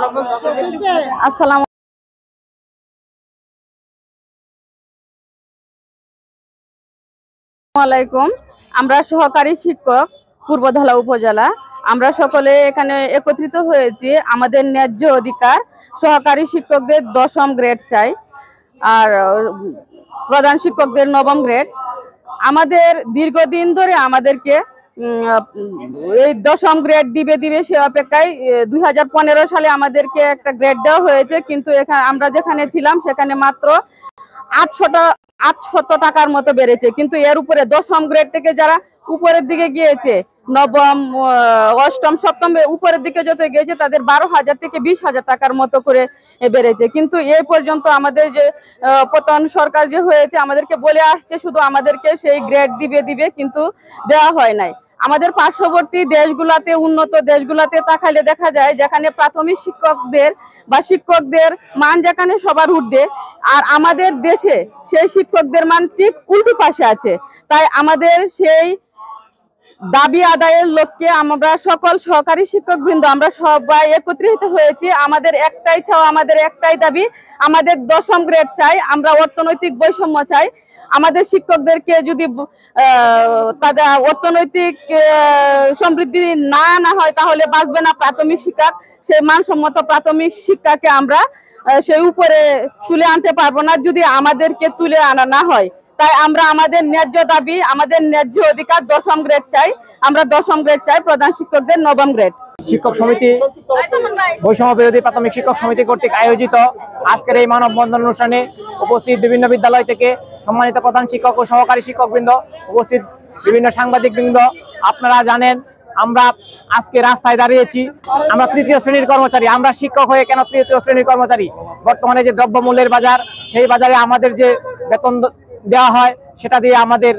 আসসালামু আলাইকুম। আমরা সহকারী শিক্ষক পূর্বধলা উপজেলা, আমরা সকলে এখানে একত্রিত হয়েছি। আমাদের ন্যায্য অধিকার, সহকারী শিক্ষকদের 10ম গ্রেড চাই, আর প্রধান শিক্ষকদের 9ম গ্রেড। আমাদের দীর্ঘদিন ধরে আমাদেরকে এই 10ম গ্রেড দিবে সে অপেক্ষায় 2015 সালে আমাদেরকে একটা গ্রেড দেওয়া হয়েছে, কিন্তু এখানে আমরা যেখানে ছিলাম সেখানে মাত্র 800 টাকার মতো বেড়েছে। কিন্তু এর উপরে 10ম গ্রেড থেকে যারা উপরের দিকে গিয়েছে, নবম, অষ্টম, সপ্তম উপরের দিকে যত গিয়েছে তাদের 12,000 থেকে 20,000 টাকার মতো করে বেড়েছে। কিন্তু এই পর্যন্ত আমাদের যে পতন সরকার যে হয়েছে আমাদেরকে বলে আসছে শুধু আমাদেরকে সেই গ্রেড দিবে, কিন্তু দেওয়া হয় নাই। আমাদের পার্শ্ববর্তী দেশগুলাতে, উন্নত দেশগুলাতে তাকাইলে দেখা যায় যেখানে প্রাথমিক শিক্ষকদের বা শিক্ষকদের মান যেখানে সবার ঊর্ধ্বে, আর আমাদের দেশে সেই শিক্ষকদের মান ঠিক উল্টো পাশে আছে। তাই আমাদের সেই দাবি আদায়ের লক্ষ্যে আমরা সকল সহকারী শিক্ষকবৃন্দ আমরা সবাই একত্রিত হয়েছি। আমাদের একটাই চাওয়া, আমাদের একটাই দাবি, আমাদের 10ম গ্রেড চাই। আমরা অর্থনৈতিক বৈষম্য চাই। আমাদের শিক্ষকদেরকে যদি তাদের অর্থনৈতিক সমৃদ্ধি না হয় তাহলে বাঁচবে না প্রাথমিক শিক্ষা। সেই মানসম্মত প্রাথমিক শিক্ষাকে আমরা সেই উপরে তুলে আনতে পারবো না যদি আমাদেরকে তুলে আনা না হয়। তাই আমরা আমাদের ন্যায্য দাবি, আমাদের ন্যায্য অধিকার 10ম গ্রেড চাই। আমরা 10ম গ্রেড চাই, প্রধান শিক্ষকদের 9ম গ্রেড। শিক্ষক সমিতি, বৈষম্য বিরোধী প্রাথমিক শিক্ষক সমিতি কর্তৃক আয়োজিত আজকের এই মানববন্ধন অনুষ্ঠানে উপস্থিত বিভিন্ন বিদ্যালয় থেকে সম্মানিত প্রধান শিক্ষক ও সহকারী শিক্ষকবৃন্দ, উপস্থিত বিভিন্ন সাংবাদিকবৃন্দ, আপনারা জানেন আমরা আজকে রাস্তায় দাঁড়িয়েছি। আমরা তৃতীয় শ্রেণীর কর্মচারী। আমরা শিক্ষক হয়ে কেন তৃতীয় শ্রেণীর কর্মচারী? বর্তমানে যে দ্রব্যমূল্যের বাজার, সেই বাজারে আমাদের যে বেতন দেওয়া হয় সেটা দিয়ে আমাদের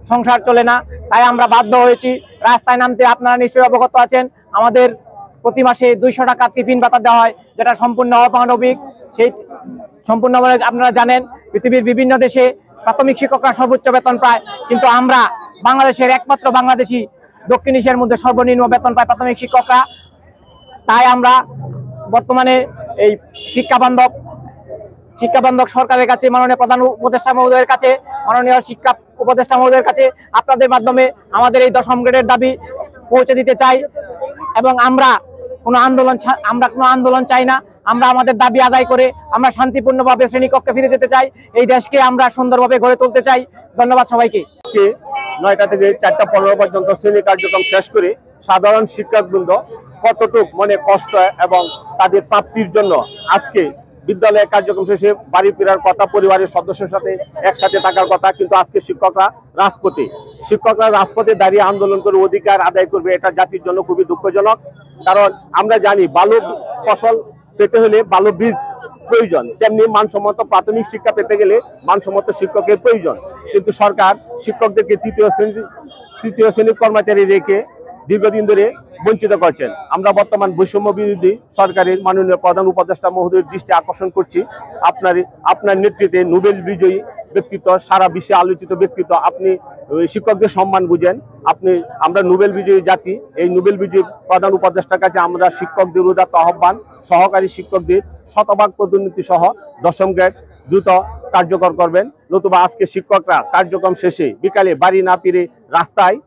সংসার চলে না। তাই আমরা বাধ্য হয়েছি রাস্তায় নামতে। আপনারা নিশ্চয়ই অবগত আছেন আমাদের প্রতি মাসে 200 টাকা টিফিন ভাতা দেওয়া হয়, যেটা সম্পূর্ণ অমানবিক। সেই সম্পূর্ণ আপনারা জানেন পৃথিবীর বিভিন্ন দেশে প্রাথমিক শিক্ষকরা সর্বোচ্চ বেতন পায়, কিন্তু আমরা বাংলাদেশের একমাত্র বাংলাদেশি দক্ষিণ এশিয়ার মধ্যে সর্বনিম্ন বেতন পায় প্রাথমিক শিক্ষকরা। তাই আমরা বর্তমানে এই শিক্ষা বান্ধব সরকারের কাছে, মাননীয় প্রধান উপদেষ্টা মহোদয়ের কাছে, মাননীয় শিক্ষা উপদেষ্টা মহোদয়ের কাছে আপনাদের মাধ্যমে আমাদের এই 10ম গ্রেডের দাবি পৌঁছে দিতে চাই। এবং আমরা কোনো আন্দোলন চাই না। আমরা আমাদের দাবি আদায় করে আমরা শান্তিপূর্ণভাবে শ্রেণীকক্ষে ফিরে যেতে চাই। এই দেশকে আমরা সুন্দরভাবে গড়ে তুলতে চাই। ধন্যবাদ সবাইকে। 9টা থেকে 4টা 15 পর্যন্ত শ্রেণী কার্যক্রম শেষ করে সাধারণ শিক্ষকবৃন্দ কতটুক মনে কষ্ট এবং তাদের প্রাপ্তির জন্য আজকে বিদ্যালয়ের কার্যক্রম শেষে বাড়ি ফেরার কথা, পরিবারের সদস্যের সাথে একসাথে থাকার কথা, কিন্তু আজকে শিক্ষকরা রাজপথে দাঁড়িয়ে আন্দোলন করে অধিকার আদায় করবে। এটা জাতির জন্য খুবই দুঃখজনক। কারণ আমরা জানি ভালো ফসল পেতে হলে ভালো বীজ প্রয়োজন, তেমনি মানসম্মত প্রাথমিক শিক্ষা পেতে গেলে মানসম্মত শিক্ষকের প্রয়োজন। কিন্তু সরকার শিক্ষকদেরকে তৃতীয় শ্রেণীর কর্মচারী রেখে দীর্ঘদিন ধরে বঞ্চিত করছেন। আমরা বর্তমান বৈষম্য বিরোধী সরকারের মাননীয় প্রধান উপদেষ্টা মহোদয়ের দৃষ্টি আকর্ষণ করছি। আপনার নেতৃত্বে নোবেল বিজয়ী ব্যক্তিত্ব, সারা বিশ্বে আলোচিত ব্যক্তিত্ব, আপনি শিক্ষকদের সম্মান বুঝেন। আমরা নোবেল বিজয়ী জাতি। এই নোবেল বিজয়ী প্রধান উপদেষ্টার কাছে আমরা শিক্ষকদের উদাত্ত আহ্বান, সহকারী শিক্ষকদের শতভাগ পদোন্নতি সহ 10ম গ্রেড দ্রুত কার্যকর করবেন। নতুবা আজকে শিক্ষকরা কার্যক্রম শেষে বিকালে বাড়ি না ফিরে রাস্তায়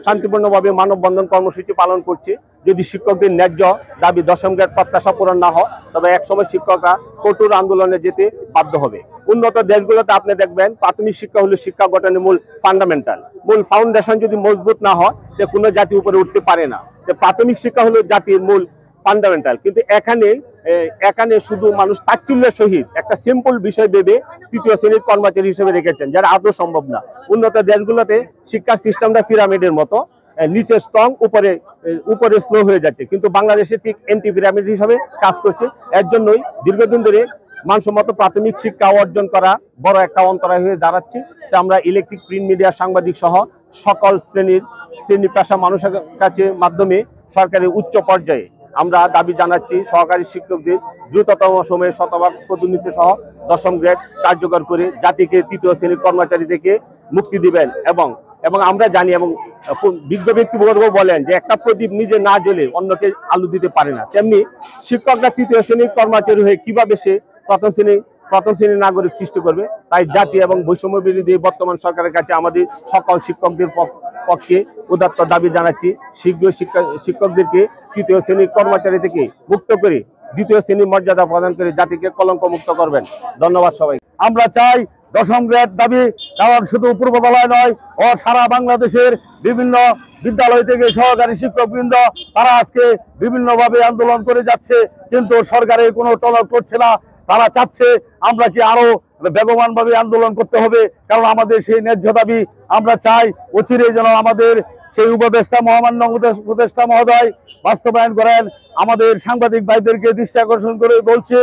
শান্তিপূর্ণভাবে মানববন্ধন কর্মসূচি পালন করছে। যদি শিক্ষকদের ন্যায্য দাবি 10ম গ্রেড প্রত্যাশা পূরণ না হয় তবে একসময় শিক্ষকরা কঠোর আন্দোলনে যেতে বাধ্য হবে। উন্নত দেশগুলোতে আপনি দেখবেন প্রাথমিক শিক্ষা হলো শিক্ষা গঠনের মূল ফান্ডামেন্টাল, মূল ফাউন্ডেশন যদি মজবুত না হয় যে কোনো জাতি উপরে উঠতে পারে না। প্রাথমিক শিক্ষা হলো জাতির মূল ফান্ডামেন্টাল। কিন্তু এখানে শুধু মানুষ তাচ্ছিল্যের সহিত একটা সিম্পল বিষয় ভেবে তৃতীয় শ্রেণীর কর্মচারী হিসেবে রেখেছেন, যারা আদৌ সম্ভব না। উন্নত দেশগুলোতে শিক্ষার সিস্টেমটা পিরামিডের মতো, নিচে স্ট্রং, উপরে স্লো হয়ে যাচ্ছে, কিন্তু বাংলাদেশে ঠিক এন্টি পিরামিড হিসাবে কাজ করছে। এর জন্যই দীর্ঘদিন ধরে মানসম্মত প্রাথমিক শিক্ষা অর্জন করা বড় একটা অন্তরায় হয়ে দাঁড়াচ্ছে। আমরা ইলেকট্রিক, প্রিন্ট মিডিয়া, সাংবাদিক সহ সকল শ্রেণী পেশা মানুষের কাছে মাধ্যমে সরকারের উচ্চ পর্যায়ে আমরা দাবি জানাচ্ছি সহকারী শিক্ষকদের দ্রুততম সময়ে শতভাগ পদোন্নতি সহ 10ম গ্রেড কার্যকর করে জাতিকে তৃতীয় শ্রেণীর কর্মচারী থেকে মুক্তি দিবেন এবং এবং আমরা জানি এবং বিজ্ঞ ব্যক্তিবর্গ বলেন যে একটা প্রদীপ নিজে না জ্বলে অন্যকে আলো দিতে পারে না, তেমনি শিক্ষকরা তৃতীয় শ্রেণীর কর্মচারী হয়ে কিভাবে সে প্রথম শ্রেণীর নাগরিক সৃষ্টি করবে। তাই জাতি এবং বৈষম্য বিরোধী বর্তমান সরকারের কাছে আমাদের সকল শিক্ষকদের পক্ষে উদাত্ত দাবি জানাচ্ছি, শীঘ্র শিক্ষকদেরকে তৃতীয় শ্রেণীর কর্মচারী থেকে মুক্ত করে দ্বিতীয় শ্রেণীর মর্যাদা প্রদান করে জাতিকে কলঙ্ক মুক্ত করবেন। ধন্যবাদ সবাই। আমরা চাই 10ম গ্রেড দাবি, কারণ শুধু পূর্ববাংলায় নয় ও সারা বাংলাদেশের বিভিন্ন বিদ্যালয় থেকে সহকারী শিক্ষকবৃন্দ তারা আজকে বিভিন্নভাবে আন্দোলন করে যাচ্ছে, কিন্তু সরকারের কোনো টলক করছে না। তারা চাচ্ছে আমরা কি আরো বেগবান ভাবে আন্দোলন করতে হবে, কারণ আমাদের সেই ন্যায্য দাবি আমরা চাই অচিরে যেন আমাদের সেই উপদেষ্টা মহামান্য উপদেষ্টা মহোদয় বাস্তবায়ন করেন। আমাদের সাংবাদিক ভাইদেরকে দৃষ্টি আকর্ষণ করে বলছে,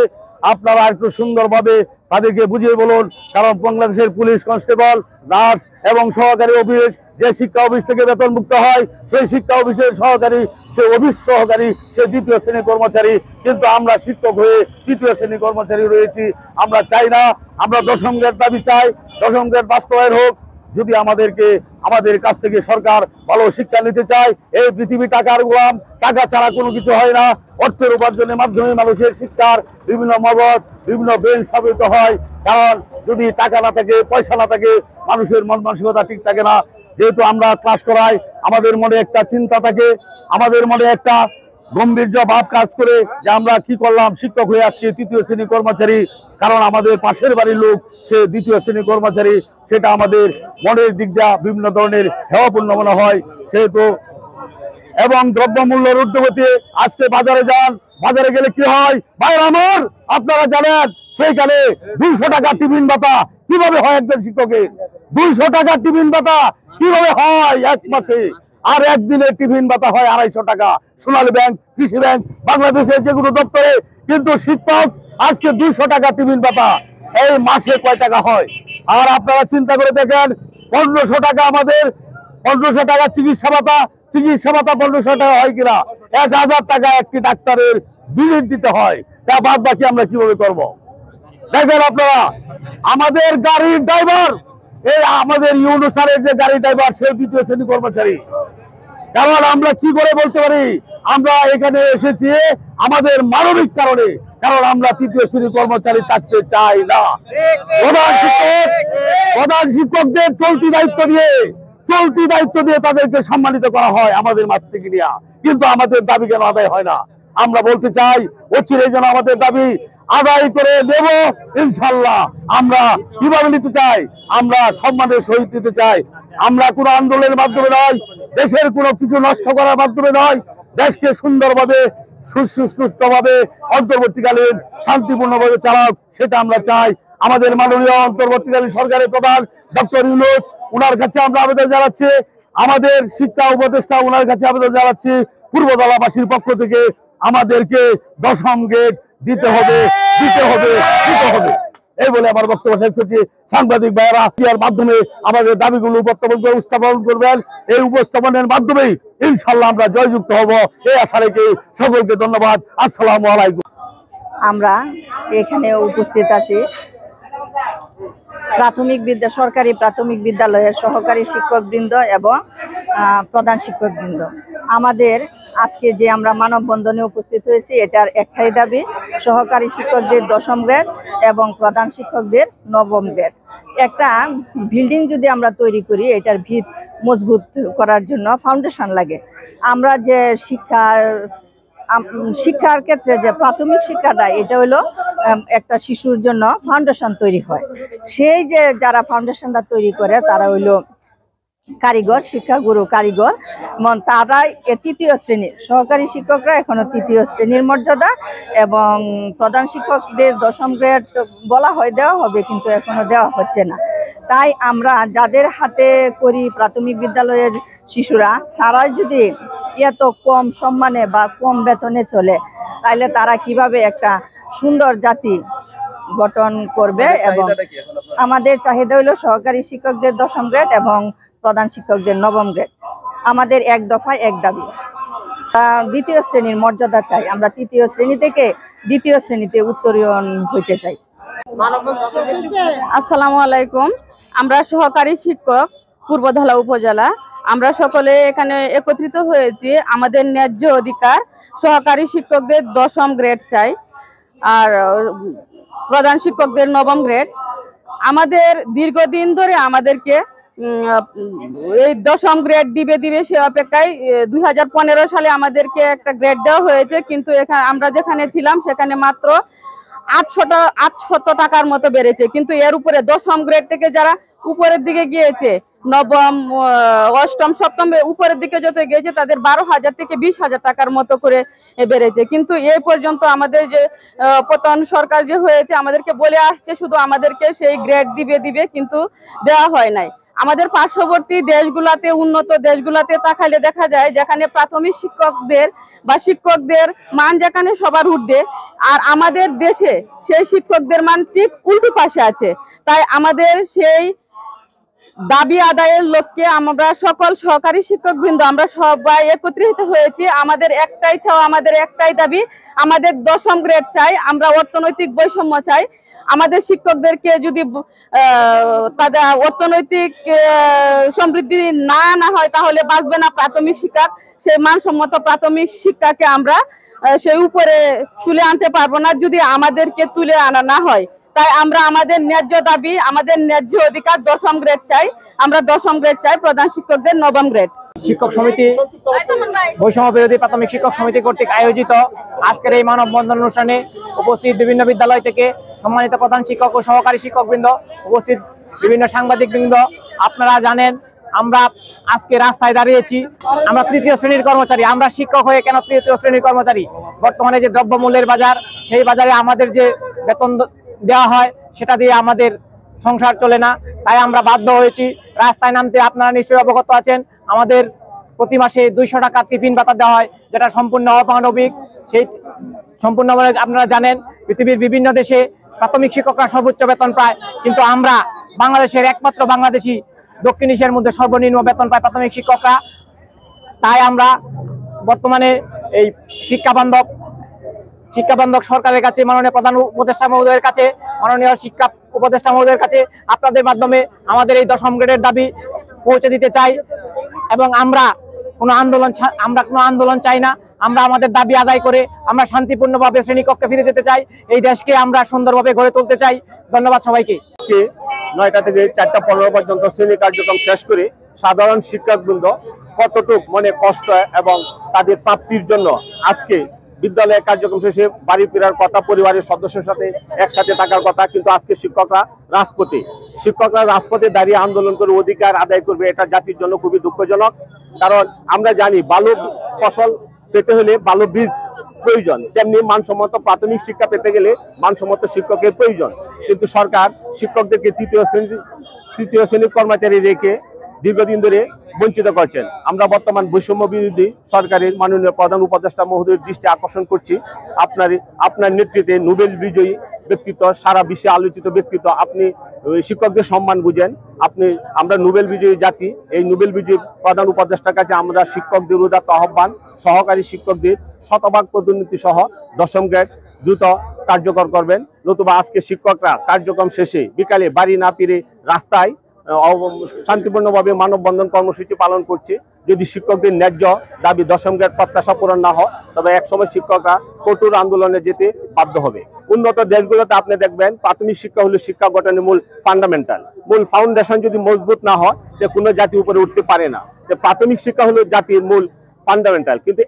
আপনারা একটু সুন্দরভাবে তাদেরকে বুঝিয়ে বলুন, কারণ বাংলাদেশের পুলিশ কনস্টেবল, নার্স এবং সহকারী অফিস যে শিক্ষা অফিস থেকে বেতন মুক্ত হয়, সেই শিক্ষা অফিসের সহকারী, সেই অফিস সহকারী, সে দ্বিতীয় শ্রেণীর কর্মচারী, কিন্তু আমরা শিক্ষক হয়ে তৃতীয় শ্রেণীর কর্মচারী রয়েছি। আমরা চাই না, আমরা 10ম গ্রেড দাবি চাই, 10ম গ্রেড বাস্তবায়ন হোক। যদি আমাদের কাছ থেকে সরকার ভালো শিক্ষা নিতে চায়, এই পৃথিবী টাকার গোলাম, টাকা ছাড়া কোনো কিছু হয় না। অর্থের উপার্জনের মাধ্যমে মানুষের শিক্ষার বিভিন্ন মগজ, বিভিন্ন ব্রেন স্থাপিত হয়, কারণ যদি টাকা না থাকে, পয়সা না থাকে, মানুষের মন মানসিকতা ঠিক থাকে না। যেহেতু আমরা ক্লাস করাই, আমাদের মনে একটা চিন্তা থাকে, আমাদের মনে একটা গম্ভীর্য ভাব কাজ করে যে আমরা কি করলাম, শিক্ষক হয়ে আজকে তৃতীয় শ্রেণীর কর্মচারী, কারণ আমাদের পাশের বাড়ির লোক সে দ্বিতীয় শ্রেণীর কর্মচারী, সেটা আমাদের মনের দিক দিয়ে বিভিন্ন ধরনের হেওয়াপূর্ণ মনে হয়। সেহেতু এবং দ্রব্যমূল্যের ঊর্ধ্বগতি, আজকে বাজারে যান, বাজারে গেলে কি হয় ভাই আমার, আপনারা জানেন সেইখানে 200 টাকা টিফিন ভাতা কিভাবে হয় একজন শিক্ষকের, 200 টাকা টিফিন ভাতা কিভাবে হয় এক মাসে, আর একদিনের টিফিন ভাতা হয় 250 টাকা। সোনালী ব্যাংক, কৃষি ব্যাংক, বাংলাদেশের যেগুলো দপ্তরে, কিন্তু শিক্ষক আজকে 200 টাকা টিফিন ভাতা, এই মাসে কয় টাকা হয়? আর আপনারা চিন্তা করে দেখেন, 1500 টাকা আমাদের, 1500 টাকা চিকিৎসা ভাতা 1500 টাকা হয় কিনা? 1000 টাকা একটি ডাক্তারের ভিজিট দিতে হয়, তা বাদ বাকি আমরা কিভাবে করব? দেখেন আপনারা, আমাদের গাড়ির ড্রাইভার, এই আমাদের ইউনুসারের যে গাড়ি ড্রাইভার, সে দ্বিতীয় শ্রেণী কর্মচারী। কারণ আমরা কি করে বলতে পারি আমরা এখানে এসেছি আমাদের মানবিক কারণে, কারণ আমরা তৃতীয় শ্রেণী কর্মচারী থাকতে চাই না। প্রধান শিক্ষকদের চলতি দায়িত্ব দিয়ে তাদেরকে সম্মানিত করা হয় আমাদের মাছ থেকে নিয়ে, কিন্তু আমাদের দাবি কেন আদায় হয় না? আমরা বলতে চাই অচিরে যেন আমাদের দাবি আদায় করে দেব ইনশাল্লাহ। আমরা কিভাবে নিতে চাই? আমরা সম্মানের সহিত নিতে চাই। আমরা কোনো আন্দোলনের মাধ্যমে নয়, দেশের কোনো কিছু নষ্ট করার মাধ্যমে নয়, দেশকে সুন্দরভাবে সুষ্ঠুভাবে অন্তর্বর্তীকালীন শান্তিপূর্ণভাবে চালাক, সেটা আমরা চাই। আমাদের মাননীয় অন্তর্বর্তীকালীন সরকারের প্রধান ডক্টর ইউনূস, ওনার কাছে আমরা আবেদন জানাচ্ছি, আমাদের শিক্ষা উপদেষ্টা ওনার কাছে আবেদন জানাচ্ছি, পূর্বদলাবাসীর পক্ষ থেকে আমাদেরকে 10ম গ্রেড দিতে হবে। এই বলে আমার বক্তব্য শেষ করছি। সাংবাদিক ভাইয়েরা এর মাধ্যমে আমাদের দাবিগুলো উপস্থাপন করবেন, এই উপস্থাপনের মাধ্যমেই ইনশাল্লাহ আমরা জয়যুক্ত হব, এই আশা রেখে সকলকে ধন্যবাদ। আসসালামু আলাইকুম। আমরা এখানে উপস্থিত আছি সরকারি প্রাথমিক বিদ্যালয়ের সহকারী শিক্ষকবৃন্দ এবং প্রধান শিক্ষকবৃন্দ। আমাদের আজকে যে আমরা মানববন্ধনে উপস্থিত হয়েছি, এটার একটাই দাবি, সহকারী শিক্ষকদের 10ম গ্রেড এবং প্রধান শিক্ষকদের 9ম গ্রেড। একটা বিল্ডিং যদি আমরা তৈরি করি, এটার ভিত মজবুত করার জন্য ফাউন্ডেশন লাগে। আমরা যে শিক্ষার ক্ষেত্রে যে প্রাথমিক শিক্ষাটা, এটা হলো একটা শিশুর জন্য ফাউন্ডেশন তৈরি হয়। সেই যে যারা ফাউন্ডেশনটা তৈরি করে তারা হইলো কারিগর, শিক্ষাগুরু কারিগর, তারাই 3য় শ্রেণীর সহকারী শিক্ষকরা এখনো 3য় শ্রেণীর মর্যাদা, এবং প্রধান শিক্ষকদের 10ম গ্রেড বলা হয় দেওয়া হবে, কিন্তু এখনো দেওয়া হচ্ছে না। তাই আমরা যাদের হাতে করি প্রাথমিক বিদ্যালয়ের শিশুরা, তারা যদি এত কম সম্মানে বা কম বেতনে চলে, তাহলে তারা কিভাবে একটা সুন্দর জাতি গঠন করবে? এবং আমাদের চাহিদা হলো সহকারী শিক্ষকদের 10ম গ্রেড এবং প্রধান শিক্ষকদের 9ম গ্রেড। আমাদের এক দফায় এক দাবি, 2য় শ্রেণীর মর্যাদা চাই। আমরা 3য় শ্রেণী থেকে 2য় শ্রেণীতে উত্তরীয়ন হইতে চাই। আসসালামু আলাইকুম। আমরা সহকারী শিক্ষক পূর্বধলা উপজেলা। আমরা সকলে এখানে একত্রিত হয়েছি আমাদের ন্যায্য অধিকার। সহকারী শিক্ষকদের 10ম গ্রেড চাই, আর প্রধান শিক্ষকদের 9ম গ্রেড। আমাদের দীর্ঘদিন ধরে আমাদেরকে এই 10ম গ্রেড দিবে সে অপেক্ষায় 2015 সালে আমাদেরকে একটা গ্রেড দেওয়া হয়েছে, কিন্তু এখানে আমরা যেখানে ছিলাম সেখানে মাত্র 800 টাকার মতো বেড়েছে। কিন্তু এর উপরে 10ম গ্রেড থেকে যারা উপরের দিকে গিয়েছে, 9ম, 8ম, 7ম উপরের দিকে যত গিয়েছে তাদের 12,000 থেকে 20,000 টাকার মতো করে বেড়েছে। কিন্তু এই পর্যন্ত আমাদের যে পতন সরকার যে হয়েছে আমাদেরকে বলে আসছে শুধু আমাদেরকে সেই গ্রেড দিবে, কিন্তু দেওয়া হয় নাই। আমাদের পার্শ্ববর্তী দেশগুলাতে, উন্নত দেশগুলাতে তাকালে দেখা যায় যেখানে প্রাথমিক শিক্ষকদের বা শিক্ষকদের মান যেখানে সবার ঊর্ধ্বে, আর আমাদের দেশে সেই শিক্ষকদের মান ঠিক উল্টো পাশে আছে। তাই আমাদের সেই দাবি আদায়ের লক্ষ্যে আমরা সকল সহকারী শিক্ষকবৃন্দ আমরা সবাই একত্রিত হয়েছি। আমাদের একটাই চাওয়া, আমাদের একটাই দাবি, আমাদের 10ম গ্রেড চাই। আমরা অর্থনৈতিক বৈষম্য চাই। আমাদের শিক্ষকদেরকে যদি তাদের অর্থনৈতিক সমৃদ্ধি না আনা হয় তাহলে বাঁচবে না প্রাথমিক শিক্ষা। সেই মানসম্মত প্রাথমিক শিক্ষাকে আমরা সেই উপরে তুলে আনতে পারবো না যদি আমাদেরকে তুলে আনা না হয়। তাই আমরা আমাদের ন্যায্য দাবি, আমাদের ন্যায্য অধিকার 10ম গ্রেড চাই। আমরা 10ম গ্রেড চাই, প্রধান শিক্ষকদের 9ম গ্রেড। শিক্ষক সমিতি, বৈষম্য বিরোধী প্রাথমিক শিক্ষক সমিতি কর্তৃক আয়োজিত আজকের এই মানববন্ধন অনুষ্ঠানে উপস্থিত বিভিন্ন বিদ্যালয় থেকে সম্মানিত প্রধান শিক্ষক ও সহকারী শিক্ষকবৃন্দ, উপস্থিত বিভিন্ন সাংবাদিকবৃন্দ। আপনারা জানেন আমরা আজকে রাস্তায় দাঁড়িয়েছি। আমরা 3য় শ্রেণীর কর্মচারী। আমরা শিক্ষক হয়ে কেন 3য় শ্রেণীর কর্মচারী? বর্তমানে যে দ্রব্যমূল্যের বাজার, সেই বাজারে আমাদের যে বেতন দেওয়া হয় সেটা দিয়ে আমাদের সংসার চলে না। তাই আমরা বাধ্য হয়েছি রাস্তায় নামতে। আপনারা নিশ্চয়ই অবগত আছেন আমাদের প্রতি মাসে 200 টাকা টিফিন ভাতা দেওয়া হয়, যেটা সম্পূর্ণ অমানবিক। সেই সম্পূর্ণ আপনারা জানেন পৃথিবীর বিভিন্ন দেশে প্রাথমিক শিক্ষকরা সর্বোচ্চ বেতন পায়, কিন্তু আমরা বাংলাদেশের একমাত্র বাংলাদেশি দক্ষিণ এশিয়ার মধ্যে সর্বনিম্ন বেতন পায় প্রাথমিক শিক্ষকরা। তাই আমরা বর্তমানে এই শিক্ষা বান্ধব সরকারের কাছে, মাননীয় প্রধান উপদেষ্টা মহোদয়ের কাছে, মাননীয় শিক্ষা উপদেষ্টা মহোদয়ের কাছে আপনাদের মাধ্যমে আমাদের এই 10ম গ্রেডের দাবি পৌঁছে দিতে চাই। এবং আমরা কোনো আন্দোলন চাই না। আমরা আমাদের দাবি আদায় করে আমরা শান্তিপূর্ণভাবে শ্রেণীকক্ষে ফিরে যেতে চাই। এই দেশকে আমরা সুন্দরভাবে গড়ে তুলতে চাই। ধন্যবাদ সবাইকে। 9টা থেকে 4টা 15 পর্যন্ত শ্রেণী কার্যক্রম শেষ করে সাধারণ শিক্ষকবৃন্দ কতটুক মনে কষ্ট এবং তাদের প্রাপ্তির জন্য আজকে বিদ্যালয়ের কার্যক্রম শেষে বাড়ি ফেরার কথা, পরিবারের সদস্যের সাথে একসাথে থাকার কথা, কিন্তু আজকে শিক্ষকরা রাজপথে দাঁড়িয়ে আন্দোলন করে অধিকার আদায় করবে। এটা জাতির জন্য খুবই দুঃখজনক। কারণ আমরা জানি ভালো ফসল পেতে হলে ভালো বীজ প্রয়োজন, তেমনি মানসম্মত প্রাথমিক শিক্ষা পেতে গেলে মানসম্মত শিক্ষকের প্রয়োজন। কিন্তু সরকার শিক্ষকদেরকে 3য় শ্রেণীর কর্মচারী রেখে দীর্ঘদিন ধরে বঞ্চিত করছেন। আমরা বর্তমান বৈষম্য বিরোধী সরকারের মাননীয় প্রধান উপদেষ্টা মহোদয়ের দৃষ্টি আকর্ষণ করছি। আপনার নেতৃত্বে নোবেল বিজয়ী ব্যক্তিত্ব, সারা বিশ্বে আলোচিত ব্যক্তিত্ব, আপনি শিক্ষকদের সম্মান বুঝেন। আমরা নোবেল বিজয়ী জাতি। এই নোবেল বিজয়ী প্রধান উপদেষ্টার কাছে আমরা শিক্ষকদের উদাত্ত আহ্বান, সহকারী শিক্ষকদের শতভাগ পদোন্নতি সহ 10ম গ্রেড দ্রুত কার্যকর করবেন। নতুবা আজকে শিক্ষকরা কার্যক্রম শেষে বিকালে বাড়ি না ফিরে রাস্তায় শান্তিপূর্ণভাবে মানববন্ধন কর্মসূচি পালন করছে। যদি শিক্ষকদের ন্যায্য দাবি 10ম গ্রেড প্রত্যাশা পূরণ না হয় তবে একসময় শিক্ষকরা কঠোর আন্দোলনে যেতে বাধ্য হবে। উন্নত দেশগুলোতে আপনি দেখবেন প্রাথমিক শিক্ষা হলো শিক্ষা গঠনের মূল ফাউন্ডেশন যদি মজবুত না হয় যে কোনো জাতি উপরে উঠতে পারে না। প্রাথমিক শিক্ষা হলো জাতির মূল ফান্ডামেন্টাল। কিন্তু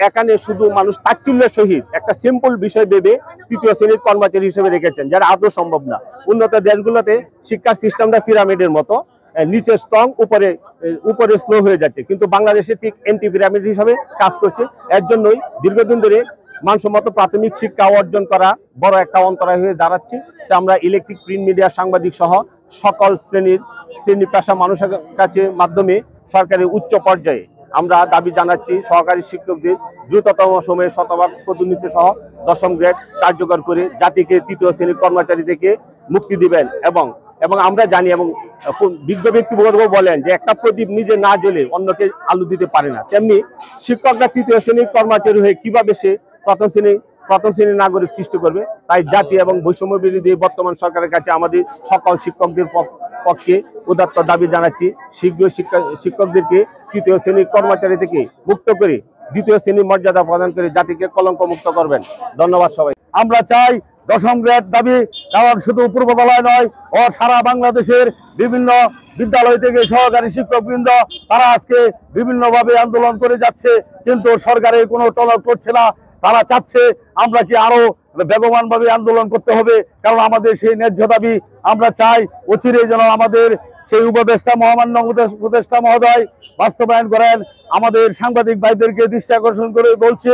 এখানে শুধু মানুষ তাচ্ছিল্যের সহিত একটা সিম্পল বিষয় ভেবে 3য় শ্রেণীর কর্মচারী হিসেবে রেখেছেন, যারা আদৌ সম্ভব না। উন্নত দেশগুলোতে শিক্ষার সিস্টেমটা পিরামিডের মতো, নিচে স্ট্রং, উপরে স্লো হয়ে যাচ্ছে, কিন্তু বাংলাদেশে ঠিক এন্টি পিরামিড হিসাবে কাজ করছে। এর জন্যই দীর্ঘদিন ধরে মানসম্মত প্রাথমিক শিক্ষা অর্জন করা বড় একটা অন্তরায় হয়ে দাঁড়াচ্ছে। আমরা ইলেকট্রিক, প্রিন্ট মিডিয়া, সাংবাদিক সহ সকল শ্রেণী পেশা মানুষের কাছে মাধ্যমে সরকারের উচ্চ পর্যায়ে আমরা দাবি জানাচ্ছি সহকারী শিক্ষকদের দ্রুততম সময়ে শতভাগ পদোন্নতি সহ 10ম গ্রেড কার্যকর করে জাতিকে 3য় শ্রেণীর কর্মচারী থেকে মুক্তি দিবেন। এবং আমরা জানি, এবং বিজ্ঞ ব্যক্তিবর্গ বলেন যে একটা প্রদীপ নিজে না জ্বলে অন্যকে আলো দিতে পারে না। তেমনি শিক্ষকরা 3য় শ্রেণীর কর্মচারী হয়ে কিভাবে সে প্রথম শ্রেণীর নাগরিক সৃষ্টি করবে? তাই জাতি এবং বৈষম্য বিরোধী বর্তমান সরকারের কাছে আমাদের সকল শিক্ষকদের পক্ষে উদাত্ত দাবি জানাচ্ছি, শীঘ্র শিক্ষকদেরকে তৃতীয় শ্রেণীর কর্মচারী থেকে মুক্ত করে দ্বিতীয় শ্রেণীর মর্যাদা প্রদান করে জাতিকে কলঙ্ক মুক্ত করবেন। ধন্যবাদ সবাই। আমরা চাই 10ম গ্রেড দাবি, কারণ শুধু পূর্বতলায় নয় ও সারা বাংলাদেশের বিভিন্ন বিদ্যালয় থেকে সহকারী শিক্ষকবৃন্দ তারা আজকে বিভিন্নভাবে আন্দোলন করে যাচ্ছে, কিন্তু সরকারের কোনো টনক করছে না। তারা চাচ্ছে আমরা কি আরো বেগবান ভাবে আন্দোলন করতে হবে, কারণ আমাদের সেই ন্যায্য দাবি আমরা চাই অচিরেই যেন আমাদের সেই উপদেষ্টা মহামান্য উপদেষ্টা মহোদয় বাস্তবায়ন করেন। আমাদের সাংবাদিক ভাইদেরকে দৃষ্টি আকর্ষণ করে বলছে,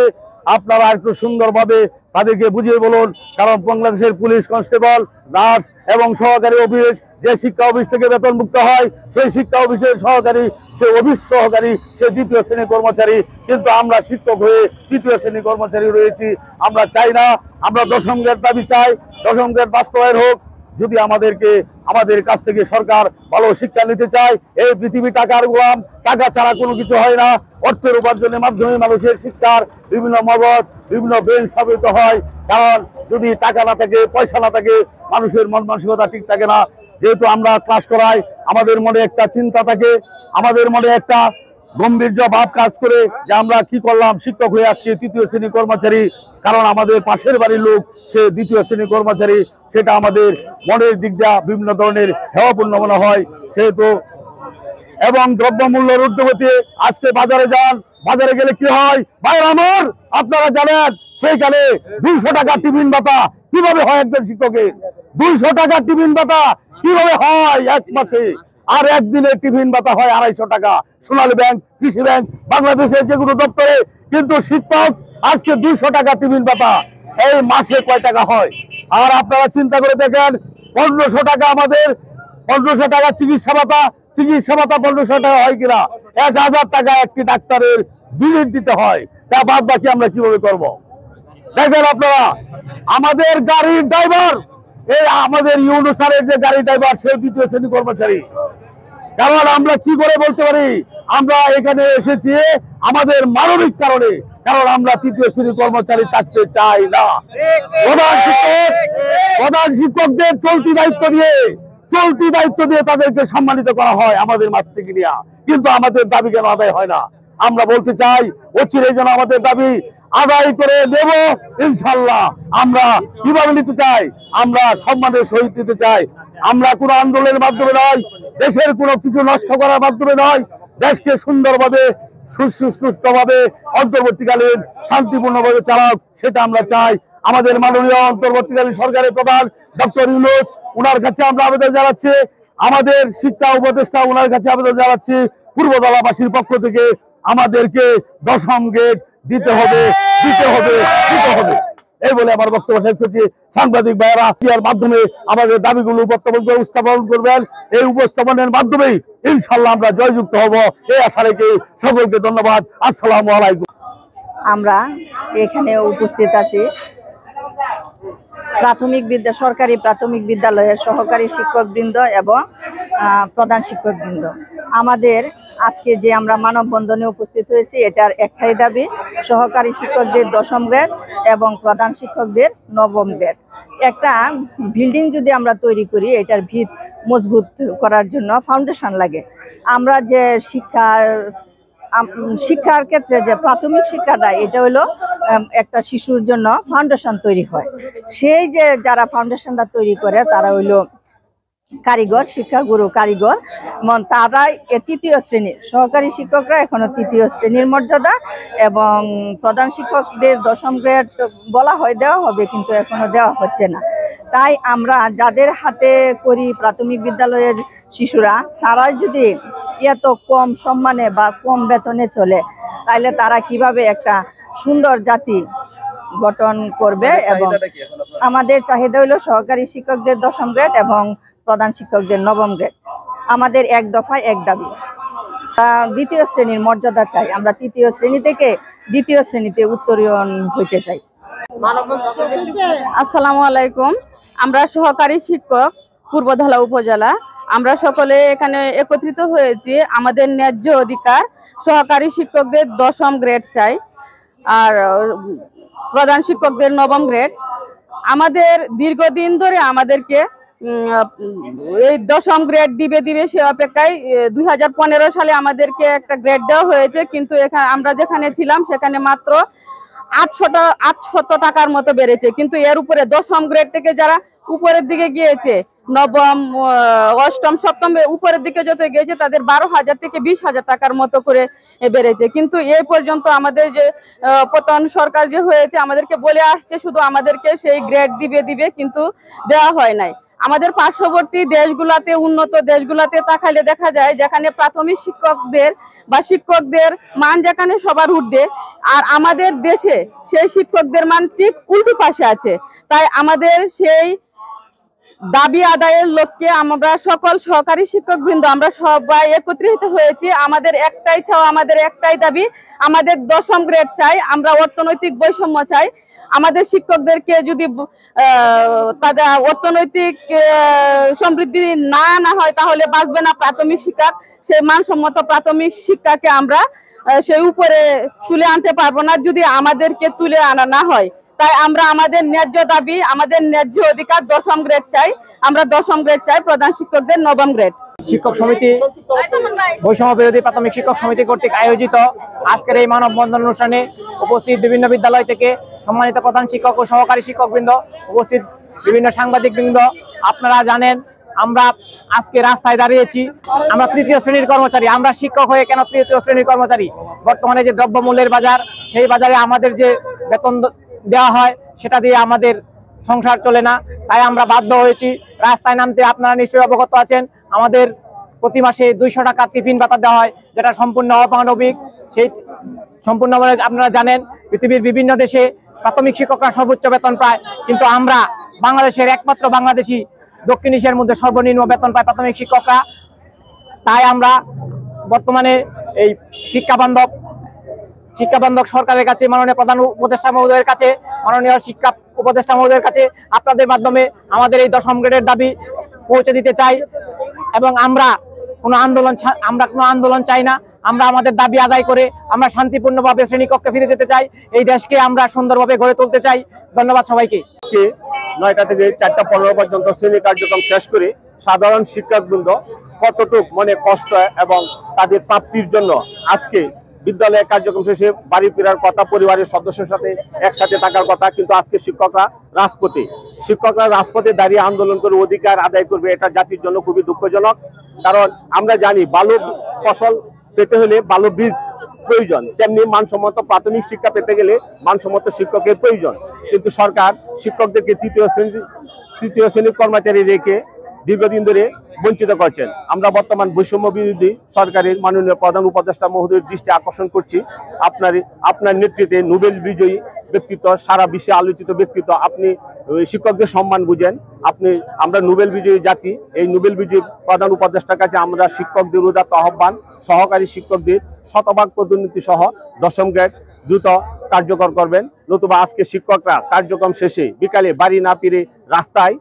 আপনারা একটু সুন্দরভাবে তাদেরকে বুঝিয়ে বলুন, কারণ বাংলাদেশের পুলিশ কনস্টেবল, নার্স এবং সহকারী অফিস যে শিক্ষা অফিস থেকে বেতনমুক্ত হয়, সেই শিক্ষা অফিসের সহকারী, সে অফিস সহকারী, সে দ্বিতীয় শ্রেণীর কর্মচারী, কিন্তু আমরা শিক্ষক হয়ে তৃতীয় শ্রেণীর কর্মচারী রয়েছি। আমরা চাই না, আমরা 10ম গ্রেড দাবি চাই, 10ম গ্রেড বাস্তবায়ন হোক। যদি আমাদের কাছ থেকে সরকার ভালো শিক্ষা নিতে চায়, এই পৃথিবী টাকার গোলাম, টাকা ছাড়া কোনো কিছু হয় না। অর্থের উপার্জনের মাধ্যমে মানুষের শিক্ষার বিভিন্ন মগজ, বিভিন্ন ব্রেন স্থাপিত হয়। কারণ যদি টাকা না থাকে, পয়সা না থাকে, মানুষের মন মানসিকতা ঠিক থাকে না। যেহেতু আমরা ক্লাস করাই, আমাদের মনে একটা চিন্তা থাকে, আমাদের মনে একটা গম্ভীর্য ভাব কাজ করে যে আমরা কি করলাম, শিক্ষক হয়ে আজকে তৃতীয় শ্রেণীর কর্মচারী, কারণ আমাদের পাশের বাড়ির লোক সে দ্বিতীয় শ্রেণীর কর্মচারী। সেটা আমাদের মনের দিক দিয়ে বিভিন্ন ধরনের হেওয়াপূর্ণ মনে হয়। সেহেতু এবং দ্রব্যমূল্যের ঊর্ধ্বগতি, আজকে বাজারে যান, বাজারে গেলে কি হয় ভাই আমার, আপনারা জানেন সেইখানে 200 টাকা টিফিন ভাতা কিভাবে হয় একজন শিক্ষকের, 200 টাকা টিফিন ভাতা কিভাবে হয় এক মাসে, আর একদিনের টিফিন ভাতা হয় 250 টাকা। সোনালী ব্যাংক, কৃষি ব্যাংক, বাংলাদেশের যেগুলো দপ্তরে, কিন্তু শিক্ষক আজকে 200 টাকা টিফিন ভাতা, এই মাসে কয় টাকা হয়? আর আপনারা চিন্তা করে দেখেন, 1500 টাকা আমাদের, 1500 টাকা চিকিৎসা ভাতা 1500 টাকা হয় কিনা? 1000 টাকা একটি ডাক্তারের ভিজিট দিতে হয়, তা বাদ বাকি আমরা কিভাবে করব? দেখেন আপনারা, আমাদের গাড়ির ড্রাইভার, এই আমাদের ইউনুসারের যে গাড়ি ড্রাইভার, সে দ্বিতীয় শ্রেণী কর্মচারী। কারণ আমরা কি করে বলতে পারি আমরা এখানে এসেছি আমাদের মানবিক কারণে, কারণ আমরা তৃতীয় শ্রেণী কর্মচারী থাকতে চাই না। প্রধান শিক্ষকদের চলতি দায়িত্ব দিয়ে তাদেরকে সম্মানিত করা হয় আমাদের মাছ থেকে নিয়ে, কিন্তু আমাদের দাবি কেন আদায় হয় না? আমরা বলতে চাই অচিরেই যেন আমাদের দাবি আদায় করে দেব ইনশাল্লাহ। আমরা কিভাবে নিতে চাই? আমরা সম্মানের সহিত নিতে চাই। আমরা কোনো আন্দোলনের মাধ্যমে নয়, দেশের কোনো কিছু নষ্ট করার মাধ্যমে নয়, দেশকে সুন্দরভাবে সুষ্ঠুভাবে অন্তর্বর্তীকালীন শান্তিপূর্ণভাবে চালাক, সেটা আমরা চাই। আমাদের মাননীয় অন্তর্বর্তীকালীন সরকারের প্রধান ডক্টর ইউনূস, ওনার কাছে আমরা আবেদন জানাচ্ছি, আমাদের শিক্ষা উপদেষ্টা ওনার কাছে আবেদন জানাচ্ছি, পূর্বতলাবাসীর পক্ষ থেকে আমাদেরকে 10ম গ্রেড দিতে হবে। এই বলে আমার বক্তব্য শেষ করছি। সাংবাদিক ভাইয়েরা এর মাধ্যমে আমাদের দাবিগুলো উপস্থাপন করবেন। এই উপস্থাপনের মাধ্যমেই ইনশাল্লাহ আমরা জয়যুক্ত হব, এই আশা রেখে সকলকে ধন্যবাদ। আসসালামু আলাইকুম। আমরা এখানে উপস্থিত আছি সরকারি প্রাথমিক বিদ্যালয়ের সহকারী শিক্ষকবৃন্দ এবং প্রধান শিক্ষকবৃন্দ। আমাদের আজকে যে আমরা মানববন্ধনে উপস্থিত হয়েছি, এটার একটাই দাবি, সহকারী শিক্ষকদের 10ম গ্রেড এবং প্রধান শিক্ষকদের 9ম গ্রেড। একটা বিল্ডিং যদি আমরা তৈরি করি, এটার ভিত মজবুত করার জন্য ফাউন্ডেশন লাগে। আমরা যে শিক্ষার ক্ষেত্রে যে প্রাথমিক শিক্ষাটা, এটা হলো একটা শিশুর জন্য ফাউন্ডেশন তৈরি হয়। সেই যে যারা ফাউন্ডেশনটা তৈরি করে তারা হইলো কারিগর, শিক্ষাগুরু কারিগর, তারাই 3য় শ্রেণীর সহকারী শিক্ষকরা এখনো 3য় শ্রেণীর মর্যাদা, এবং প্রধান শিক্ষকদের 10ম গ্রেড বলা হয় দেওয়া হবে, কিন্তু এখনো দেওয়া হচ্ছে না। তাই আমরা যাদের হাতে করি প্রাথমিক বিদ্যালয়ের শিশুরা, তারা যদি এত কম সম্মানে বা কম বেতনে চলে, তাহলে তারা কিভাবে একটা সুন্দর জাতি গঠন করবে? এবং আমাদের চাহিদা হলো সহকারী শিক্ষকদের 10ম গ্রেড এবং প্রধান শিক্ষকদের 9ম গ্রেড। আমাদের এক দফায় এক দাবি, 2য় শ্রেণীর মর্যাদা চাই। আমরা 3য় শ্রেণী থেকে 2য় শ্রেণীতে উত্তরীয়ন হইতে চাই। আসসালামু আলাইকুম। আমরা সহকারী শিক্ষক পূর্বধলা উপজেলা, আমরা সকলে এখানে একত্রিত হয়েছি। আমাদের ন্যায্য অধিকার, সহকারী শিক্ষকদের 10ম গ্রেড চাই, আর প্রধান শিক্ষকদের 9ম গ্রেড। আমাদের দীর্ঘদিন ধরে আমাদেরকে এই 10ম গ্রেড দিবে সে অপেক্ষায় 2015 সালে আমাদেরকে একটা গ্রেড দেওয়া হয়েছে, কিন্তু এখানে আমরা যেখানে ছিলাম সেখানে মাত্র 800 টাকার মতো বেড়েছে। কিন্তু এর উপরে 10ম গ্রেড থেকে যারা উপরের দিকে গিয়েছে, নবম, অষ্টম, সপ্তম উপরের দিকে যত গিয়েছে তাদের 12,000 থেকে 20,000 টাকার মতো করে বেড়েছে। কিন্তু এই পর্যন্ত আমাদের যে পতন সরকার যে হয়েছে আমাদেরকে বলে আসছে শুধু আমাদেরকে সেই গ্রেড দিবে, কিন্তু দেওয়া হয় নাই। আমাদের পার্শ্ববর্তী দেশগুলাতে, উন্নত দেশগুলাতে তাকালে দেখা যায় যেখানে প্রাথমিক শিক্ষকদের মান যেখানে সবার ঊর্ধ্বে, আর আমাদের দেশে সেই শিক্ষকদের মান ঠিক উল্টো পাশে আছে। তাই আমাদের সেই দাবি আদায়ের লক্ষ্যে আমরা সকল সহকারী শিক্ষকবৃন্দ আমরা সবাই একত্রিত হয়েছি। আমাদের একটাই চাওয়া, আমাদের একটাই দাবি, আমাদের 10ম গ্রেড চাই। আমরা অর্থনৈতিক বৈষম্য চাই। আমাদের শিক্ষকদেরকে যদি তাদের অর্থনৈতিক সমৃদ্ধি না হয় তাহলে বাঁচবে না প্রাথমিক শিক্ষা। সেই মানসম্মত প্রাথমিক শিক্ষাকে আমরা সেই উপরে তুলে আনতে পারবো না যদি আমাদেরকে তুলে আনা না হয়। তাই আমরা আমাদের ন্যায্য দাবি, আমাদের ন্যায্য অধিকার 10ম গ্রেড চাই। আমরা 10ম গ্রেড চাই, প্রধান শিক্ষকদের 9ম গ্রেড। শিক্ষক সমিতি, বৈষম্য বিরোধী প্রাথমিক শিক্ষক সমিতি কর্তৃক আয়োজিত আজকের এই মানববন্ধন অনুষ্ঠানে উপস্থিত বিভিন্ন বিদ্যালয় থেকে সম্মানিত প্রধান শিক্ষক ও সহকারী শিক্ষকবৃন্দ, উপস্থিত বিভিন্ন সাংবাদিকবৃন্দ, আপনারা জানেন আমরা আজকে রাস্তায় দাঁড়িয়েছি। আমরা তৃতীয় শ্রেণীর কর্মচারী। আমরা শিক্ষক হয়ে কেন তৃতীয় শ্রেণীর কর্মচারী? বর্তমানে যে দ্রব্যমূল্যের বাজার, সেই বাজারে আমাদের যে বেতন দেওয়া হয় সেটা দিয়ে আমাদের সংসার চলে না। তাই আমরা বাধ্য হয়েছি রাস্তায় নামতে। আপনারা নিশ্চয়ই অবগত আছেন আমাদের প্রতি মাসে 200 টাকা টিফিন ভাতা দেওয়া হয়, যেটা সম্পূর্ণ অমানবিক। সেই সম্পূর্ণভাবে আপনারা জানেন পৃথিবীর বিভিন্ন দেশে প্রাথমিক শিক্ষকরা সর্বোচ্চ বেতন পায়, কিন্তু আমরা বাংলাদেশের একমাত্র বাংলাদেশি দক্ষিণ এশিয়ার মধ্যে সর্বনিম্ন বেতন পায় প্রাথমিক শিক্ষকরা। তাই আমরা বর্তমানে এই শিক্ষা বান্ধব সরকারের কাছে, মাননীয় প্রধান উপদেষ্টা মহোদয়ের কাছে, মাননীয় শিক্ষা উপদেষ্টা মহোদয়ের কাছে আপনাদের মাধ্যমে আমাদের এই 10ম গ্রেডের দাবি পৌঁছে দিতে চাই। এবং আমরা কোনো আন্দোলন চাই না। আমরা আমাদের দাবি আদায় করে আমরা শান্তিপূর্ণভাবে শ্রেণীকক্ষে ফিরে যেতে চাই। এই দেশকে আমরা সুন্দরভাবে গড়ে তুলতে চাই। ধন্যবাদ সবাইকে। 9টা থেকে 4টা 15 পর্যন্ত শ্রেণী কার্যক্রম শেষ করে সাধারণ শিক্ষকবৃন্দ কতটুক মনে কষ্ট এবং তাদের প্রাপ্তির জন্য আজকে বিদ্যালয়ের কার্যক্রম শেষে বাড়ি ফেরার কথা, পরিবারের সদস্যের সাথে একসাথে থাকার কথা, কিন্তু আজকে শিক্ষকরা রাজপথে দাঁড়িয়ে আন্দোলন করে অধিকার আদায় করবে। এটা জাতির জন্য খুবই দুঃখজনক। কারণ আমরা জানি ভালো ফসল পেতে হলে ভালো বীজ প্রয়োজন, তেমনি মানসম্মত প্রাথমিক শিক্ষা পেতে গেলে মানসম্মত শিক্ষকের প্রয়োজন। কিন্তু সরকার শিক্ষকদেরকে তৃতীয় শ্রেণীর কর্মচারী রেখে দীর্ঘদিন ধরে বঞ্চিত করছেন। আমরা বর্তমান বৈষম্য বিরোধী সরকারের মাননীয় প্রধান উপদেষ্টা মহোদয়ের দৃষ্টি আকর্ষণ করছি। আপনার নেতৃত্বে নোবেল বিজয়ী ব্যক্তিত্ব, সারা বিশ্বে আলোচিত ব্যক্তিত্ব, আপনি শিক্ষকদের সম্মান বুঝেন। আমরা নোবেল বিজয়ী জাতি। এই নোবেল বিজয়ী প্রধান উপদেষ্টার কাছে আমরা শিক্ষকদের উদাত্ত আহ্বান, সহকারী শিক্ষকদের শতভাগ পদোন্নতি সহ 10ম গ্রেড দ্রুত কার্যকর করবেন। নতুবা আজকে শিক্ষকরা কার্যক্রম শেষে বিকালে বাড়ি না ফিরে রাস্তায়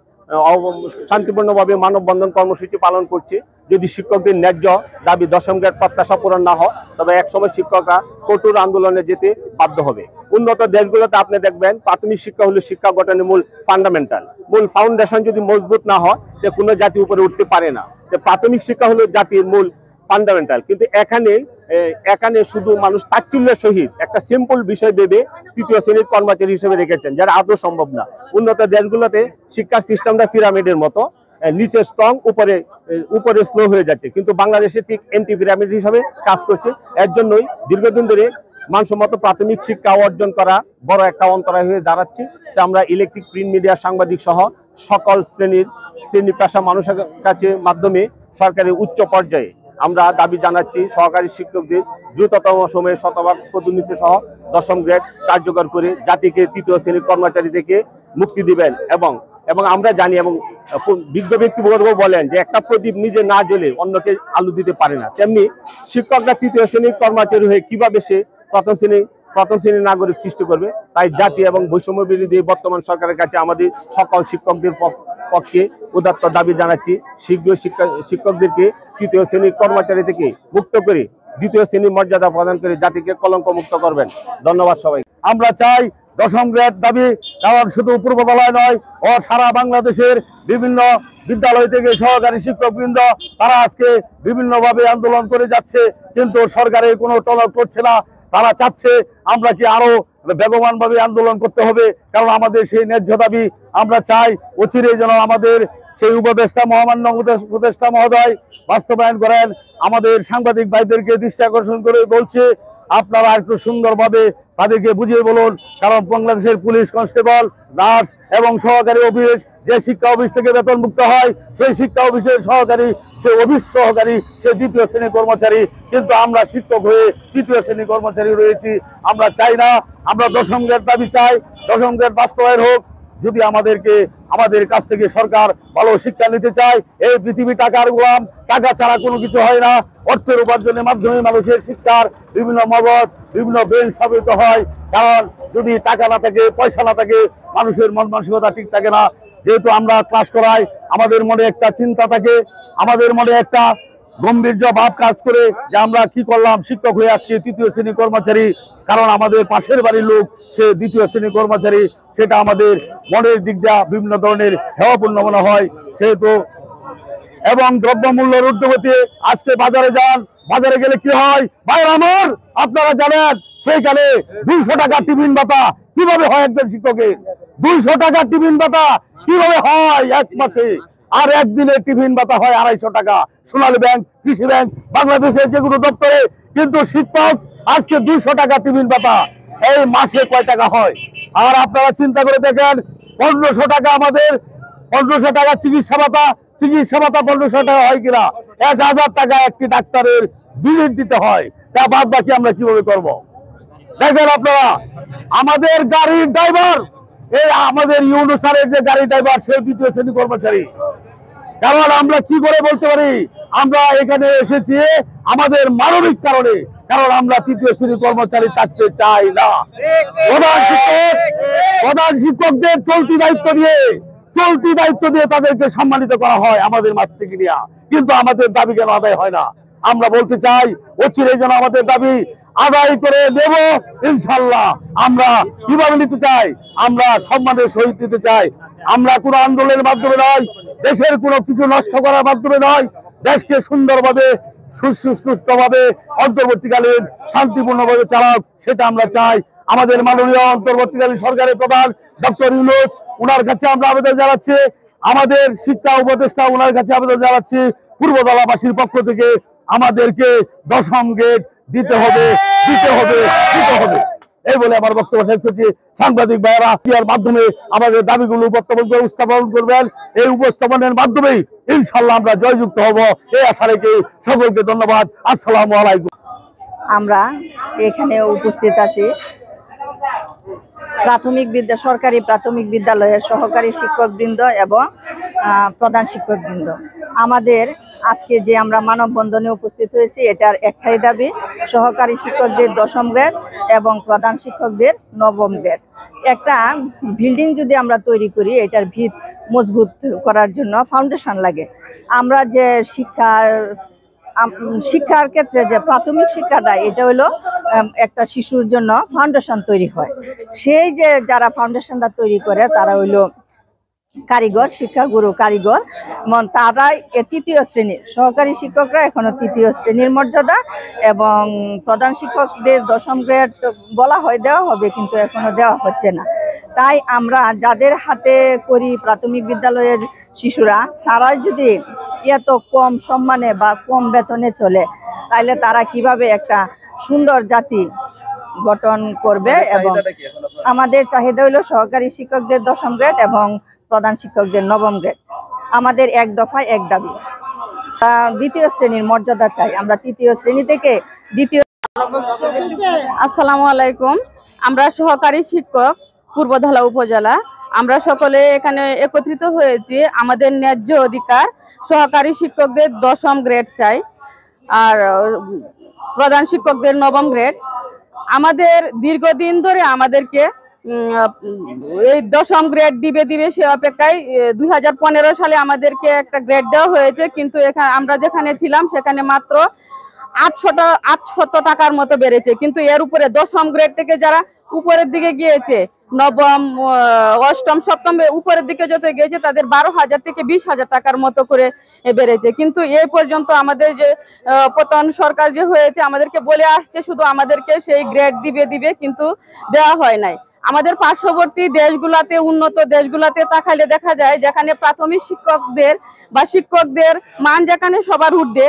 শান্তিপূর্ণভাবে মানববন্ধন কর্মসূচি পালন করছে। যদি শিক্ষকদের ন্যায্য দাবি 10ম গ্রেড প্রত্যাশা পূরণ না হয় তবে একসময় শিক্ষকরা কঠোর আন্দোলনে যেতে বাধ্য হবে। উন্নত দেশগুলোতে আপনি দেখবেন প্রাথমিক শিক্ষা হলো শিক্ষা গঠনের মূল ফাউন্ডেশন যদি মজবুত না হয় তো কোনো জাতি উপরে উঠতে পারে না। প্রাথমিক শিক্ষা হলো জাতির মূল ফান্ডামেন্টাল। কিন্তু এখানে শুধু মানুষ তাচ্ছিল্যের সহিত একটা সিম্পল বিষয় ভেবে তৃতীয় শ্রেণীর কর্মচারী হিসেবে রেখেছেন, যারা আদৌ সম্ভব না। উন্নত দেশগুলোতে শিক্ষার সিস্টেমটা পিরামিডের মতো, নিচে স্ট্রং, উপরে স্লো হয়ে যাচ্ছে, কিন্তু বাংলাদেশে ঠিক এন্টি পিরামিড হিসাবে কাজ করছে। এর জন্যই দীর্ঘদিন ধরে মানসম্মত প্রাথমিক শিক্ষা অর্জন করা বড় একটা অন্তরায় হয়ে দাঁড়াচ্ছে। আমরা ইলেকট্রিক, প্রিন্ট মিডিয়া, সাংবাদিক সহ সকল শ্রেণী পেশা মানুষের কাছে মাধ্যমে সরকারের উচ্চ পর্যায়ে আমরা দাবি জানাচ্ছি সহকারী শিক্ষকদের দ্রুততম সময়ে শতভাগ পদোন্নতি সহ 10ম গ্রেড কার্যকর করে জাতিকে তৃতীয় শ্রেণীর কর্মচারী থেকে মুক্তি দিবেন। এবং আমরা জানি, এবং বিজ্ঞ ব্যক্তিবর্গ বলেন যে একটা প্রদীপ নিজে না জ্বলে অন্যকে আলো দিতে পারে না। তেমনি শিক্ষকরা তৃতীয় শ্রেণীর কর্মচারী হয়ে কিভাবে সে প্রথম শ্রেণীর নাগরিক সৃষ্টি করবে? তাই জাতি এবং বৈষম্য বিরোধী বর্তমান সরকারের কাছে আমাদের সকল শিক্ষকদের পক্ষে উদাত্ত দাবি জানাচ্ছি, শীঘ্র শিক্ষকদেরকে তৃতীয় শ্রেণীর কর্মচারী থেকে মুক্ত করে দ্বিতীয় শ্রেণীর মর্যাদা প্রদান করে জাতিকে কলঙ্ক মুক্ত করবেন। ধন্যবাদ সবাই। আমরা চাই দশম গ্রেড দাবি। কারণ শুধু পূর্বতলায় নয়, ও সারা বাংলাদেশের বিভিন্ন বিদ্যালয় থেকে সহকারী শিক্ষকবৃন্দ তারা আজকে বিভিন্নভাবে আন্দোলন করে যাচ্ছে, কিন্তু সরকারের কোনো টনক করছে না। তারা চাচ্ছে আমরা কি আরো বেগবান ভাবে আন্দোলন করতে হবে, কারণ আমাদের সেই ন্যায্য দাবি আমরা চাই অচিরেই যেন আমাদের সেই উপদেষ্টা মহামান্য উপদেষ্টা মহোদয় বাস্তবায়ন করেন। আমাদের সাংবাদিক ভাইদেরকে দৃষ্টি আকর্ষণ করে বলছে, আপনারা একটু সুন্দরভাবে তাদেরকে বুঝিয়ে বলুন, কারণ বাংলাদেশের পুলিশ কনস্টেবল, নার্স এবং সহকারী অফিস যে শিক্ষা অফিস থেকে বেতন মুক্ত হয়, সেই শিক্ষা অফিসের সহকারী, সেই অফিস সহকারী, সে দ্বিতীয় শ্রেণীর কর্মচারী, কিন্তু আমরা শিক্ষক হয়ে তৃতীয় শ্রেণীর কর্মচারী রয়েছি। আমরা চাই না, আমরা দশম গ্রেড দাবি চাই, দশম গ্রেড বাস্তবায়ন হোক। যদি আমাদের কাছ থেকে সরকার ভালো শিক্ষা নিতে চায়, এই পৃথিবী টাকার গোলাম, টাকা ছাড়া কোনো কিছু হয় না। অর্থের উপার্জনের মাধ্যমে মানুষের শিক্ষার বিভিন্ন মগজ, বিভিন্ন ব্রেন স্থাপিত হয়। কারণ যদি টাকা না থাকে, পয়সা না থাকে, মানুষের মন মানসিকতা ঠিক থাকে না। যেহেতু আমরা ক্লাস করাই, আমাদের মনে একটা চিন্তা থাকে, আমাদের মনে একটা গম্ভীর্য ভাব কাজ করে যে আমরা কি করলাম, শিক্ষক হয়ে আজকে তৃতীয় শ্রেণীর কর্মচারী। কারণ আমাদের পাশের বাড়ির লোক সে দ্বিতীয় শ্রেণীর কর্মচারী, সেটা আমাদের মনের দিক দিয়ে বিভিন্ন ধরনের হেওয়াপূর্ণ মনে হয়। সেহেতু এবং দ্রব্যমূল্যের ঊর্ধ্বগতি, আজকে বাজারে যান, বাজারে গেলে কি হয় ভাইরা আমার, আপনারা জানেন সেইখানে 200 টাকা টিফিন ভাতা কিভাবে হয় একজন শিক্ষকের, 200 টাকা টিফিন ভাতা কিভাবে হয় এক মাসে, আর একদিনের টিফিন ভাতা হয় 250 টাকা। সোনালী ব্যাংক, কৃষি ব্যাংক, বাংলাদেশের যেগুলো দপ্তরে, কিন্তু শিক্ষক আজকে 200 টাকা টিফিন ভাতা, এই মাসে কয় টাকা হয়? আর আপনারা চিন্তা করে দেখেন, 1500 টাকা আমাদের, 1500 টাকা চিকিৎসা ভাতা 1500 টাকা হয় কিনা? 1000 টাকা একটি ডাক্তারের ভিজিট দিতে হয়। তা বাদ বাকি আমরা কিভাবে করব? দেখেন আপনারা, আমাদের গাড়ির ড্রাইভার, এই আমাদের ইউনুসারের যে গাড়ি ড্রাইভার, সে দ্বিতীয় শ্রেণী কর্মচারী। কারণ আমরা কি করে বলতে পারি আমরা এখানে এসেছি আমাদের মানবিক কারণে, কারণ আমরা তৃতীয় শ্রেণী কর্মচারী থাকতে চাই না। প্রধান শিক্ষকদের চলতি দায়িত্ব দিয়ে তাদেরকে সম্মানিত করা হয় আমাদের মাছ থেকে নিয়ে, কিন্তু আমাদের দাবি কেন আদায় হয় না? আমরা বলতে চাই অচিরেই যেন আমাদের দাবি আদায় করে নেব ইনশাল্লাহ। আমরা কিভাবে নিতে চাই? আমরা সম্মানের সহিত নিতে চাই। আমরা কোনো আন্দোলনের মাধ্যমে নয়, দেশের কোনো কিছু নষ্ট করার মাধ্যমে নয়, দেশকে সুন্দরভাবে সুষ্ঠুভাবে অন্তর্বর্তীকালীন শান্তিপূর্ণভাবে চালাক, সেটা আমরা চাই। আমাদের মাননীয় অন্তর্বর্তীকালীন সরকারের প্রধান ডক্টর ইউনূস, ওনার কাছে আমরা আবেদন জানাচ্ছি, আমাদের শিক্ষা উপদেষ্টা ওনার কাছে আবেদন জানাচ্ছি, পূর্বতলাবাসীর পক্ষ থেকে আমাদেরকে দশম গ্রেড দিতে হবে। এই বলে আমার বক্তব্য শেষ করছি। সাংবাদিক ভাইয়েরা এর মাধ্যমে আমাদের দাবিগুলো উপস্থাপন করবেন। এই উপস্থাপনের মাধ্যমেই ইনশাল্লাহ আমরা জয়যুক্ত হব, এই আশা রেখে সকলকে ধন্যবাদ। আসসালামু আলাইকুম। আমরা এখানে উপস্থিত আছি সরকারি প্রাথমিক বিদ্যালয়ের সহকারী শিক্ষকবৃন্দ এবং প্রধান শিক্ষকবৃন্দ। আমাদের আজকে যে আমরা মানববন্ধনে উপস্থিত হয়েছি, এটার একটাই দাবি, সহকারী শিক্ষকদের দশম গ্রেড এবং প্রধান শিক্ষকদের নবম গ্রেড। একটা বিল্ডিং যদি আমরা তৈরি করি, এটার ভিত মজবুত করার জন্য ফাউন্ডেশন লাগে। আমরা যে শিক্ষার ক্ষেত্রে যে প্রাথমিক শিক্ষা দেয়, এটা হলো একটা শিশুর জন্য ফাউন্ডেশন তৈরি হয়। সেই যে যারা ফাউন্ডেশনটা তৈরি করে তারা হইলো কারিগর, শিক্ষাগুরু কারিগর, তারাই তৃতীয় শ্রেণীর সহকারী শিক্ষকরা এখনো তৃতীয় শ্রেণীর মর্যাদা, এবং প্রধান শিক্ষকদের দশম গ্রেড বলা হয় দেওয়া হবে, কিন্তু এখনো দেওয়া হচ্ছে না। তাই আমরা যাদের হাতে করি প্রাথমিক বিদ্যালয়ের শিশুরা, তারা যদি এত কম সম্মানে বা কম বেতনে চলে, তাহলে তারা কিভাবে একটা সুন্দর জাতি গঠন করবে? এবং আমাদের চাহিদা হলো সহকারী শিক্ষকদের দশম গ্রেড এবং প্রধান শিক্ষকদের নবম গ্রেড। আমাদের এক দফায় এক দাবি, দ্বিতীয় শ্রেণীর মর্যাদা চাই। আমরা তৃতীয় শ্রেণী থেকে দ্বিতীয়। আসসালামু আলাইকুম। আমরা সহকারী শিক্ষক পূর্বধলা উপজেলা, আমরা সকলে এখানে একত্রিত হয়েছি। আমাদের ন্যায্য অধিকার, সহকারী শিক্ষকদের দশম গ্রেড চাই আর প্রধান শিক্ষকদের নবম গ্রেড। আমাদের দীর্ঘদিন ধরে আমাদেরকে এই দশম গ্রেড দিবে সে অপেক্ষায় 2015 সালে আমাদেরকে একটা গ্রেড দেওয়া হয়েছে, কিন্তু এখানে আমরা যেখানে ছিলাম সেখানে মাত্র 800 টাকার মতো বেড়েছে, কিন্তু এর উপরে দশম গ্রেড থেকে যারা উপরের দিকে গিয়েছে, নবম, অষ্টম, সপ্তম উপরের দিকে যত গিয়েছে তাদের 12,000 থেকে 20,000 টাকার মতো করে বেড়েছে। কিন্তু এই পর্যন্ত আমাদের যে পতন সরকার যে হয়েছে আমাদেরকে বলে আসছে শুধু আমাদেরকে সেই গ্রেড দিবে, কিন্তু দেওয়া হয় নাই। আমাদের পার্শ্ববর্তী দেশগুলাতে, উন্নত দেশগুলাতে তাকাইলে দেখা যায় যেখানে প্রাথমিক শিক্ষকদের মান যেখানে সবার ঊর্ধ্বে,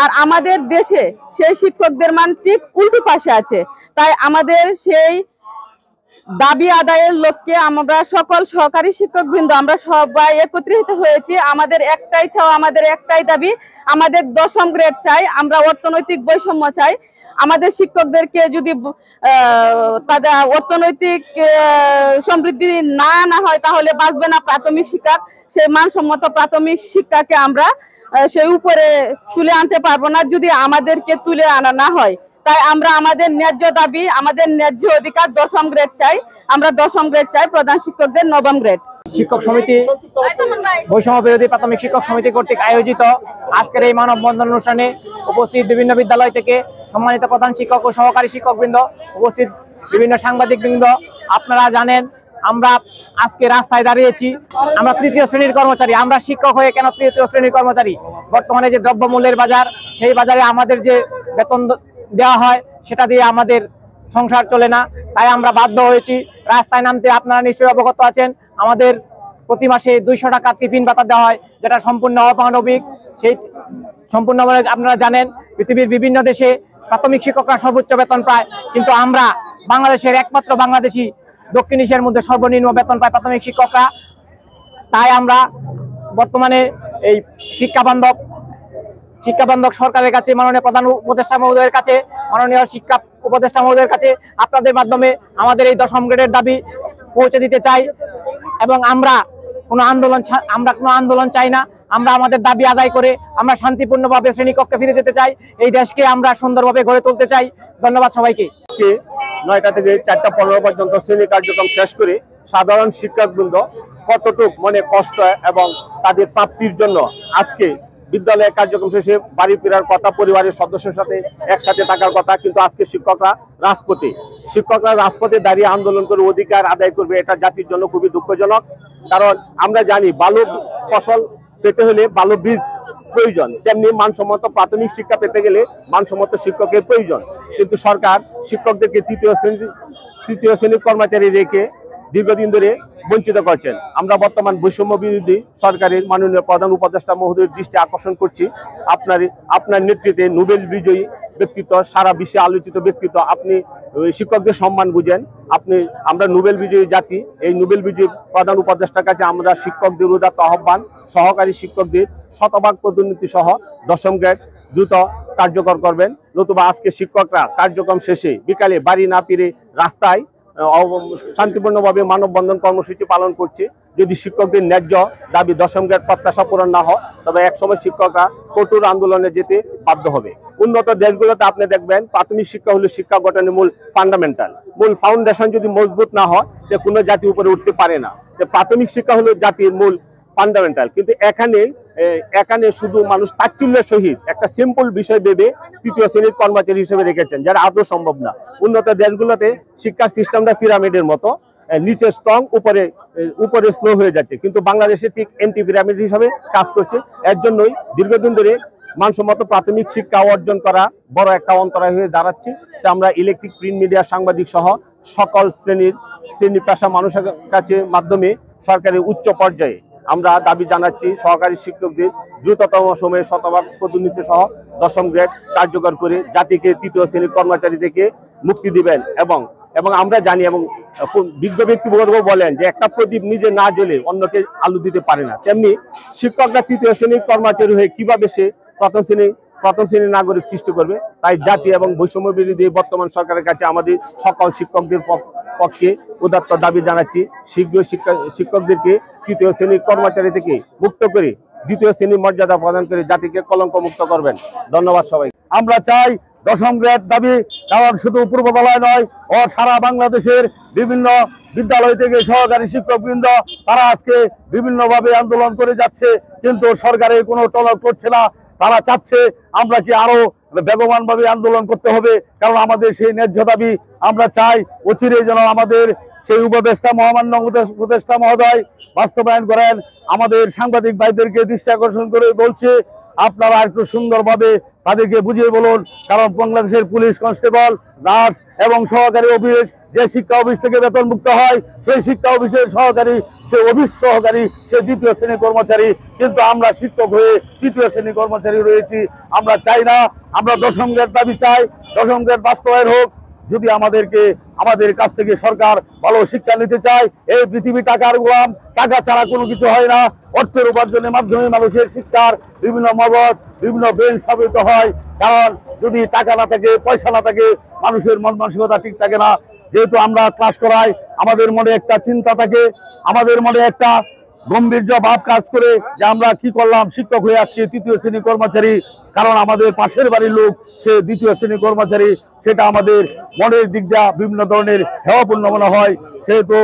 আর আমাদের দেশে সেই শিক্ষকদের মান ঠিক উল্টো পাশে আছে। তাই আমাদের সেই দাবি আদায়ের লক্ষ্যে আমরা সকল সহকারী শিক্ষকবৃন্দ আমরা সবাই একত্রিত হয়েছি। আমাদের একটাই চাওয়া, আমাদের একটাই দাবি, আমাদের দশম গ্রেড চাই। আমরা অর্থনৈতিক বৈষম্য চাই। আমাদের শিক্ষকদেরকে যদি তাদের অর্থনৈতিক সমৃদ্ধি না হয় তাহলে বাঁচবে না প্রাথমিক শিক্ষা। সেই মানসম্মত প্রাথমিক শিক্ষাকে আমরা সেই উপরে তুলে আনতে পারবো না যদি আমাদেরকে তুলে আনা না হয়। তাই আমরা আমাদের ন্যায্য দাবি, আমাদের ন্যায্য অধিকার দশম গ্রেড চাই। আমরা দশম গ্রেড চাই, প্রধান শিক্ষকদের নবম গ্রেড। শিক্ষক সমিতি, বৈষম্য বিরোধী প্রাথমিক শিক্ষক সমিতি কর্তৃক আয়োজিত আজকের এই মানববন্ধন অনুষ্ঠানে উপস্থিত বিভিন্ন বিদ্যালয় থেকে সম্মানিত প্রধান শিক্ষক ও সহকারী শিক্ষকবৃন্দ, উপস্থিত বিভিন্ন সাংবাদিকবৃন্দ, আপনারা জানেন আমরা আজকে রাস্তায় দাঁড়িয়েছি। আমরা তৃতীয় শ্রেণীর কর্মচারী। আমরা শিক্ষক হয়ে কেন তৃতীয় শ্রেণীর কর্মচারী? বর্তমানে যে দ্রব্যমূল্যের বাজার, সেই বাজারে আমাদের যে বেতন দেওয়া হয় সেটা দিয়ে আমাদের সংসার চলে না। তাই আমরা বাধ্য হয়েছি রাস্তায় নামতে। আপনারা নিশ্চয়ই অবগত আছেন আমাদের প্রতি মাসে 200 টাকা টিফিন ভাতা দেওয়া হয়, যেটা সম্পূর্ণ অমানবিক। সেই সম্পূর্ণ আপনারা জানেন পৃথিবীর বিভিন্ন দেশে প্রাথমিক শিক্ষকরা সর্বোচ্চ বেতন পায়, কিন্তু আমরা বাংলাদেশের একমাত্র বাংলাদেশি দক্ষিণ এশিয়ার মধ্যে সর্বনিম্ন বেতন পায় প্রাথমিক শিক্ষকরা। তাই আমরা বর্তমানে এই শিক্ষা বান্ধব সরকারের কাছে, মাননীয় প্রধান উপদেষ্টা মহোদয়ের কাছে, মাননীয় শিক্ষা উপদেষ্টা মহোদয়ের কাছে আপনাদের মাধ্যমে আমাদের এই দশম গ্রেডের দাবি পৌঁছে দিতে চাই। এবং আমরা কোনো আন্দোলন চাই না। আমরা আমাদের দাবি আদায় করে আমরা শান্তিপূর্ণভাবে শ্রেণীকক্ষে ফিরে যেতে চাই। এই দেশকে আমরা সুন্দরভাবে গড়ে তুলতে চাই। ধন্যবাদ সবাইকে। 9টা থেকে 4টা 15 পর্যন্ত শ্রেণী কার্যক্রম শেষ করে সাধারণ শিক্ষকবৃন্দ কতটুক মনে কষ্ট এবং তাদের প্রাপ্তির জন্য আজকে বিদ্যালয়ের কার্যক্রম শেষে বাড়ি ফেরার কথা, পরিবারের সদস্যের সাথে একসাথে থাকার কথা, কিন্তু আজকে শিক্ষকরা রাজপথে দাঁড়িয়ে আন্দোলন করে অধিকার আদায় করবে। এটা জাতির জন্য খুবই দুঃখজনক। কারণ আমরা জানি ভালো ফসল পেতে হলে ভালো বীজ প্রয়োজন, তেমনি মানসম্মত প্রাথমিক শিক্ষা পেতে গেলে মানসম্মত শিক্ষকের প্রয়োজন। কিন্তু সরকার শিক্ষকদেরকে তৃতীয় শ্রেণীর কর্মচারী রেখে দীর্ঘদিন ধরে বঞ্চিত করছেন। আমরা বর্তমান বৈষম্য বিরোধী সরকারের মাননীয় প্রধান উপদেষ্টা মহোদয়ের দৃষ্টি আকর্ষণ করছি। আপনার নেতৃত্বে নোবেল বিজয়ী ব্যক্তিত্ব, সারা বিশ্বে আলোচিত ব্যক্তিত্ব, আপনি শিক্ষকদের সম্মান বুঝেন। আমরা নোবেল বিজয়ী জাতি। এই নোবেল বিজয়ী প্রধান উপদেষ্টার কাছে আমরা শিক্ষকদের উদাত্ত আহ্বান, সহকারী শিক্ষকদের শতভাগ পদোন্নতি সহ দশম গ্রেড দ্রুত কার্যকর করবেন। নতুবা আজকে শিক্ষকরা কার্যক্রম শেষে বিকালে বাড়ি না ফিরে রাস্তায় শান্তিপূর্ণভাবে মানববন্ধন কর্মসূচি পালন করছে। যদি শিক্ষকদের ন্যায্য দাবি দশম গ্রেড প্রত্যাশা পূরণ না হয় তবে একসময় শিক্ষকরা কঠোর আন্দোলনে যেতে বাধ্য হবে। উন্নত দেশগুলোতে আপনি দেখবেন প্রাথমিক শিক্ষা হলো শিক্ষা গঠনের মূল ফান্ডামেন্টাল, মূল ফাউন্ডেশন যদি মজবুত না হয় যে কোনো জাতি উপরে উঠতে পারে না। প্রাথমিক শিক্ষা হলো জাতির মূল ফান্ডামেন্টাল। কিন্তু এখানে শুধু মানুষ তাচ্ছিল্যের সহিত একটা সিম্পল বিষয় ভেবে তৃতীয় শ্রেণীর কর্মচারী হিসেবে রেখেছেন, যারা আদৌ সম্ভব না। উন্নত দেশগুলোতে শিক্ষার সিস্টেমটা পিরামিডের মতো, নিচে স্ট্রং, উপরে স্লো হয়ে যাচ্ছে, কিন্তু বাংলাদেশে ঠিক এন্টি পিরামিড হিসাবে কাজ করছে। এর জন্যই দীর্ঘদিন ধরে মানসম্মত প্রাথমিক শিক্ষা অর্জন করা বড় একটা অন্তরায় হয়ে দাঁড়াচ্ছে। আমরা ইলেকট্রিক, প্রিন্ট মিডিয়া, সাংবাদিক সহ সকল শ্রেণী পেশা মানুষের কাছে মাধ্যমে সরকারের উচ্চ পর্যায়ে আমরা দাবি জানাচ্ছি সহকারী শিক্ষকদের দ্রুততম সময়ে শতভাগ পদোন্নতি সহ দশম গ্রেড কার্যকর করে জাতিকে তৃতীয় শ্রেণীর কর্মচারী থেকে মুক্তি দিবেন। এবং আমরা জানি, এবং বিজ্ঞ ব্যক্তিবর্গ বলেন যে একটা প্রদীপ নিজে না জ্বলে অন্যকে আলো দিতে পারে না। তেমনি শিক্ষকরা তৃতীয় শ্রেণীর কর্মচারী হয়ে কিভাবে সে প্রথম শ্রেণীর নাগরিক সৃষ্টি করবে? তাই জাতি এবং বৈষম্য বিরোধী বর্তমান সরকারের কাছে আমাদের সকল শিক্ষকদের পক্ষে উদাত্ত দাবি জানাচ্ছি, শীঘ্র শিক্ষকদেরকে তৃতীয় শ্রেণীর কর্মচারী থেকে মুক্ত করে দ্বিতীয় শ্রেণীর মর্যাদা প্রদান করে জাতিকে কলঙ্ক মুক্ত করবেন। ধন্যবাদ সবাই। আমরা চাই দশম গ্রেড দাবি, কারণ শুধু পূর্বতলায় নয়, সারা বাংলাদেশের বিভিন্ন বিদ্যালয় থেকে সহকারী শিক্ষকবৃন্দ তারা আজকে বিভিন্নভাবে আন্দোলন করে যাচ্ছে, কিন্তু সরকারের কোনো টলক করছে না। তারা চাচ্ছে আমরা কি আরো বেগবান ভাবে আন্দোলন করতে হবে, কারণ আমাদের সেই ন্যায্য দাবি আমরা চাই অচিরেই যেন আমাদের সেই উপদেষ্টা মহামান্য উপদেষ্টা মহোদয় বাস্তবায়ন করেন। আমাদের সাংবাদিক ভাইদেরকে দৃষ্টি আকর্ষণ করে বলছে, আপনারা একটু সুন্দরভাবে তাদেরকে বুঝিয়ে বলুন, কারণ বাংলাদেশের পুলিশ কনস্টেবল, নার্স এবং সহকারী অফিস, যে শিক্ষা অফিস থেকে বেতনমুক্ত হয় সেই শিক্ষা অফিসের সহকারী, সে অফিস সহকারী, সে দ্বিতীয় শ্রেণীর কর্মচারী, কিন্তু আমরা শিক্ষক হয়ে তৃতীয় শ্রেণীর কর্মচারী রয়েছি। আমরা চাই না, আমরা 10ম গ্রেড দাবি চাই, 10ম গ্রেড বাস্তবায়ন হোক। যদি আমাদের কাছ থেকে সরকার ভালো শিক্ষা নিতে চায়, এই পৃথিবী টাকার গোলাম, টাকা ছাড়া কোনো কিছু হয় না। অর্থের উপার্জনের মাধ্যমে মানুষের শিক্ষার বিভিন্ন মগজ, বিভিন্ন ব্রেন স্থাপিত হয়। কারণ যদি টাকা না থাকে, পয়সা না থাকে, মানুষের মন মানসিকতা ঠিক থাকে না। যেহেতু আমরা ক্লাস করাই, আমাদের মনে একটা চিন্তা থাকে, আমাদের মনে একটা গম্ভীর্য ভাব কাজ করে যে আমরা কি করলাম, শিক্ষক হয়ে আজকে তৃতীয় শ্রেণী কর্মচারী, কারণ আমাদের পাশের বাড়ির লোক সে দ্বিতীয় শ্রেণী কর্মচারী। সেটা আমাদের মনের দিক দিয়ে বিভিন্ন ধরনের হেওয়াপূর্ণ মনে হয়। সেহেতু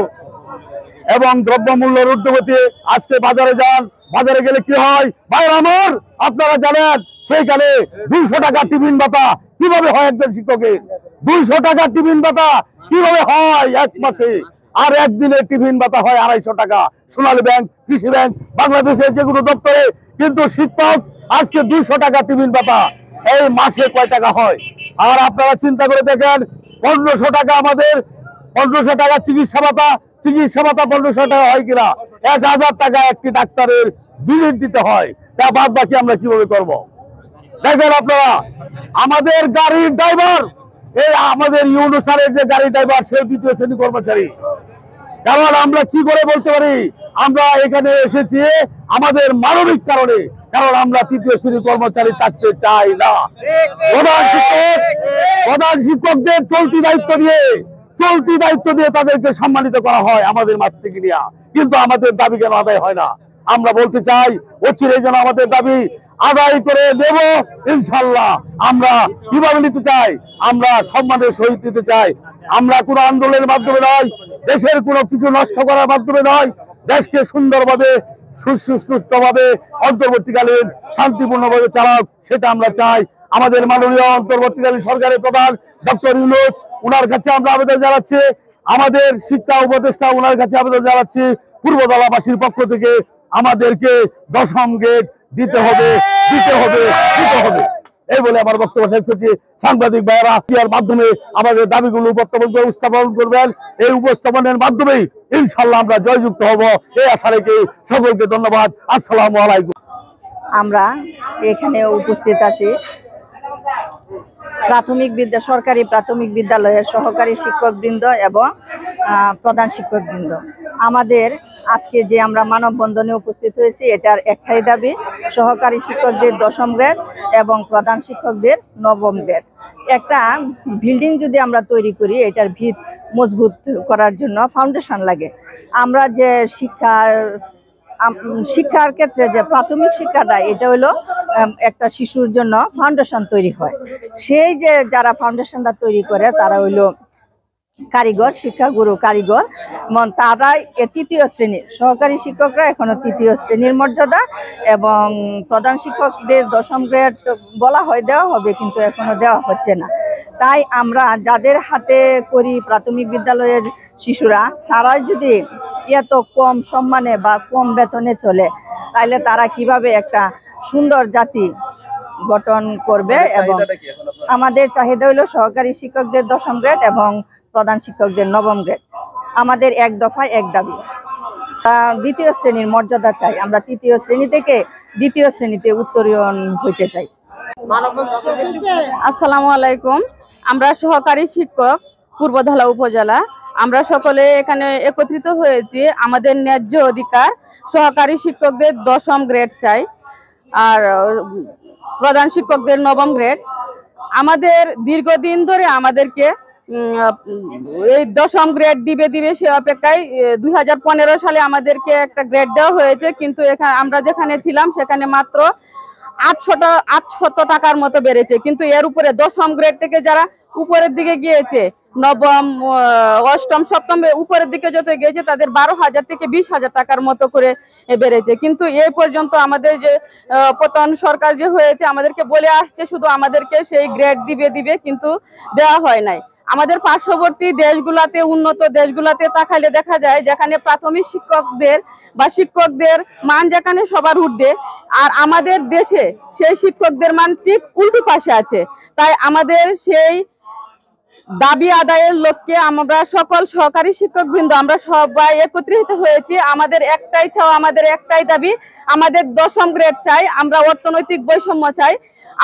এবং দ্রব্যমূল্যের ঊর্ধ্বগতি, আজকে বাজারে যান, বাজারে গেলে কি হয় ভাই আমার, আপনারা জানেন সেইখানে 200 টাকা টিফিন ভাতা কিভাবে হয় একজন শিক্ষকের, 200 টাকা টিফিন ভাতা কিভাবে হয় এক মাসে, আর একদিনের টিফিন ভাতা হয় 250 টাকা। সোনালী ব্যাংক, কৃষি ব্যাংক, বাংলাদেশের যেগুলো দপ্তরে, কিন্তু শিক্ষক আজকে 200 টাকা টিফিন ভাতা, এই মাসে কয় টাকা হয়? আর আপনারা চিন্তা করে দেখেন, 1500 টাকা আমাদের, 1500 টাকা চিকিৎসা ভাতা 1500 টাকা হয় কিনা? 1000 টাকা একটি ডাক্তারের ভিজিট দিতে হয়। তা বাদ বাকি আমরা কিভাবে করব? দেখেন আপনারা, আমাদের গাড়ির ড্রাইভার, এই আমাদের ইউনুসারের যে গাড়ি ড্রাইভার, সে দ্বিতীয় শ্রেণী কর্মচারী। কারণ আমরা কি করে বলতে পারি আমরা এখানে এসেছি আমাদের মানবিক কারণে, কারণ আমরা তৃতীয় শ্রেণী কর্মচারী থাকতে চাই না। প্রধান শিক্ষকদের চলতি দায়িত্ব দিয়ে তাদেরকে সম্মানিত করা হয় আমাদের মাছ থেকে নিয়ে, কিন্তু আমাদের দাবি কেন আদায় হয় না? আমরা বলতে চাই অচিরেই যেন আমাদের দাবি আদায় করে দেব ইনশাল্লাহ। আমরা কিভাবে নিতে চাই? আমরা সম্মানের সহিত নিতে চাই। আমরা কোনো আন্দোলনের মাধ্যমে নয়, দেশের কোনো কিছু নষ্ট করার মাধ্যমে নয়, দেশকে সুন্দরভাবে সুষ্ঠুভাবে অন্তর্বর্তীকালীন শান্তিপূর্ণভাবে চালাক, সেটা আমরা চাই। আমাদের মাননীয় অন্তর্বর্তীকালীন সরকারের প্রধান ডক্টর ইউনূস, ওনার কাছে আমরা আবেদন জানাচ্ছি, আমাদের শিক্ষা উপদেষ্টা ওনার কাছে আবেদন জানাচ্ছি, পূর্বতলাবাসীর পক্ষ থেকে আমাদেরকে 10ম গ্রেড দিতে হবে। এই বলে আমার বক্তব্য শেষ করছি। সাংবাদিক ভাইয়েরা এর মাধ্যমে আমাদের দাবিগুলো উপস্থাপন করবেন। এই উপস্থাপনের মাধ্যমেই ইনশাল্লাহ আমরা জয়যুক্ত হব, এই আশা রেখে সকলকে ধন্যবাদ। আসসালামু আলাইকুম। আমরা এখানে উপস্থিত আছি সরকারি প্রাথমিক বিদ্যালয়ের সহকারী শিক্ষকবৃন্দ এবং প্রধান শিক্ষকবৃন্দ। আমাদের আজকে যে আমরা মানববন্ধনে উপস্থিত হয়েছি, এটার একটাই দাবি, সহকারী শিক্ষকদের 10ম গ্রেড এবং প্রধান শিক্ষকদের 9ম গ্রেড। একটা বিল্ডিং যদি আমরা তৈরি করি, এটার ভিত মজবুত করার জন্য ফাউন্ডেশন লাগে। আমরা যে শিক্ষার ক্ষেত্রে যে প্রাথমিক শিক্ষাটা, এটা হলো একটা শিশুর জন্য ফাউন্ডেশন তৈরি হয়। সেই যে যারা ফাউন্ডেশনটা তৈরি করে তারা হইলো কারিগর, শিক্ষাগুরু কারিগর, তারাই 3য় শ্রেণীর সহকারী শিক্ষকরা এখনো 3য় শ্রেণীর মর্যাদা, এবং প্রধান শিক্ষকদের 10ম গ্রেড বলা হয় দেওয়া হবে, কিন্তু এখনো দেওয়া হচ্ছে না। তাই আমরা যাদের হাতে করি প্রাথমিক বিদ্যালয়ের শিশুরা, তারা যদি এত কম সম্মানে বা কম বেতনে চলে, তাহলে তারা কিভাবে একটা সুন্দর জাতি গঠন করবে? এবং আমাদের চাহিদা হলো সহকারী শিক্ষকদের 10ম গ্রেড এবং প্রধান শিক্ষকদের 9ম গ্রেড। আমাদের এক দফায় এক দাবি, 2য় শ্রেণীর মর্যাদা চাই। আমরা 3য় শ্রেণী থেকে 2য় শ্রেণীতে উত্তরীয়ন হইতে চাই। আসসালামু আলাইকুম। আমরা সহকারী শিক্ষক পূর্বধলা উপজেলা, আমরা সকলে এখানে একত্রিত হয়েছি। আমাদের ন্যায্য অধিকার, সহকারী শিক্ষকদের 10ম গ্রেড চাই, আর প্রধান শিক্ষকদের 9ম গ্রেড। আমাদের দীর্ঘদিন ধরে আমাদেরকে এই 10ম গ্রেড দিবে সে অপেক্ষায় 2015 সালে আমাদেরকে একটা গ্রেড দেওয়া হয়েছে, কিন্তু এখানে আমরা যেখানে ছিলাম সেখানে মাত্র 800 টাকার মতো বেড়েছে। কিন্তু এর উপরে 10ম গ্রেড থেকে যারা উপরের দিকে গিয়েছে, নবম অষ্টম সপ্তম উপরের দিকে যত গিয়েছে তাদের 12,000 থেকে 20,000 টাকার মতো করে বেড়েছে। কিন্তু এই পর্যন্ত আমাদের যে পতন সরকার যে হয়েছে আমাদেরকে বলে আসছে শুধু আমাদেরকে সেই গ্রেড দিবে কিন্তু দেওয়া হয় নাই। আমাদের পার্শ্ববর্তী দেশগুলাতে, উন্নত দেশগুলাতে তাকালে দেখা যায় যেখানে প্রাথমিক শিক্ষকদের বা শিক্ষকদের মান যেখানে সবার ঊর্ধ্বে, আর আমাদের দেশে সেই শিক্ষকদের মান ঠিক উল্টো পাশে আছে। তাই আমাদের সেই দাবি আদায়ের লক্ষ্যে আমরা সকল সহকারী শিক্ষকবৃন্দ আমরা সবাই একত্রিত হয়েছি। আমাদের একটাই চাওয়া, আমাদের একটাই দাবি, আমাদের 10ম গ্রেড চাই। আমরা অর্থনৈতিক বৈষম্য চাই।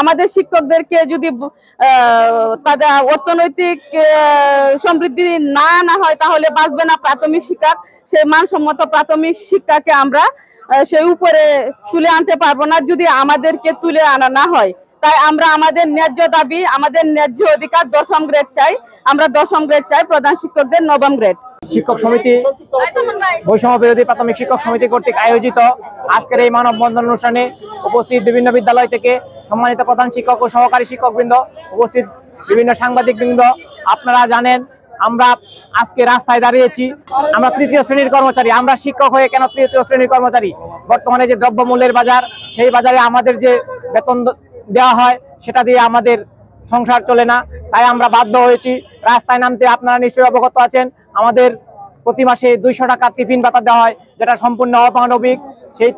আমাদের শিক্ষকদেরকে যদি তাদের অর্থনৈতিক সমৃদ্ধি না আনা হয় তাহলে বাঁচবে না প্রাথমিক শিক্ষা। সেই মানসম্মত প্রাথমিক শিক্ষাকে আমরা সেই উপরে তুলে আনতে পারবো না যদি আমাদেরকে তুলে আনা না হয়। তাই আমরা আমাদের ন্যায্য দাবি, আমাদের ন্যায্য অধিকার 10ম গ্রেড চাই। আমরা 10ম গ্রেড চাই, প্রধান শিক্ষকদের 9ম গ্রেড। শিক্ষক সমিতি, বৈষম্য বিরোধী প্রাথমিক শিক্ষক সমিতি কর্তৃক আয়োজিত আজকের এই মানববন্ধন অনুষ্ঠানে উপস্থিত বিভিন্ন বিদ্যালয় থেকে সম্মানিত প্রধান শিক্ষক ও সহকারী শিক্ষকবৃন্দ, উপস্থিত বিভিন্ন সাংবাদিকবৃন্দ, আপনারা জানেন আমরা আজকে রাস্তায় দাঁড়িয়েছি। আমরা তৃতীয় শ্রেণীর কর্মচারী। আমরা শিক্ষক হয়ে কেন তৃতীয় শ্রেণীর কর্মচারী? বর্তমানে যে দ্রব্যমূল্যের বাজার, সেই বাজারে আমাদের যে বেতন দেওয়া হয় সেটা দিয়ে আমাদের সংসার চলে না। তাই আমরা বাধ্য হয়েছি রাস্তায় নামতে। আপনারা নিশ্চয়ই অবগত আছেন আমাদের প্রতি মাসে 200 টাকা টিফিন ভাতা দেওয়া হয়, যেটা সম্পূর্ণ অমানবিক। সেই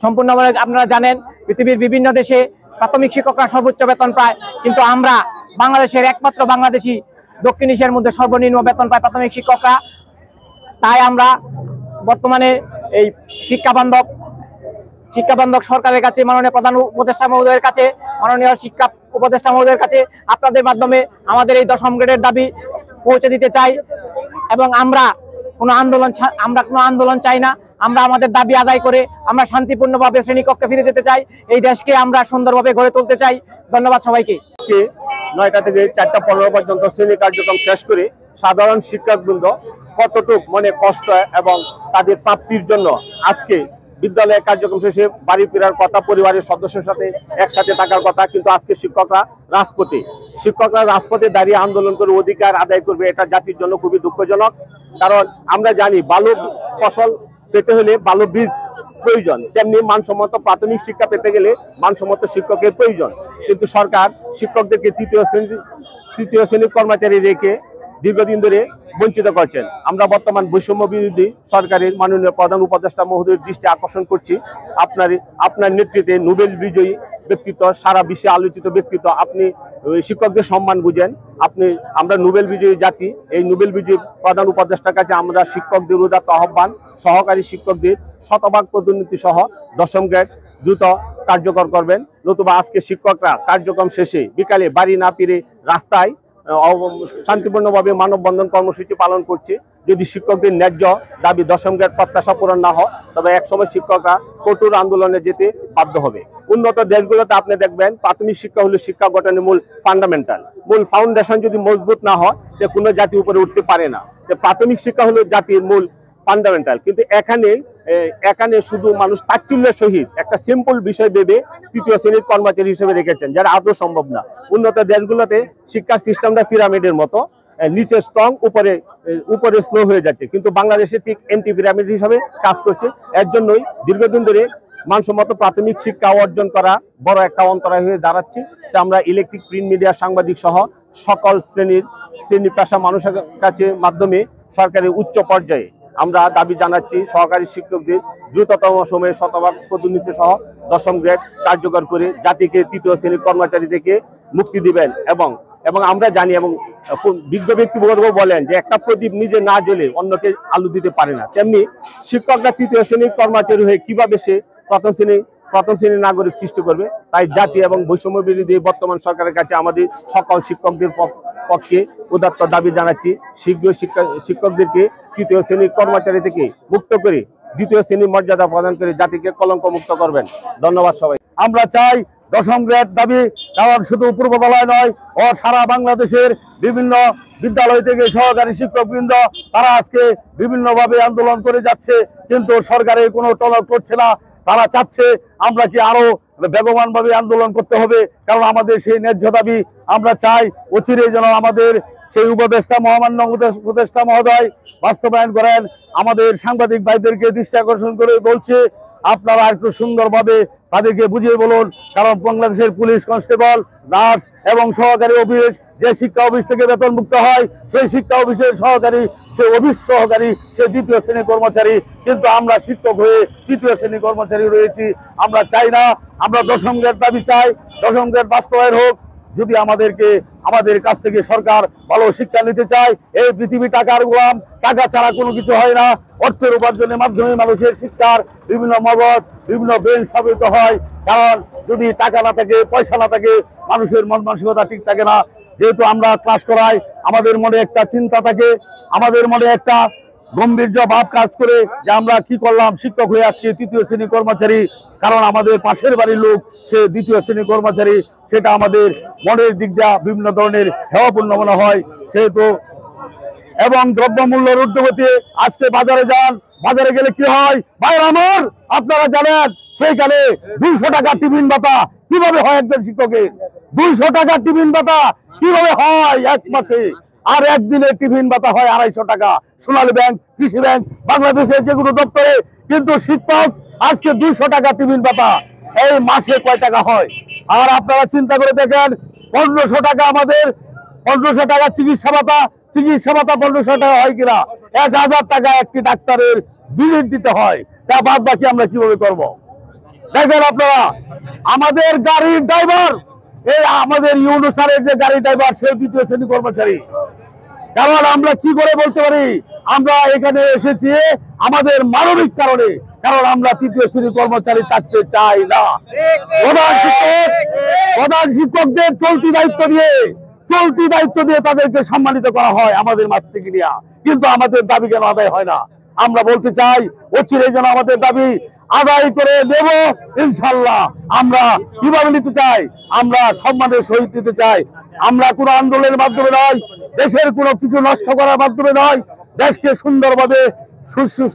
সম্পূর্ণ আপনারা জানেন পৃথিবীর বিভিন্ন দেশে প্রাথমিক শিক্ষকরা সর্বোচ্চ বেতন পায়, কিন্তু আমরা বাংলাদেশের একমাত্র বাংলাদেশি দক্ষিণ এশিয়ার মধ্যে সর্বনিম্ন বেতন পায় প্রাথমিক শিক্ষকরা। তাই আমরা বর্তমানে এই শিক্ষা বান্ধব সরকারের কাছে, মাননীয় প্রধান উপদেষ্টা মহোদয়ের কাছে, মাননীয় শিক্ষা উপদেষ্টা মহোদয়ের কাছে আপনাদের মাধ্যমে আমাদের এই 10ম গ্রেডের দাবি পৌঁছে দিতে চাই। এবং আমরা কোনো আন্দোলন চাই না। আমরা আমাদের দাবি আদায় করে আমরা শান্তিপূর্ণভাবে শ্রেণীকক্ষে ফিরে যেতে চাই। এই দেশকে আমরা সুন্দরভাবে গড়ে তুলতে চাই। ধন্যবাদ সবাইকে। 9টা থেকে 4টা 15 পর্যন্ত শ্রেণী কার্যক্রম শেষ করে সাধারণ শিক্ষকবৃন্দ কতটুক কষ্ট এবং তাদের প্রাপ্তির জন্য আজকে বিদ্যালয়ের কার্যক্রম শেষে বাড়ি ফেরার কথা, পরিবারের সদস্যের সাথে একসাথে থাকার কথা, কিন্তু আজকে শিক্ষকরা রাজপথে দাঁড়িয়ে আন্দোলন করে অধিকার আদায় করবে। এটা জাতির জন্য খুবই দুঃখজনক। কারণ আমরা জানি ভালো ফসল পেতে হলে ভালো বীজ প্রয়োজন, তেমনি মানসম্মত প্রাথমিক শিক্ষা পেতে গেলে মানসম্মত শিক্ষকের প্রয়োজন। কিন্তু সরকার শিক্ষকদেরকে তৃতীয় শ্রেণীর কর্মচারী রেখে দীর্ঘদিন ধরে বঞ্চিত করছেন। আমরা বর্তমান বৈষম্য বিরোধী সরকারের মাননীয় প্রধান উপদেষ্টা মহোদয়ের দৃষ্টি আকর্ষণ করছি। আপনার নেতৃত্বে নোবেল বিজয়ী ব্যক্তিত্ব, সারা বিশ্বে আলোচিত ব্যক্তিত্ব, আপনি শিক্ষকদের সম্মান বুঝেন। আমরা নোবেল বিজয়ী জাতি। এই নোবেল বিজয়ী প্রধান উপদেষ্টার কাছে আমরা শিক্ষকদের উদাত্ত আহ্বান, সহকারী শিক্ষকদের শতভাগ পদোন্নতি সহ 10ম গ্রেড দ্রুত কার্যকর করবেন। নতুবা আজকে শিক্ষকরা কার্যক্রম শেষে বিকালে বাড়ি না ফিরে রাস্তায় শান্তিপূর্ণভাবে মানববন্ধন কর্মসূচি পালন করছে। যদি শিক্ষকদের ন্যায্য দাবি 10ম গ্রেড প্রত্যাশা পূরণ না হয় তবে একসময় শিক্ষকরা কঠোর আন্দোলনে যেতে বাধ্য হবে। উন্নত দেশগুলোতে আপনি দেখবেন প্রাথমিক শিক্ষা হলো শিক্ষা গঠনের মূল ফাউন্ডেশন যদি মজবুত না হয় তো কোনো জাতি উপরে উঠতে পারে না। প্রাথমিক শিক্ষা হলো জাতির মূল ফান্ডামেন্টাল। কিন্তু এখানে শুধু মানুষ তাচ্ছিল্যের সহিত একটা সিম্পল বিষয় ভেবে তৃতীয় শ্রেণীর কর্মচারী হিসেবে রেখেছেন, যারা আদৌ সম্ভব না। উন্নত দেশগুলোতে শিক্ষার সিস্টেমটা পিরামিডের মতো, নিচে স্ট্রং, উপরে স্লো হয়ে যাচ্ছে, কিন্তু বাংলাদেশে ঠিক এন্টি পিরামিড হিসাবে কাজ করছে। এর জন্যই দীর্ঘদিন ধরে মানসম্মত প্রাথমিক শিক্ষা অর্জন করা বড় একটা অন্তরায় হয়ে দাঁড়াচ্ছে। আমরা ইলেকট্রিক, প্রিন্ট মিডিয়া, সাংবাদিক সহ সকল শ্রেণী পেশা মানুষের কাছে মাধ্যমে সরকারের উচ্চ পর্যায়ে আমরা দাবি জানাচ্ছি সহকারী শিক্ষকদের দ্রুততম সময়ে শতভাগ পদোন্নতি সহ 10ম গ্রেড কার্যকর করে জাতিকে তৃতীয় শ্রেণীর কর্মচারী থেকে মুক্তি দিবেন। এবং আমরা জানি, এবং বিজ্ঞ ব্যক্তিবর্গ বলেন যে একটা প্রদীপ নিজে না জ্বলে অন্যকে আলো দিতে পারে না। তেমনি শিক্ষকরা তৃতীয় শ্রেণীর কর্মচারী হয়ে কিভাবে সে প্রথম শ্রেণীর নাগরিক সৃষ্টি করবে? তাই জাতি এবং বৈষম্য বিরোধী বর্তমান সরকারের কাছে আমাদের সকল শিক্ষকদের পক্ষে উদাত্ত দাবি জানাচ্ছি, শীঘ্র শিক্ষকদেরকে তৃতীয় শ্রেণীর কর্মচারী থেকে মুক্ত করে দ্বিতীয় শ্রেণীর মর্যাদা প্রদান করে জাতিকে কলঙ্ক মুক্ত করবেন। ধন্যবাদ সবাই। আমরা চাই 10ম গ্রেড দাবি, কারণ শুধু পূর্বতলায় নয়, সারা বাংলাদেশের বিভিন্ন বিদ্যালয় থেকে সহকারী শিক্ষকবৃন্দ তারা আজকে বিভিন্নভাবে আন্দোলন করে যাচ্ছে, কিন্তু সরকারের কোনো টলক করছে না। তারা চাচ্ছে আমরা কি আরো বেগবানভাবে আন্দোলন করতে হবে, কারণ আমাদের সেই ন্যায্য দাবি। আমরা চাই অচিরে যেন আমাদের সেই উপদেষ্টা মহামান্য উপদেষ্টা মহোদয় বাস্তবায়ন করেন। আমাদের সাংবাদিক ভাইদেরকে দৃষ্টি আকর্ষণ করে বলছে, আপনারা একটু সুন্দরভাবে তাদেরকে বুঝিয়ে বলুন, কারণ বাংলাদেশের পুলিশ কনস্টেবল, নার্স এবং সহকারী অফিস যে শিক্ষা অফিস থেকে বেতনমুক্ত হয়, সেই শিক্ষা অফিসের সহকারী, সে অফিস সহকারী, সে দ্বিতীয় শ্রেণীর কর্মচারী। কিন্তু আমরা শিক্ষক হয়ে তৃতীয় শ্রেণীর কর্মচারী রয়েছি। আমরা চাই না, আমরা 10ম গ্রেড দাবি চাই, 10ম গ্রেড বাস্তবায়ন হোক। যদি আমাদের কাছ থেকে সরকার ভালো শিক্ষা নিতে চায়, এই পৃথিবী টাকার গোলাম, টাকা ছাড়া কোনো কিছু হয় না। অর্থের উপার্জনের মাধ্যমে মানুষের শিক্ষার বিভিন্ন মগজ, বিভিন্ন ব্রেন স্থাপিত হয়। কারণ যদি টাকা না থাকে, পয়সা না থাকে, মানুষের মন মানসিকতা ঠিক থাকে না। যেহেতু আমরা ক্লাস করাই, আমাদের মনে একটা চিন্তা থাকে, আমাদের মনে একটা গম্ভীর্য ভাব কাজ করে যে আমরা কি করলাম, শিক্ষক হয়ে আজকে তৃতীয় শ্রেণী কর্মচারী। কারণ আমাদের পাশের বাড়ির লোক সে দ্বিতীয় শ্রেণী কর্মচারী, সেটা আমাদের মনের দিক দিয়ে বিভিন্ন ধরনের হেওয়াপূর্ণ মনে হয়। সেহেতু এবং দ্রব্যমূল্যের ঊর্ধ্বগতি, আজকে বাজারে যান, বাজারে গেলে কি হয় ভাই আমার, আপনারা জানেন সেইখানে 200 টাকা টিফিন ভাতা কিভাবে হয় একজন শিক্ষকের, 200 টাকা টিফিন ভাতা কিভাবে হয় এক মাসে, আর একদিনের টিফিন ভাতা হয় 250 টাকা। সোনালী ব্যাংক, কৃষি ব্যাংক, বাংলাদেশের যেগুলো দপ্তরে, কিন্তু শিক্ষক আজকে 200 টাকা টিফিন ভাতা, এই মাসে কয় টাকা হয়? আর আপনারা চিন্তা করে দেখেন, 1500 টাকা আমাদের, 1500 টাকা চিকিৎসা ভাতা 1500 টাকা হয় কিনা? 1000 টাকা একটি ডাক্তারের ভিজিট দিতে হয়। তা বাদ বাকি আমরা কিভাবে করব? দেখেন আপনারা, আমাদের গাড়ির ড্রাইভার, এই আমাদের ইউনুসারের যে গাড়ি ড্রাইভার, সে দ্বিতীয় শ্রেণী কর্মচারী। কারণ আমরা কি করে বলতে পারি আমরা এখানে এসেছি আমাদের মানবিক কারণে, কারণ আমরা তৃতীয় শ্রেণী কর্মচারী থাকতে চাই না। প্রধান শিক্ষকদের চলতি দায়িত্ব দিয়ে তাদেরকে সম্মানিত করা হয় আমাদের মাছ থেকে নিয়ে, কিন্তু আমাদের দাবি কেন আদায় হয় না? আমরা বলতে চাই অচিরেই যেন আমাদের দাবি আদায় করে দেব ইনশাল্লাহ। আমরা কিভাবে নিতে চাই? আমরা সম্মানের সহিত নিতে চাই। আমরা কোনো আন্দোলনের মাধ্যমে নয়, দেশের কোনো কিছু নষ্ট করার মাধ্যমে নয়, দেশকে সুন্দরভাবে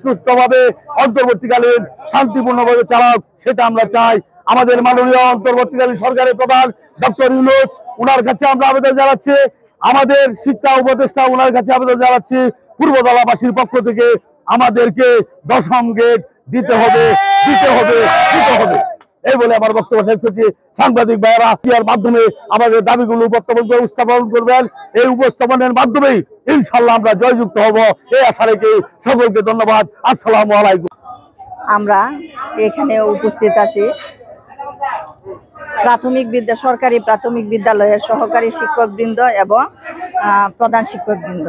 সুষ্ঠুভাবে অন্তর্বর্তীকালীন শান্তিপূর্ণভাবে চালাক, সেটা আমরা চাই। আমাদের মাননীয় অন্তর্বর্তীকালীন সরকারের প্রধান ডক্টর ইউনূস, ওনার কাছে আমরা আবেদন জানাচ্ছি, আমাদের শিক্ষা উপদেষ্টা ওনার কাছে আবেদন জানাচ্ছি, পূর্বদলাবাসীর পক্ষ থেকে আমাদেরকে 10ম গ্রেড দিতে হবে। এই বলে আমার বক্তব্য শেষ করছি। সাংবাদিক ভাইয়েরা এর মাধ্যমে আমাদের দাবিগুলো উপস্থাপন করবেন। এই উপস্থাপনের মাধ্যমেই ইনশাল্লাহ আমরা জয়যুক্ত হব, এই আশা রেখে সকলকে ধন্যবাদ। আসসালামু আলাইকুম। আমরা এখানে উপস্থিত আছি সরকারি প্রাথমিক বিদ্যালয়ের সহকারী শিক্ষকবৃন্দ এবং প্রধান শিক্ষকবৃন্দ।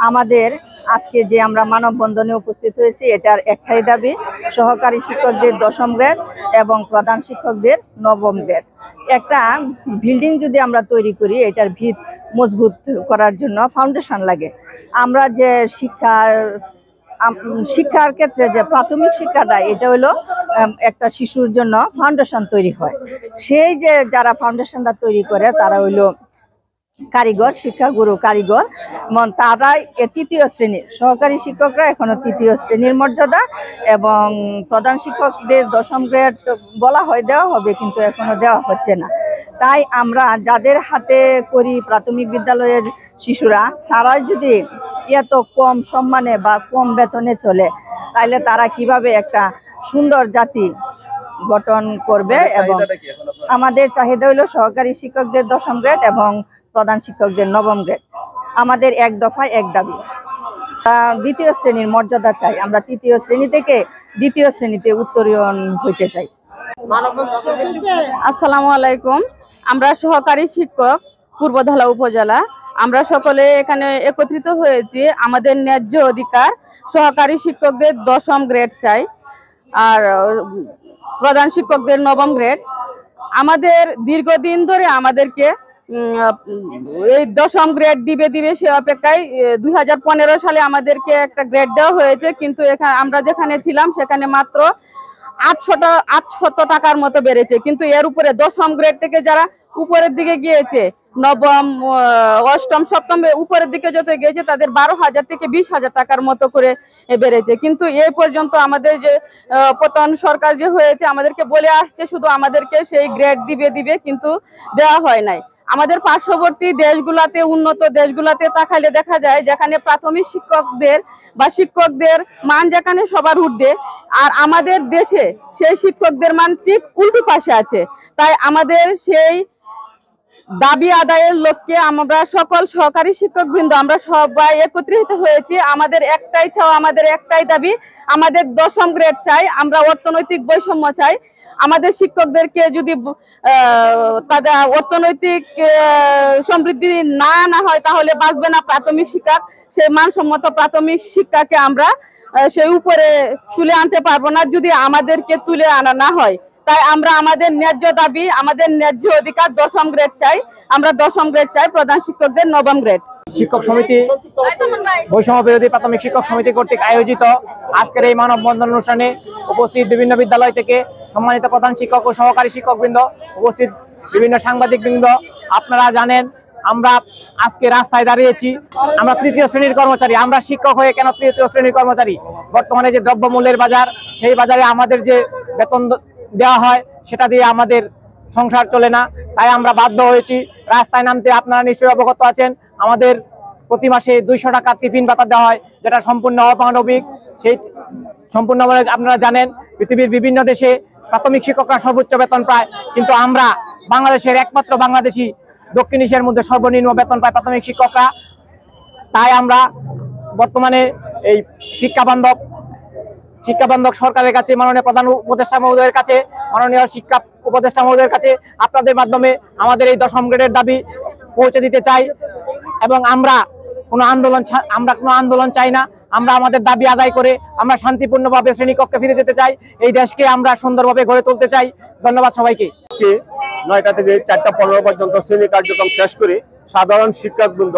আমাদের আজকে যে আমরা মানববন্ধনে উপস্থিত হয়েছি, এটার একটাই দাবি, সহকারী শিক্ষকদের 10ম গ্রেড এবং প্রধান শিক্ষকদের 9ম গ্রেড। একটা বিল্ডিং যদি আমরা তৈরি করি, এটার ভিত মজবুত করার জন্য ফাউন্ডেশন লাগে। আমরা যে শিক্ষার ক্ষেত্রে যে প্রাথমিক শিক্ষাটা, এটা হলো একটা শিশুর জন্য ফাউন্ডেশন তৈরি হয়। সেই যে যারা ফাউন্ডেশনটা তৈরি করে তারা হইলো কারিগর, শিক্ষাগুরু কারিগর, তারা 3য় শ্রেণীর সহকারী শিক্ষকরা এখনো 3য় শ্রেণীর মর্যাদা, এবং প্রধান শিক্ষকদের 10ম গ্রেড বলা হয় দেওয়া হবে, কিন্তু এখনো দেওয়া হচ্ছে না। তাই আমরা যাদের হাতে করি প্রাথমিক বিদ্যালয়ের শিশুরা, তারা যদি এত কম সম্মানে বা কম বেতনে চলে, তাহলে তারা কিভাবে একটা সুন্দর জাতি গঠন করবে? এবং আমাদের চাহিদা হলো সহকারী শিক্ষকদের 10ম গ্রেড এবং প্রধান শিক্ষকদের 9ম গ্রেড। আমাদের এক দফায় এক দাবি, 2য় শ্রেণীর মর্যাদা চাই। আমরা 3য় শ্রেণী থেকে 2য় শ্রেণীতে উত্তরীয়ন হইতে চাই। আসসালামু আলাইকুম। আমরা সহকারী শিক্ষক পূর্বধলা উপজেলা, আমরা সকলে এখানে একত্রিত হয়েছি। আমাদের ন্যায্য অধিকার, সহকারী শিক্ষকদের 10ম গ্রেড চাই, আর প্রধান শিক্ষকদের 9ম গ্রেড। আমাদের দীর্ঘদিন ধরে আমাদেরকে এই 10ম গ্রেড দিবে সে অপেক্ষায় 2015 সালে আমাদেরকে একটা গ্রেড দেওয়া হয়েছে, কিন্তু এখানে আমরা যেখানে ছিলাম সেখানে মাত্র 800 টাকার মতো বেড়েছে। কিন্তু এর উপরে 10ম গ্রেড থেকে যারা উপরের দিকে গিয়েছে, 9ম, 8ম, 7ম উপরের দিকে যত গিয়েছে, তাদের 12,000 থেকে 20,000 টাকার মতো করে বেড়েছে। কিন্তু এই পর্যন্ত আমাদের যে পতন সরকার যে হয়েছে, আমাদেরকে বলে আসছে শুধু আমাদেরকে সেই গ্রেড দিবে, কিন্তু দেওয়া হয় নাই। আমাদের পার্শ্ববর্তী দেশগুলাতে, উন্নত দেশগুলাতে তাকালে দেখা যায় যেখানে প্রাথমিক শিক্ষকদের মান যেখানে সবার ঊর্ধ্বে, আর আমাদের দেশে সেই শিক্ষকদের মান ঠিক উল্টো পাশে আছে। তাই আমাদের সেই দাবি আদায়ের লক্ষ্যে আমরা সকল সহকারী শিক্ষকবৃন্দ আমরা সবাই একত্রিত হয়েছি। আমাদের একটাই চাওয়া, আমাদের একটাই দাবি, আমাদের 10ম গ্রেড চাই। আমরা অর্থনৈতিক বৈষম্য চাই। আমাদের শিক্ষকদেরকে যদি তাদের অর্থনৈতিক সমৃদ্ধি না আনা হয় তাহলে বাঁচবে না প্রাথমিক শিক্ষা। সেই মানসম্মত প্রাথমিক শিক্ষাকে আমরা সেই উপরে তুলে আনতে পারবো না যদি আমাদেরকে তুলে আনা না হয়। তাই আমরা আমাদের ন্যায্য দাবি, আমাদের ন্যায্য অধিকার 10ম গ্রেড চাই। আমরা 10ম গ্রেড চাই, প্রধান শিক্ষকদের 9ম গ্রেড। শিক্ষক সমিতি, বৈষম্য বিরোধী প্রাথমিক শিক্ষক সমিতি কর্তৃক আয়োজিত আজকের এই মানববন্ধন অনুষ্ঠানে উপস্থিত বিভিন্ন বিদ্যালয় থেকে সম্মানিত প্রধান শিক্ষক ও সহকারী শিক্ষকবৃন্দ, উপস্থিত বিভিন্ন সাংবাদিকবৃন্দ, আপনারা জানেন আমরা আজকে রাস্তায় দাঁড়িয়েছি। আমরা তৃতীয় শ্রেণীর কর্মচারী। আমরা শিক্ষক হয়ে কেন তৃতীয় শ্রেণীর কর্মচারী? বর্তমানে যে দ্রব্যমূল্যের বাজার, সেই বাজারে আমাদের যে বেতন দেওয়া হয় সেটা দিয়ে আমাদের সংসার চলে না। তাই আমরা বাধ্য হয়েছি রাস্তায় নামতে। আপনারা নিশ্চয়ই অবগত আছেন আমাদের প্রতি মাসে 200 টাকা টিফিন ভাতা দেওয়া হয়, যেটা সম্পূর্ণ অমানবিক। সেই সম্পূর্ণভাবে আপনারা জানেন পৃথিবীর বিভিন্ন দেশে প্রাথমিক শিক্ষকরা সর্বোচ্চ বেতন পায়, কিন্তু আমরা বাংলাদেশের একমাত্র বাংলাদেশি দক্ষিণ এশিয়ার মধ্যে সর্বনিম্ন বেতন পায় প্রাথমিক শিক্ষকরা। তাই আমরা বর্তমানে এই শিক্ষা বান্ধব সরকারের কাছে, মাননীয় প্রধান উপদেষ্টা মহোদয়ের কাছে, মাননীয় শিক্ষা উপদেষ্টা মহোদয়ের কাছে আপনাদের মাধ্যমে আমাদের এই 10ম গ্রেডের দাবি পৌঁছে দিতে চাই। এবং আমরা কোনো আন্দোলন চাই না। আমরা আমাদের দাবি আদায় করে আমরা শান্তিপূর্ণভাবে শ্রেণীকক্ষে ফিরে যেতে চাই। এই দেশকে আমরা সুন্দরভাবে গড়ে তুলতে চাই। ধন্যবাদ সবাইকে। 9টা থেকে 4টা 15 পর্যন্ত শ্রেণী কার্যক্রম শেষ করে সাধারণ শিক্ষকবৃন্দ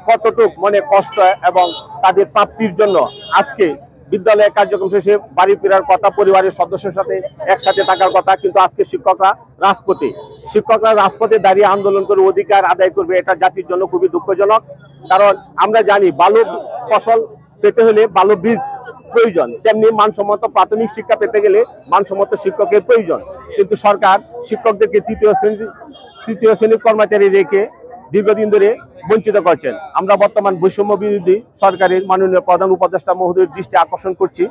কতটুক কষ্ট এবং তাদের প্রাপ্তির জন্য আজকে বিদ্যালয়ের কার্যক্রম শেষে বাড়ি ফেরার কথা, পরিবারের সদস্যের সাথে একসাথে থাকার কথা, কিন্তু আজকে শিক্ষকরা রাজপথে দাঁড়িয়ে আন্দোলন করে অধিকার আদায় করবে। এটা জাতির জন্য খুবই দুঃখজনক। কারণ আমরা জানি ভালো ফসল পেতে হলে ভালো বীজ প্রয়োজন, তেমনি মানসম্মত প্রাথমিক শিক্ষা পেতে গেলে মানসম্মত শিক্ষকের প্রয়োজন। কিন্তু সরকার শিক্ষকদেরকে তৃতীয় শ্রেণীর কর্মচারী রেখে দীর্ঘদিন ধরে বঞ্চিত করছেন। আমরা বর্তমান বৈষম্য বিরোধী সরকারের মাননীয় প্রধান উপদেষ্টা মহোদয়ের দৃষ্টি আকর্ষণ করছি।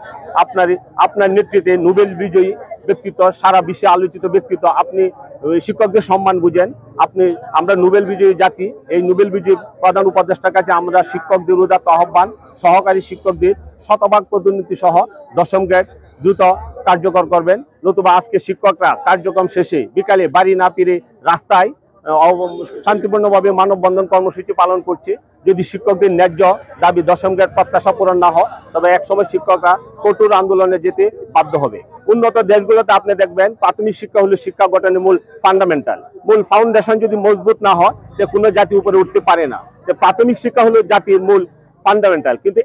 আপনার নেতৃত্বে নোবেল বিজয়ী ব্যক্তিত্ব, সারা বিশ্বে আলোচিত ব্যক্তিত্ব, আপনি শিক্ষকদের সম্মান বুঝেন। আমরা নোবেল বিজয়ী জাতি। এই নোবেল বিজয়ী প্রধান উপদেষ্টার কাছে আমরা শিক্ষকদের উদাত্ত আহ্বান, সহকারী শিক্ষকদের শতভাগ পদোন্নতি সহ 10ম গ্রেড দ্রুত কার্যকর করবেন। নতুবা আজকে শিক্ষকরা কার্যক্রম শেষে বিকালে বাড়ি না ফিরে রাস্তায় শান্তিপূর্ণভাবে মানববন্ধন কর্মসূচি পালন করছে। যদি শিক্ষকদের ন্যায্য দাবি 10ম গ্রেড প্রত্যাশা পূরণ না হয়, তবে একসময় শিক্ষকরা কঠোর আন্দোলনে যেতে বাধ্য হবে। উন্নত দেশগুলোতে আপনি দেখবেন প্রাথমিক শিক্ষা হলো শিক্ষা গঠনের মূল ফাউন্ডেশন যদি মজবুত না হয়, কোনো জাতি উপরে উঠতে পারে না। প্রাথমিক শিক্ষা হলো জাতির মূল ফান্ডামেন্টাল। কিন্তু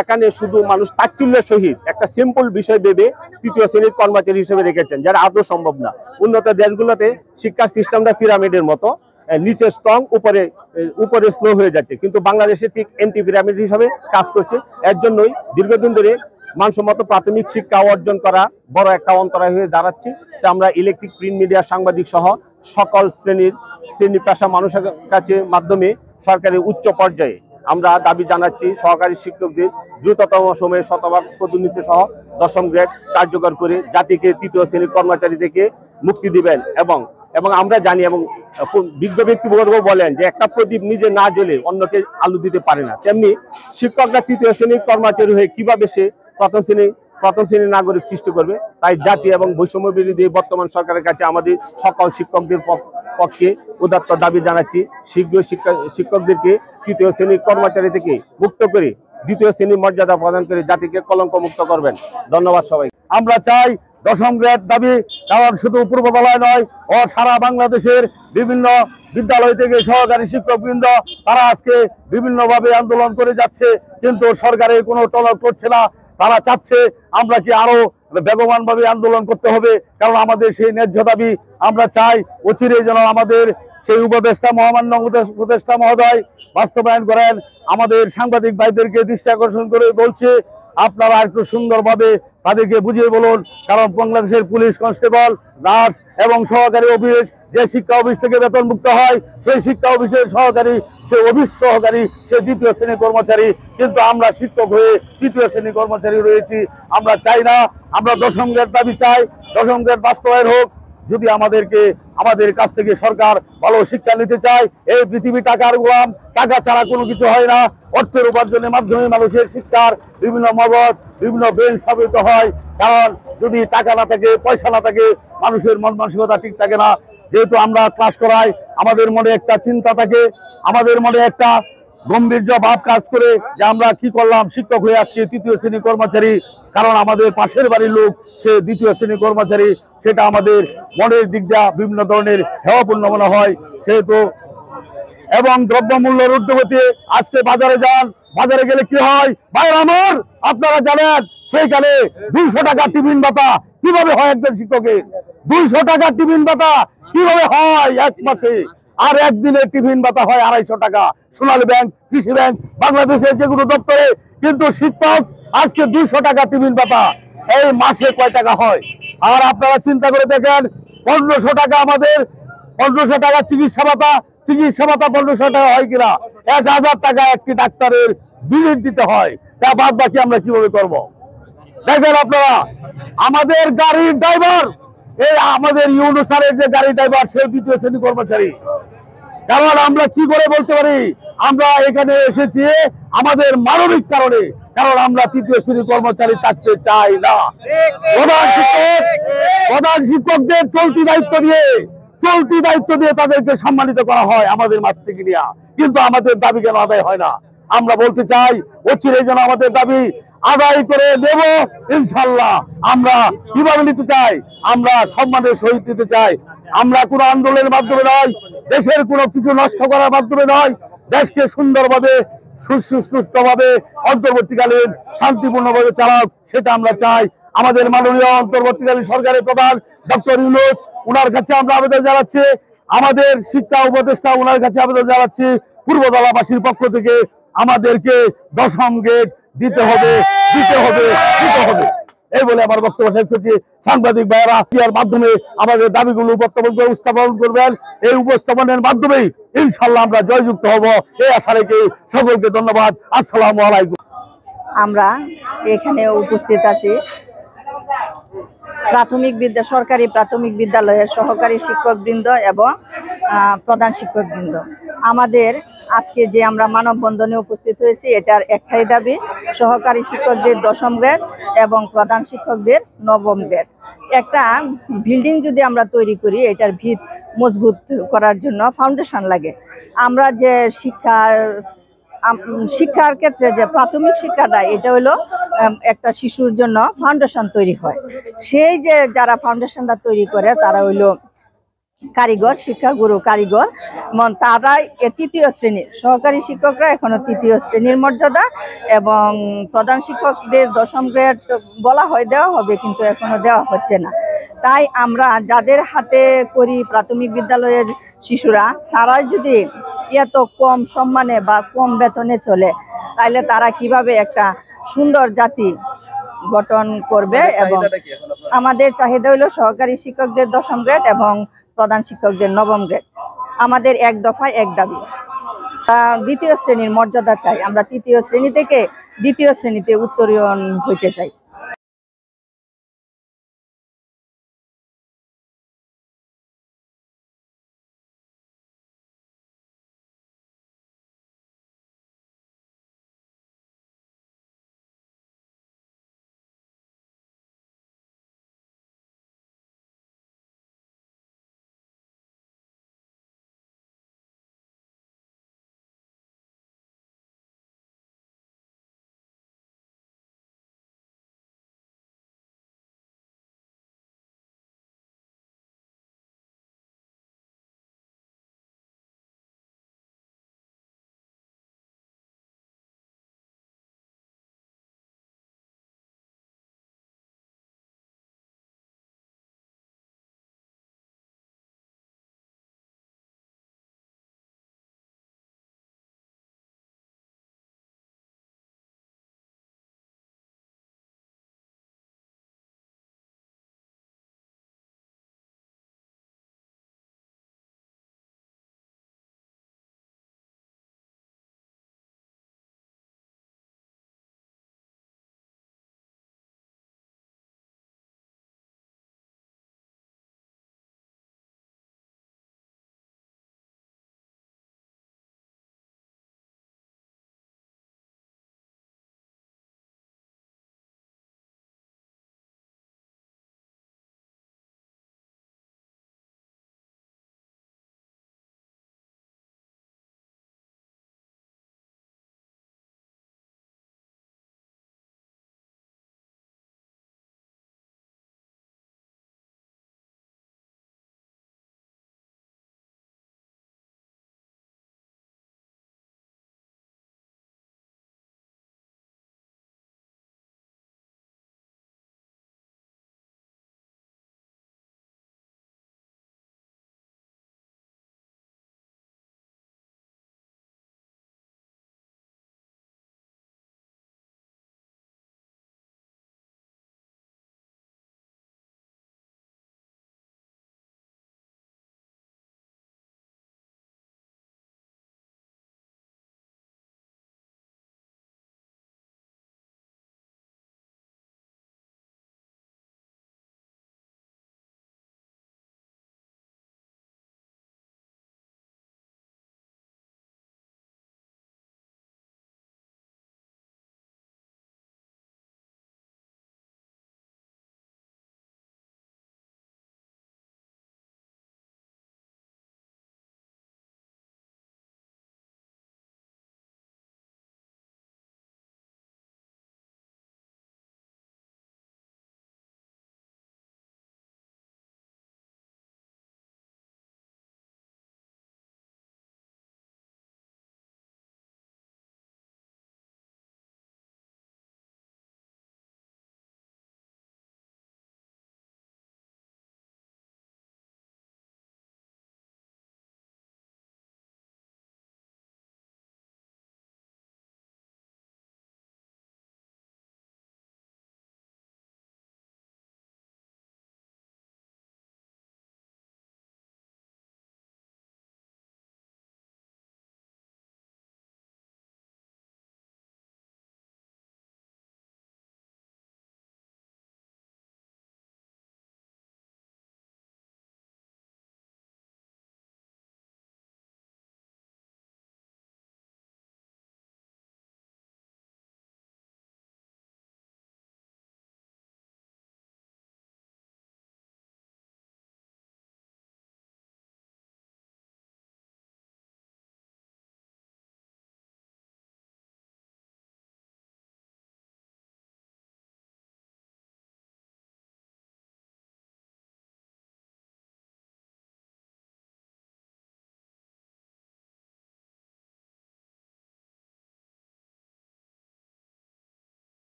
এখানে শুধু মানুষ তাচ্ছিল্যের সহিত একটা সিম্পল বিষয় ভেবে তৃতীয় শ্রেণীর কর্মচারী হিসেবে রেখেছেন, যারা আদৌ সম্ভব না। উন্নত দেশগুলোতে শিক্ষার সিস্টেমটা পিরামিডের মতো, নিচে স্ট্রং, উপরে স্লো হয়ে যাচ্ছে, কিন্তু বাংলাদেশে ঠিক এন্টি পিরামিড হিসাবে কাজ করছে। এর জন্যই দীর্ঘদিন ধরে মানসম্মত প্রাথমিক শিক্ষা অর্জন করা বড় একটা অন্তরায় হয়ে দাঁড়াচ্ছে। আমরা ইলেকট্রিক, প্রিন্ট মিডিয়া, সাংবাদিক সহ সকল শ্রেণী পেশা মানুষের কাছে মাধ্যমে সরকারের উচ্চ পর্যায়ে আমরা দাবি জানাচ্ছি সহকারী শিক্ষকদের দ্রুততম সময়ে শতভাগ পদোন্নতি সহ 10ম গ্রেড কার্যকর করে জাতিকে তৃতীয় শ্রেণীর কর্মচারী থেকে মুক্তি দিবেন। এবং আমরা জানি, এবং বিজ্ঞ ব্যক্তিবর্গ বলেন যে একটা প্রদীপ নিজে না জ্বলে অন্যকে আলো দিতে পারে না। তেমনি শিক্ষকরা তৃতীয় শ্রেণীর কর্মচারী হয়ে কিভাবে সে প্রথম শ্রেণীর নাগরিক সৃষ্টি করবে? তাই জাতি এবং বৈষম্য বিরোধী বর্তমান সরকারের কাছে আমাদের সকল শিক্ষকদের পক্ষে উদাত্ত দাবি জানাচ্ছি, শীঘ্র শিক্ষকদেরকে তৃতীয় শ্রেণীর কর্মচারী থেকে মুক্ত করে দ্বিতীয় শ্রেণীর মর্যাদা প্রদান করে জাতিকে কলঙ্ক মুক্ত করবেন। ধন্যবাদ সবাই। আমরা চাই 10ম গ্রেড দাবি, কারণ শুধু পূর্ববালায় নয়, সারা বাংলাদেশের বিভিন্ন বিদ্যালয় থেকে সহকারী শিক্ষকবৃন্দ তারা আজকে বিভিন্নভাবে আন্দোলন করে যাচ্ছে, কিন্তু সরকারের কোনো টনক করছে না। তারা চাচ্ছে আমরা কি আরো বেগবান ভাবে আন্দোলন করতে হবে, কারণ আমাদের সেই ন্যায্য দাবি আমরা চাই অচিরেই যেন আমাদের সেই মহামান্য উপদেষ্টা মহোদয় বাস্তবায়ন করেন। আমাদের সাংবাদিক ভাইদেরকে দৃষ্টি আকর্ষণ করে বলছে, আপনারা একটু সুন্দরভাবে তাদেরকে বুঝিয়ে বলুন। কারণ বাংলাদেশের পুলিশ কনস্টেবল, নার্স এবং সহকারী অফিস, যে শিক্ষা অফিস থেকে বেতন মুক্ত হয়, সেই শিক্ষা অফিসের সহকারী, সে অফিস সহকারী, সে দ্বিতীয় শ্রেণীর কর্মচারী। কিন্তু আমরা শিক্ষক হয়ে তৃতীয় শ্রেণীর কর্মচারী রয়েছি। আমরা চাই না, আমরা দশম গ্রেড দাবি চাই, দশম গ্রেড বাস্তবায়ন হোক। যদি আমাদের কাছ থেকে সরকার ভালো শিক্ষা নিতে চায়, এই পৃথিবী টাকার গোলাম, টাকা ছাড়া কোনো কিছু হয় না। অর্থের উপার্জনের মাধ্যমে মানুষের শিক্ষার বিভিন্ন মগজ, বিভিন্ন ব্রেন স্থাপিত হয়। কারণ যদি টাকা না থাকে, পয়সা না থাকে, মানুষের মন মানসিকতা ঠিক থাকে না। যেহেতু আমরা ক্লাস করাই, আমাদের মনে একটা চিন্তা থাকে, আমাদের মনে একটা গম্ভীর্য ভাব কাজ করে যে আমরা কি করলাম, শিক্ষক হয়ে আজকে তৃতীয় শ্রেণীর কর্মচারী। কারণ আমাদের পাশের বাড়ির লোক সে দ্বিতীয় শ্রেণীর কর্মচারী, সেটা আমাদের মনের দিক দিয়ে বিভিন্ন ধরনের হেওয়াপূর্ণ মনে হয়। সেহেতু এবং দ্রব্যমূল্যের ঊর্ধ্বগতি, আজকে বাজারে যান, বাজারে গেলে কি হয় ভাইরা আমার, আপনারা জানেন সেইখানে 200 টাকা টিফিন ভাতা কিভাবে হয় একজন শিক্ষকের, 200 টাকা টিফিন ভাতা কিভাবে হয় এক মাসে, আর একদিনের টিফিন ভাতা হয় 250 টাকা। সোনালী ব্যাংক, কৃষি ব্যাংক, বাংলাদেশের যেগুলো দপ্তরে, কিন্তু শিক্ষক আজকে 200 টাকা টিফিন ভাতা, এই মাসে কয় টাকা হয়? আর আপনারা চিন্তা করে দেখেন, 1500 টাকা আমাদের, 1500 টাকা চিকিৎসা ভাতা 1500 টাকা হয় কিনা? 1000 টাকা একটি ডাক্তারের ভিজিট দিতে হয়। তা বাদ বাকি আমরা কিভাবে করব? দেখেন আপনারা, আমাদের গাড়ির ড্রাইভার, এই আমাদের ইউনুসারের যে গাড়ি ড্রাইভার, সে দ্বিতীয় শ্রেণী কর্মচারী। কারণ আমরা কি করে বলতে পারি আমরা এখানে এসেছি আমাদের মানবিক কারণে, কারণ আমরা তৃতীয় শ্রেণী কর্মচারী থাকতে চাই না। প্রধান শিক্ষকদের চলতি দায়িত্ব দিয়ে তাদেরকে সম্মানিত করা হয় আমাদের মাছ থেকে নিয়ে, কিন্তু আমাদের দাবি কেন আদায় হয় না? আমরা বলতে চাই অচিরেই যেন আমাদের দাবি আদায় করে দেব ইনশাল্লাহ। আমরা কিভাবে নিতে চাই? আমরা সম্মানের সহিত নিতে চাই। আমরা কোনো আন্দোলনের মাধ্যমে নয়, দেশের কোনো কিছু নষ্ট করার মাধ্যমে নয়, দেশকে সুন্দরভাবে সুষ্ঠুভাবে অন্তর্বর্তীকালীন শান্তিপূর্ণভাবে চালাক, সেটা আমরা চাই। আমাদের মাননীয় অন্তর্বর্তীকালীন সরকারের প্রধান ডক্টর ইউনূস, ওনার কাছে আমরা আবেদন জানাচ্ছি, আমাদের শিক্ষা উপদেষ্টা ওনার কাছে আবেদন জানাচ্ছি, পূর্বদলাবাসীর পক্ষ থেকে আমাদেরকে দশম গ্রেড দিতে হবে। এই বলে আমার বক্তব্য শেষ করছি। সাংবাদিক ভাইয়েরা এর মাধ্যমে আমাদের দাবিগুলো উপস্থাপন করবেন। এই উপস্থাপনের মাধ্যমেই ইনশাল্লাহ আমরা জয়যুক্ত হব, এই আশা রেখে সকলকে ধন্যবাদ। আসসালামু আলাইকুম। আমরা এখানে উপস্থিত আছি সরকারি প্রাথমিক বিদ্যালয়ের সহকারী শিক্ষকবৃন্দ এবং প্রধান শিক্ষকবৃন্দ। আমাদের আজকে যে আমরা মানববন্ধনে উপস্থিত হয়েছি, এটার একটাই দাবি, সহকারী শিক্ষকদের দশম গ্রেড এবং প্রধান শিক্ষকদের নবম গ্রেড। একটা বিল্ডিং যদি আমরা তৈরি করি, এটার ভিত মজবুত করার জন্য ফাউন্ডেশন লাগে। আমরা যে শিক্ষার ক্ষেত্রে যে প্রাথমিক শিক্ষাটা, এটা হলো একটা শিশুর জন্য ফাউন্ডেশন তৈরি হয়। সেই যে যারা ফাউন্ডেশনটা তৈরি করে তারা হইলো কারিগর, শিক্ষাগুরু কারিগর, তারাই তৃতীয় শ্রেণীর সহকারী শিক্ষকরা এখনো তৃতীয় শ্রেণীর মর্যাদা, এবং প্রধান শিক্ষকদের দশম গ্রেড বলা হয় দেওয়া হবে, কিন্তু এখনো দেওয়া হচ্ছে না। তাই আমরা যাদের হাতে করি প্রাথমিক বিদ্যালয়ের শিশুরা, তারা যদি এত কম সম্মানে বা কম বেতনে চলে, তাহলে তারা কিভাবে একটা সুন্দর জাতি গঠন করবে? এবং আমাদের চাহিদা হলো সহকারী শিক্ষকদের দশম গ্রেড এবং প্রধান শিক্ষকদের নবম গ্রেড। আমাদের এক দফায় এক দাবি, দ্বিতীয় শ্রেণীর মর্যাদা চাই। আমরা তৃতীয় শ্রেণী থেকে দ্বিতীয় শ্রেণীতে উত্তরীয়ন হইতে চাই।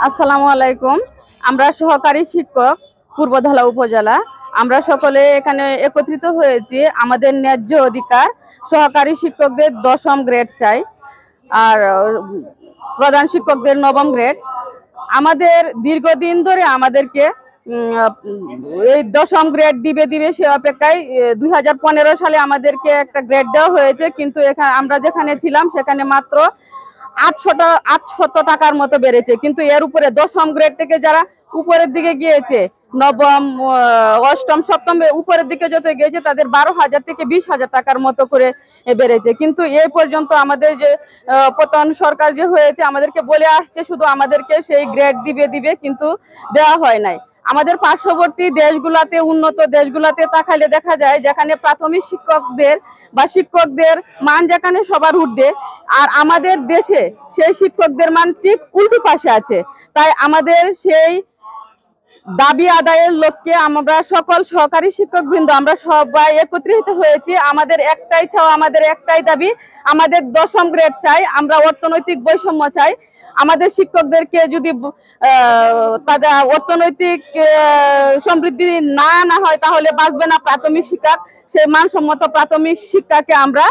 আসসালামু আলাইকুম। আমরা সহকারী শিক্ষক পূর্বধলা উপজেলা, আমরা সকলে এখানে একত্রিত হয়েছি। আমাদের ন্যায্য অধিকার, সহকারী শিক্ষকদের 10ম গ্রেড চাই, আর প্রধান শিক্ষকদের 9ম গ্রেড। আমাদের দীর্ঘদিন ধরে আমাদেরকে এই 10ম গ্রেড দিবে সে অপেক্ষায় 2015 সালে আমাদেরকে একটা গ্রেড দেওয়া হয়েছে, কিন্তু এখানে আমরা যেখানে ছিলাম সেখানে মাত্র 800 টাকার মতো বেড়েছে। কিন্তু এর উপরে 10ম গ্রেড থেকে যারা উপরের দিকে গিয়েছে, 9ম, 8ম, 7ম উপরের দিকে যত গিয়েছে তাদের 12,000 থেকে 20,000 টাকার মতো করে বেড়েছে। কিন্তু এই পর্যন্ত আমাদের যে পতন সরকার যে হয়েছে আমাদেরকে বলে আসছে শুধু আমাদেরকে সেই গ্রেড দিবে, কিন্তু দেওয়া হয় নাই। আমাদের পার্শ্ববর্তী দেশগুলাতে, উন্নত দেশগুলাতে তাকাইলে দেখা যায় যেখানে প্রাথমিক শিক্ষকদের বা শিক্ষকদের মান যেখানে সবার ঊর্ধ্বে, আর আমাদের দেশে সেই শিক্ষকদের মান ঠিক উল্টো পাশে আছে। তাই আমাদের সেই দাবি আদায়ের লক্ষ্যে আমরা সকল সহকারী শিক্ষকবৃন্দ আমরা সবাই একত্রিত হয়েছি। আমাদের একটাই চাওয়া, আমাদের একটাই দাবি, আমাদের 10ম গ্রেড চাই। আমরা অর্থনৈতিক বৈষম্য চাই। আমাদের শিক্ষকদেরকে যদি তাদের অর্থনৈতিক সমৃদ্ধি না হয় তাহলে বাঁচবে না প্রাথমিক শিক্ষা। সেই মানসম্মত প্রাথমিক শিক্ষাকে আমরা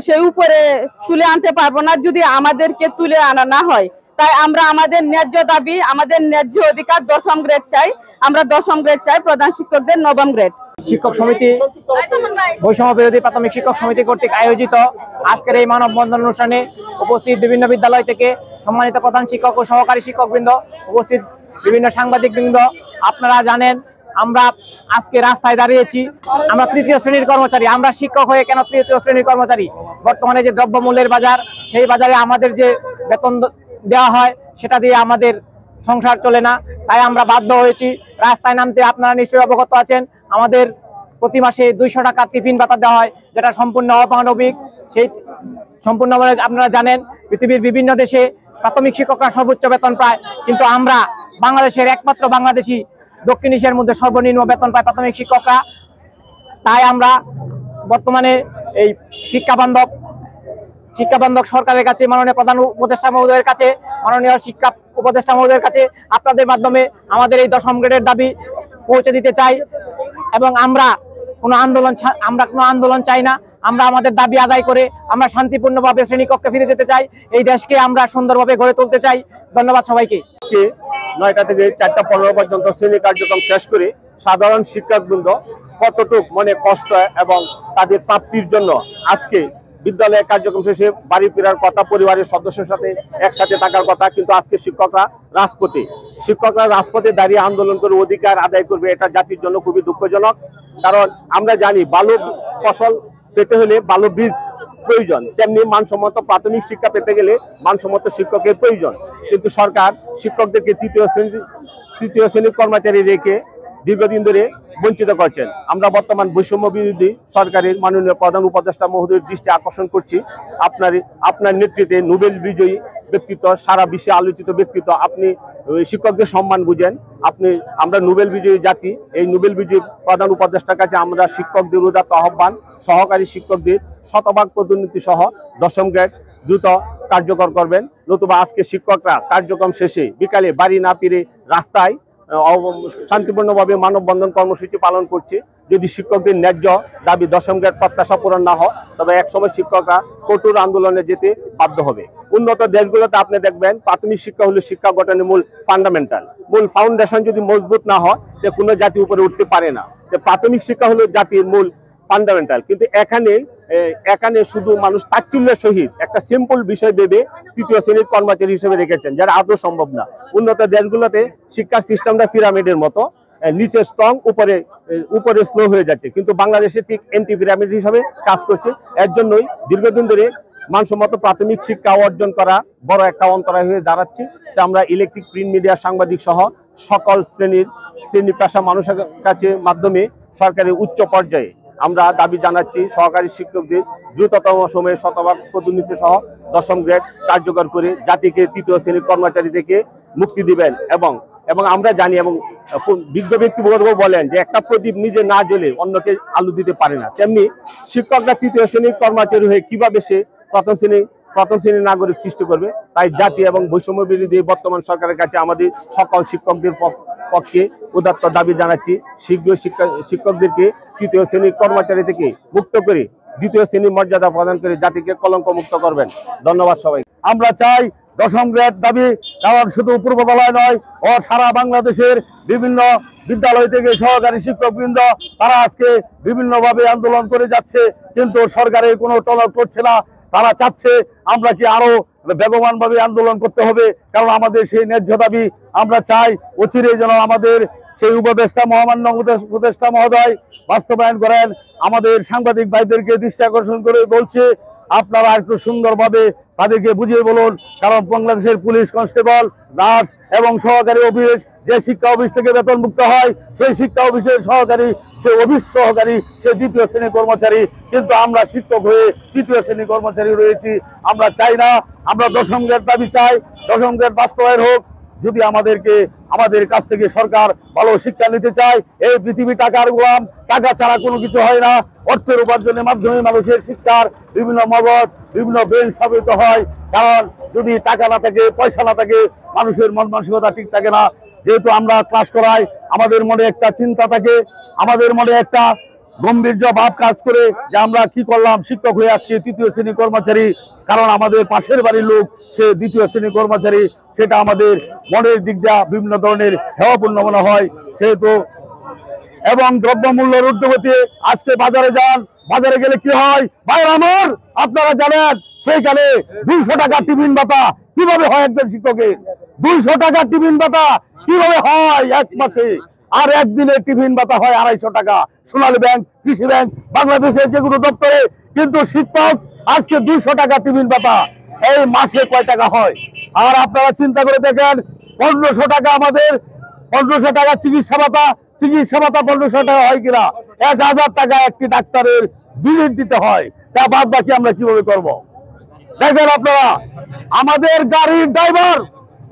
সেই উপরে তুলে আনতে পারবো না যদি আমাদেরকে তুলে আনা না হয়। তাই আমরা আমাদের ন্যায্য দাবি, আমাদের ন্যায্য অধিকার 10ম গ্রেড চাই। আমরা 10ম গ্রেড চাই, প্রধান শিক্ষকদের 9ম গ্রেড। শিক্ষক সমিতি, বৈষম্য বিরোধী প্রাথমিক শিক্ষক সমিতি কর্তৃক আয়োজিত আজকের এই মানববন্ধন অনুষ্ঠানে উপস্থিত বিভিন্ন বিদ্যালয় থেকে সম্মানিত প্রধান শিক্ষক ও সহকারী শিক্ষকবৃন্দ, উপস্থিত বিভিন্ন সাংবাদিকবৃন্দ, আপনারা জানেন আমরা আজকে রাস্তায় দাঁড়িয়েছি। আমরা 3য় শ্রেণীর কর্মচারী। আমরা শিক্ষক হয়ে কেন 3য় শ্রেণীর কর্মচারী? বর্তমানে যে দ্রব্যমূল্যের বাজার, সেই বাজারে আমাদের যে বেতন দেওয়া হয় সেটা দিয়ে আমাদের সংসার চলে না। তাই আমরা বাধ্য হয়েছি রাস্তায় নামতে। আপনারা নিশ্চয়ই অবগত আছেন আমাদের প্রতি মাসে 200 টাকা টিফিন ভাতা দেওয়া হয়, যেটা সম্পূর্ণ অমানবিক। সেই সম্পূর্ণ আপনারা জানেন পৃথিবীর বিভিন্ন দেশে প্রাথমিক শিক্ষকরা সর্বোচ্চ বেতন পায়, কিন্তু আমরা বাংলাদেশের একমাত্র বাংলাদেশি দক্ষিণ এশিয়ার মধ্যে সর্বনিম্ন বেতন পায় প্রাথমিক শিক্ষকরা। তাই আমরা বর্তমানে এই শিক্ষা বান্ধব সরকারের কাছে, মাননীয় প্রধান উপদেষ্টা মহোদয়ের কাছে, মাননীয় শিক্ষা উপদেষ্টা মহোদয়ের কাছে আপনাদের মাধ্যমে আমাদের এই 10ম গ্রেডের দাবি পৌঁছে দিতে চাই। এবং আমরা কোনো আন্দোলন চাই না। আমরা আমাদের দাবি আদায় করে আমরা শান্তিপূর্ণভাবে শ্রেণীকক্ষে ফিরে যেতে চাই। এই দেশকে আমরা সুন্দরভাবে গড়ে তুলতে চাই। ধন্যবাদ সবাইকে। 9টা থেকে 4টা 15 পর্যন্ত শ্রেণী কার্যক্রম শেষ করে সাধারণ শিক্ষকবৃন্দ কতটুক মনে কষ্ট এবং তাদের প্রাপ্তির জন্য আজকে বিদ্যালয়ের কার্যক্রম শেষে বাড়ি ফেরার কথা, পরিবারের সদস্যের সাথে একসাথে থাকার কথা, কিন্তু আজকে শিক্ষকরা রাজপথে দাঁড়িয়ে আন্দোলন করে অধিকার আদায় করবে। এটা জাতির জন্য খুবই দুঃখজনক। কারণ আমরা জানি ভালো ফসল পেতে হলে ভালো বীজ প্রয়োজন, তেমনি মানসম্মত প্রাথমিক শিক্ষা পেতে গেলে মানসম্মত শিক্ষকের প্রয়োজন। কিন্তু সরকার শিক্ষকদেরকে 3য় শ্রেণীর কর্মচারী রেখে দীর্ঘদিন ধরে বঞ্চিত করছেন। আমরা বর্তমান বৈষম্য বিরোধী সরকারের মাননীয় প্রধান উপদেষ্টা মহোদয়ের দৃষ্টি আকর্ষণ করছি। আপনার নেতৃত্বে নোবেল বিজয়ী ব্যক্তিত্ব, সারা বিশ্বে আলোচিত ব্যক্তিত্ব, আপনি শিক্ষকদের সম্মান বুঝেন। আমরা নোবেল বিজয়ী জাতি। এই নোবেল বিজয়ী প্রধান উপদেষ্টার কাছে আমরা শিক্ষকদের উদাত্ত আহ্বান, সহকারী শিক্ষকদের শতভাগ পদোন্নতি সহ 10ম গ্রেড দ্রুত কার্যকর করবেন। নতুবা আজকে শিক্ষকরা কার্যক্রম শেষে বিকালে বাড়ি না ফিরে রাস্তায় শান্তিপূর্ণভাবে মানববন্ধন কর্মসূচি পালন করছে। যদি শিক্ষকদের ন্যায্য দাবি 10ম গ্রেড প্রত্যাশা পূরণ না হয় তবে একসময় শিক্ষকরা কঠোর আন্দোলনে যেতে বাধ্য হবে। উন্নত দেশগুলোতে আপনি দেখবেন প্রাথমিক শিক্ষা হলো শিক্ষা গঠনের মূল ফান্ডামেন্টাল, মূল ফাউন্ডেশন যদি মজবুত না হয় যে কোনো জাতি উপরে উঠতে পারে না। প্রাথমিক শিক্ষা হলো জাতির মূল ফান্ডামেন্টাল। কিন্তু এখানে শুধু মানুষ তাচ্ছিল্যের সহিত একটা সিম্পল বিষয় ভেবে 3য় শ্রেণীর কর্মচারী হিসেবে রেখেছেন, যারা আদৌ সম্ভব না। উন্নত দেশগুলোতে শিক্ষার সিস্টেমটা পিরামিডের মতো, নিচে স্ট্রং, উপরে স্লো হয়ে যাচ্ছে, কিন্তু বাংলাদেশে ঠিক এন্টি পিরামিড হিসাবে কাজ করছে। এর জন্যই দীর্ঘদিন ধরে মানসম্মত প্রাথমিক শিক্ষা অর্জন করা বড় একটা অন্তরায় হয়ে দাঁড়াচ্ছে। আমরা ইলেকট্রিক, প্রিন্ট মিডিয়া, সাংবাদিক সহ সকল শ্রেণী পেশা মানুষের কাছে মাধ্যমে সরকারের উচ্চ পর্যায়ে আমরা দাবি জানাচ্ছি সহকারী শিক্ষকদের দ্রুততম সময়ে শতভাগ পদোন্নতি সহ 10ম গ্রেড কার্যকর করে জাতিকে 3য় শ্রেণীর কর্মচারী থেকে মুক্তি দিবেন। এবং আমরা জানি, এবং বিজ্ঞ ব্যক্তিবর্গ বলেন যে একটা প্রদীপ নিজে না জ্বলে অন্যকে আলো দিতে পারে না। তেমনি শিক্ষকরা 3য় শ্রেণীর কর্মচারী হয়ে কিভাবে সে 1ম শ্রেণীর প্রথম শ্রেণীর নাগরিক সৃষ্টি করবে। তাই জাতি এবং বৈষম্য বিরোধী বর্তমান সরকারের কাছে আমাদের সকল শিক্ষকদের পক্ষে উদাত্ত দাবি জানাচ্ছি, শীঘ্র শিক্ষকদেরকে তৃতীয় শ্রেণীর কর্মচারী থেকে মুক্ত করে দ্বিতীয় শ্রেণীর মর্যাদা প্রদান করে জাতিকে কলঙ্ক মুক্ত করবেন। ধন্যবাদ সবাই। আমরা চাই 10ম গ্রেড দাবি, কারণ শুধু পূর্ববাংলায় নয় ও সারা বাংলাদেশের বিভিন্ন বিদ্যালয় থেকে সহকারী শিক্ষকবৃন্দ তারা আজকে বিভিন্নভাবে আন্দোলন করে যাচ্ছে, কিন্তু সরকারের কোনো টলক করছে না। তারা চাচ্ছে আমরা কি আরো বেগবান ভাবে আন্দোলন করতে হবে, কারণ আমাদের সেই ন্যায্য দাবি আমরা চাই অচিরে যেন আমাদের সেই উপদেষ্টা মহামান্য উপদেষ্টা মহোদয় বাস্তবায়ন করেন। আমাদের সাংবাদিক ভাইদেরকে দৃষ্টি আকর্ষণ করে বলছে, আপনারা একটু সুন্দরভাবে তাদেরকে বুঝিয়ে বলুন, কারণ বাংলাদেশের পুলিশ কনস্টেবল, নার্স এবং সহকারী অফিস, যে শিক্ষা অফিস থেকে বেতন মুক্ত হয় সেই শিক্ষা অফিসের সহকারী, সে অফিস সহকারী, সে দ্বিতীয় শ্রেণীর কর্মচারী, কিন্তু আমরা শিক্ষক হয়ে তৃতীয় শ্রেণীর কর্মচারী রয়েছি। আমরা চাই না, আমরা 10ম গ্রেড দাবি চাই, 10ম গ্রেড বাস্তবায়ন হোক। যদি আমাদের কাছ থেকে সরকার ভালো শিক্ষা নিতে চায়, এই পৃথিবী টাকার গোলাম, টাকা ছাড়া কোনো কিছু হয় না। অর্থের উপার্জনের মাধ্যমে মানুষের শিক্ষার বিভিন্ন মগজ, বিভিন্ন ব্রেন স্থাপিত হয়। কারণ যদি টাকা না থাকে, পয়সা না থাকে, মানুষের মন মানসিকতা ঠিক থাকে না। যেহেতু আমরা ক্লাস করাই, আমাদের মনে একটা চিন্তা থাকে, আমাদের মনে একটা গম্ভীর্য ভাব কাজ করে যে আমরা কি করলাম, শিক্ষক হয়ে আজকে তৃতীয় শ্রেণী কর্মচারী, কারণ আমাদের পাশের বাড়ির লোক সে দ্বিতীয় শ্রেণী কর্মচারী। সেটা আমাদের মনের দিক দিয়ে বিভিন্ন ধরনের হেওয়াপূর্ণ মনে হয়। সেহেতু এবং দ্রব্যমূল্যের ঊর্ধ্বগতি, আজকে বাজারে যান, বাজারে গেলে কি হয় ভাই আমার, আপনারা জানেন সেইখানে 200 টাকা টিফিন ভাতা কিভাবে হয় একজন শিক্ষকের, 200 টাকা টিফিন ভাতা কিভাবে হয় এক মাসে, আর একদিনের টিফিন ভাতা হয় 250 টাকা। সোনালী ব্যাংক, কৃষি ব্যাংক, বাংলাদেশের যেগুলো দপ্তরে, কিন্তু শিক্ষক আজকে 200 টাকা টিফিন ভাতা, এই মাসে কয় টাকা হয়? আর আপনারা চিন্তা করে দেখেন, 1500 টাকা আমাদের, 1500 টাকা চিকিৎসা ভাতা 1500 টাকা হয় কিনা? 1000 টাকা একটি ডাক্তারের ভিজিট দিতে হয়। তা বাদ বাকি আমরা কিভাবে করব? দেখেন আপনারা, আমাদের গাড়ির ড্রাইভার,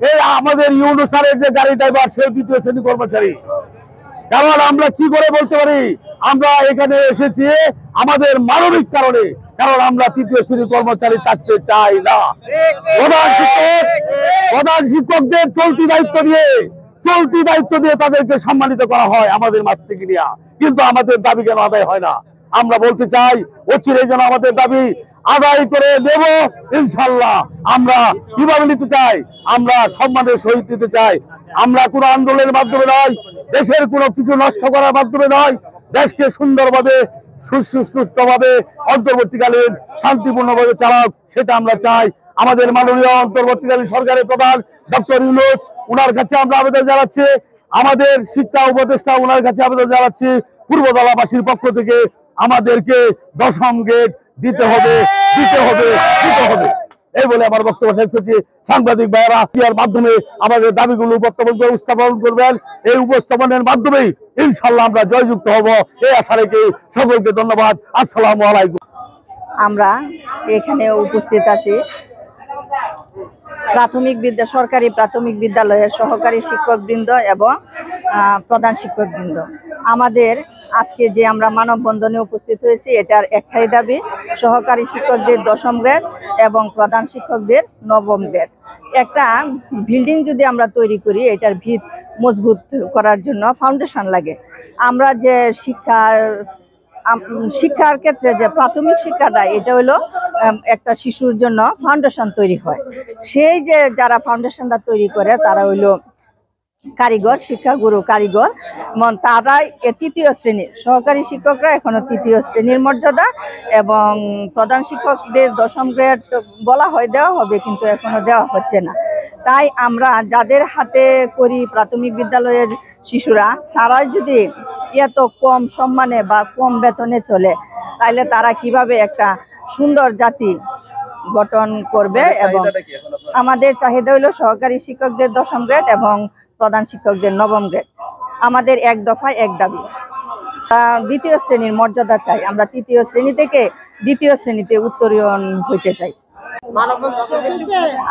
এই আমাদের ইউনুসারের যে গাড়ি ড্রাইভার, সে দ্বিতীয় শ্রেণী কর্মচারী। কারণ আমরা কি করে বলতে পারি আমরা এখানে এসেছি আমাদের মানবিক কারণে, কারণ আমরা তৃতীয় শ্রেণী কর্মচারী থাকতে চাই না। প্রধান শিক্ষকদের চলতি দায়িত্ব দিয়ে তাদেরকে সম্মানিত করা হয় আমাদের মাছ থেকে নিয়ে, কিন্তু আমাদের দাবি কেন আদায় হয় না? আমরা বলতে চাই অচিরে যেন আমাদের দাবি আদায় করে দেব ইনশাল্লাহ। আমরা কিভাবে নিতে চাই? আমরা সম্মানের সহিত নিতে চাই। আমরা কোনো আন্দোলনের মাধ্যমে নয়, দেশের কোনো কিছু নষ্ট করার মাধ্যমে নয়, দেশকে সুন্দরভাবে সুষ্ঠুভাবে অন্তর্বর্তীকালীন শান্তিপূর্ণভাবে চালাক, সেটা আমরা চাই। আমাদের মাননীয় অন্তর্বর্তীকালীন সরকারের প্রধান ডক্টর ইউনূস, ওনার কাছে আমরা আবেদন জানাচ্ছি, আমাদের শিক্ষা উপদেষ্টা ওনার কাছে আবেদন জানাচ্ছি, পূর্বতলাবাসীর পক্ষ থেকে আমাদেরকে 10ম গ্রেড দিতে হবে। এই বলে আমার বক্তব্য শেষ করছি। সাংবাদিক ভাইয়েরা এর মাধ্যমে আমাদের দাবিগুলো উপস্থাপন করবেন। এই উপস্থাপনের মাধ্যমেই ইনশাল্লাহ আমরা জয়যুক্ত হব, এই আশা রেখে সকলকে ধন্যবাদ। আসসালামু আলাইকুম। আমরা এখানে উপস্থিত আছি সরকারি প্রাথমিক বিদ্যালয়ের সহকারী শিক্ষকবৃন্দ এবং প্রধান শিক্ষকবৃন্দ। আমাদের আজকে যে আমরা মানববন্ধনে উপস্থিত হয়েছি, এটার একটাই দাবি, সহকারী শিক্ষকদের 10ম গ্রেড এবং প্রধান শিক্ষকদের 9ম গ্রেড। একটা বিল্ডিং যদি আমরা তৈরি করি, এটার ভিত মজবুত করার জন্য ফাউন্ডেশন লাগে। আমরা যে শিক্ষার ক্ষেত্রে যে প্রাথমিক শিক্ষাটা, এটা হলো একটা শিশুর জন্য ফাউন্ডেশন তৈরি হয়। সেই যে যারা ফাউন্ডেশনটা তৈরি করে তারা হইলো কারিগর, শিক্ষাগুরু কারিগর, তারাই তৃতীয় শ্রেণীর সহকারী শিক্ষকরা এখনো তৃতীয় শ্রেণীর মর্যাদা, এবং প্রধান শিক্ষকদের 10ম গ্রেড বলা হয় দেওয়া হবে, কিন্তু এখনো দেওয়া হচ্ছে না। তাই আমরা যাদের হাতে করি প্রাথমিক বিদ্যালয়ের শিশুরা, তারা যদি এত কম সম্মানে বা কম বেতনে চলে, তাহলে তারা কিভাবে একটা সুন্দর জাতি গঠন করবে? এবং আমাদের চাহিদা হলো সহকারী শিক্ষকদের 10ম গ্রেড এবং প্রধান শিক্ষকদের 9ম গ্রেড। আমাদের এক দফায় এক দাবি, দ্বিতীয় শ্রেণীর মর্যাদা চাই। আমরা তৃতীয় শ্রেণী থেকে দ্বিতীয় শ্রেণীতে উত্তরীয়ন হইতে চাই।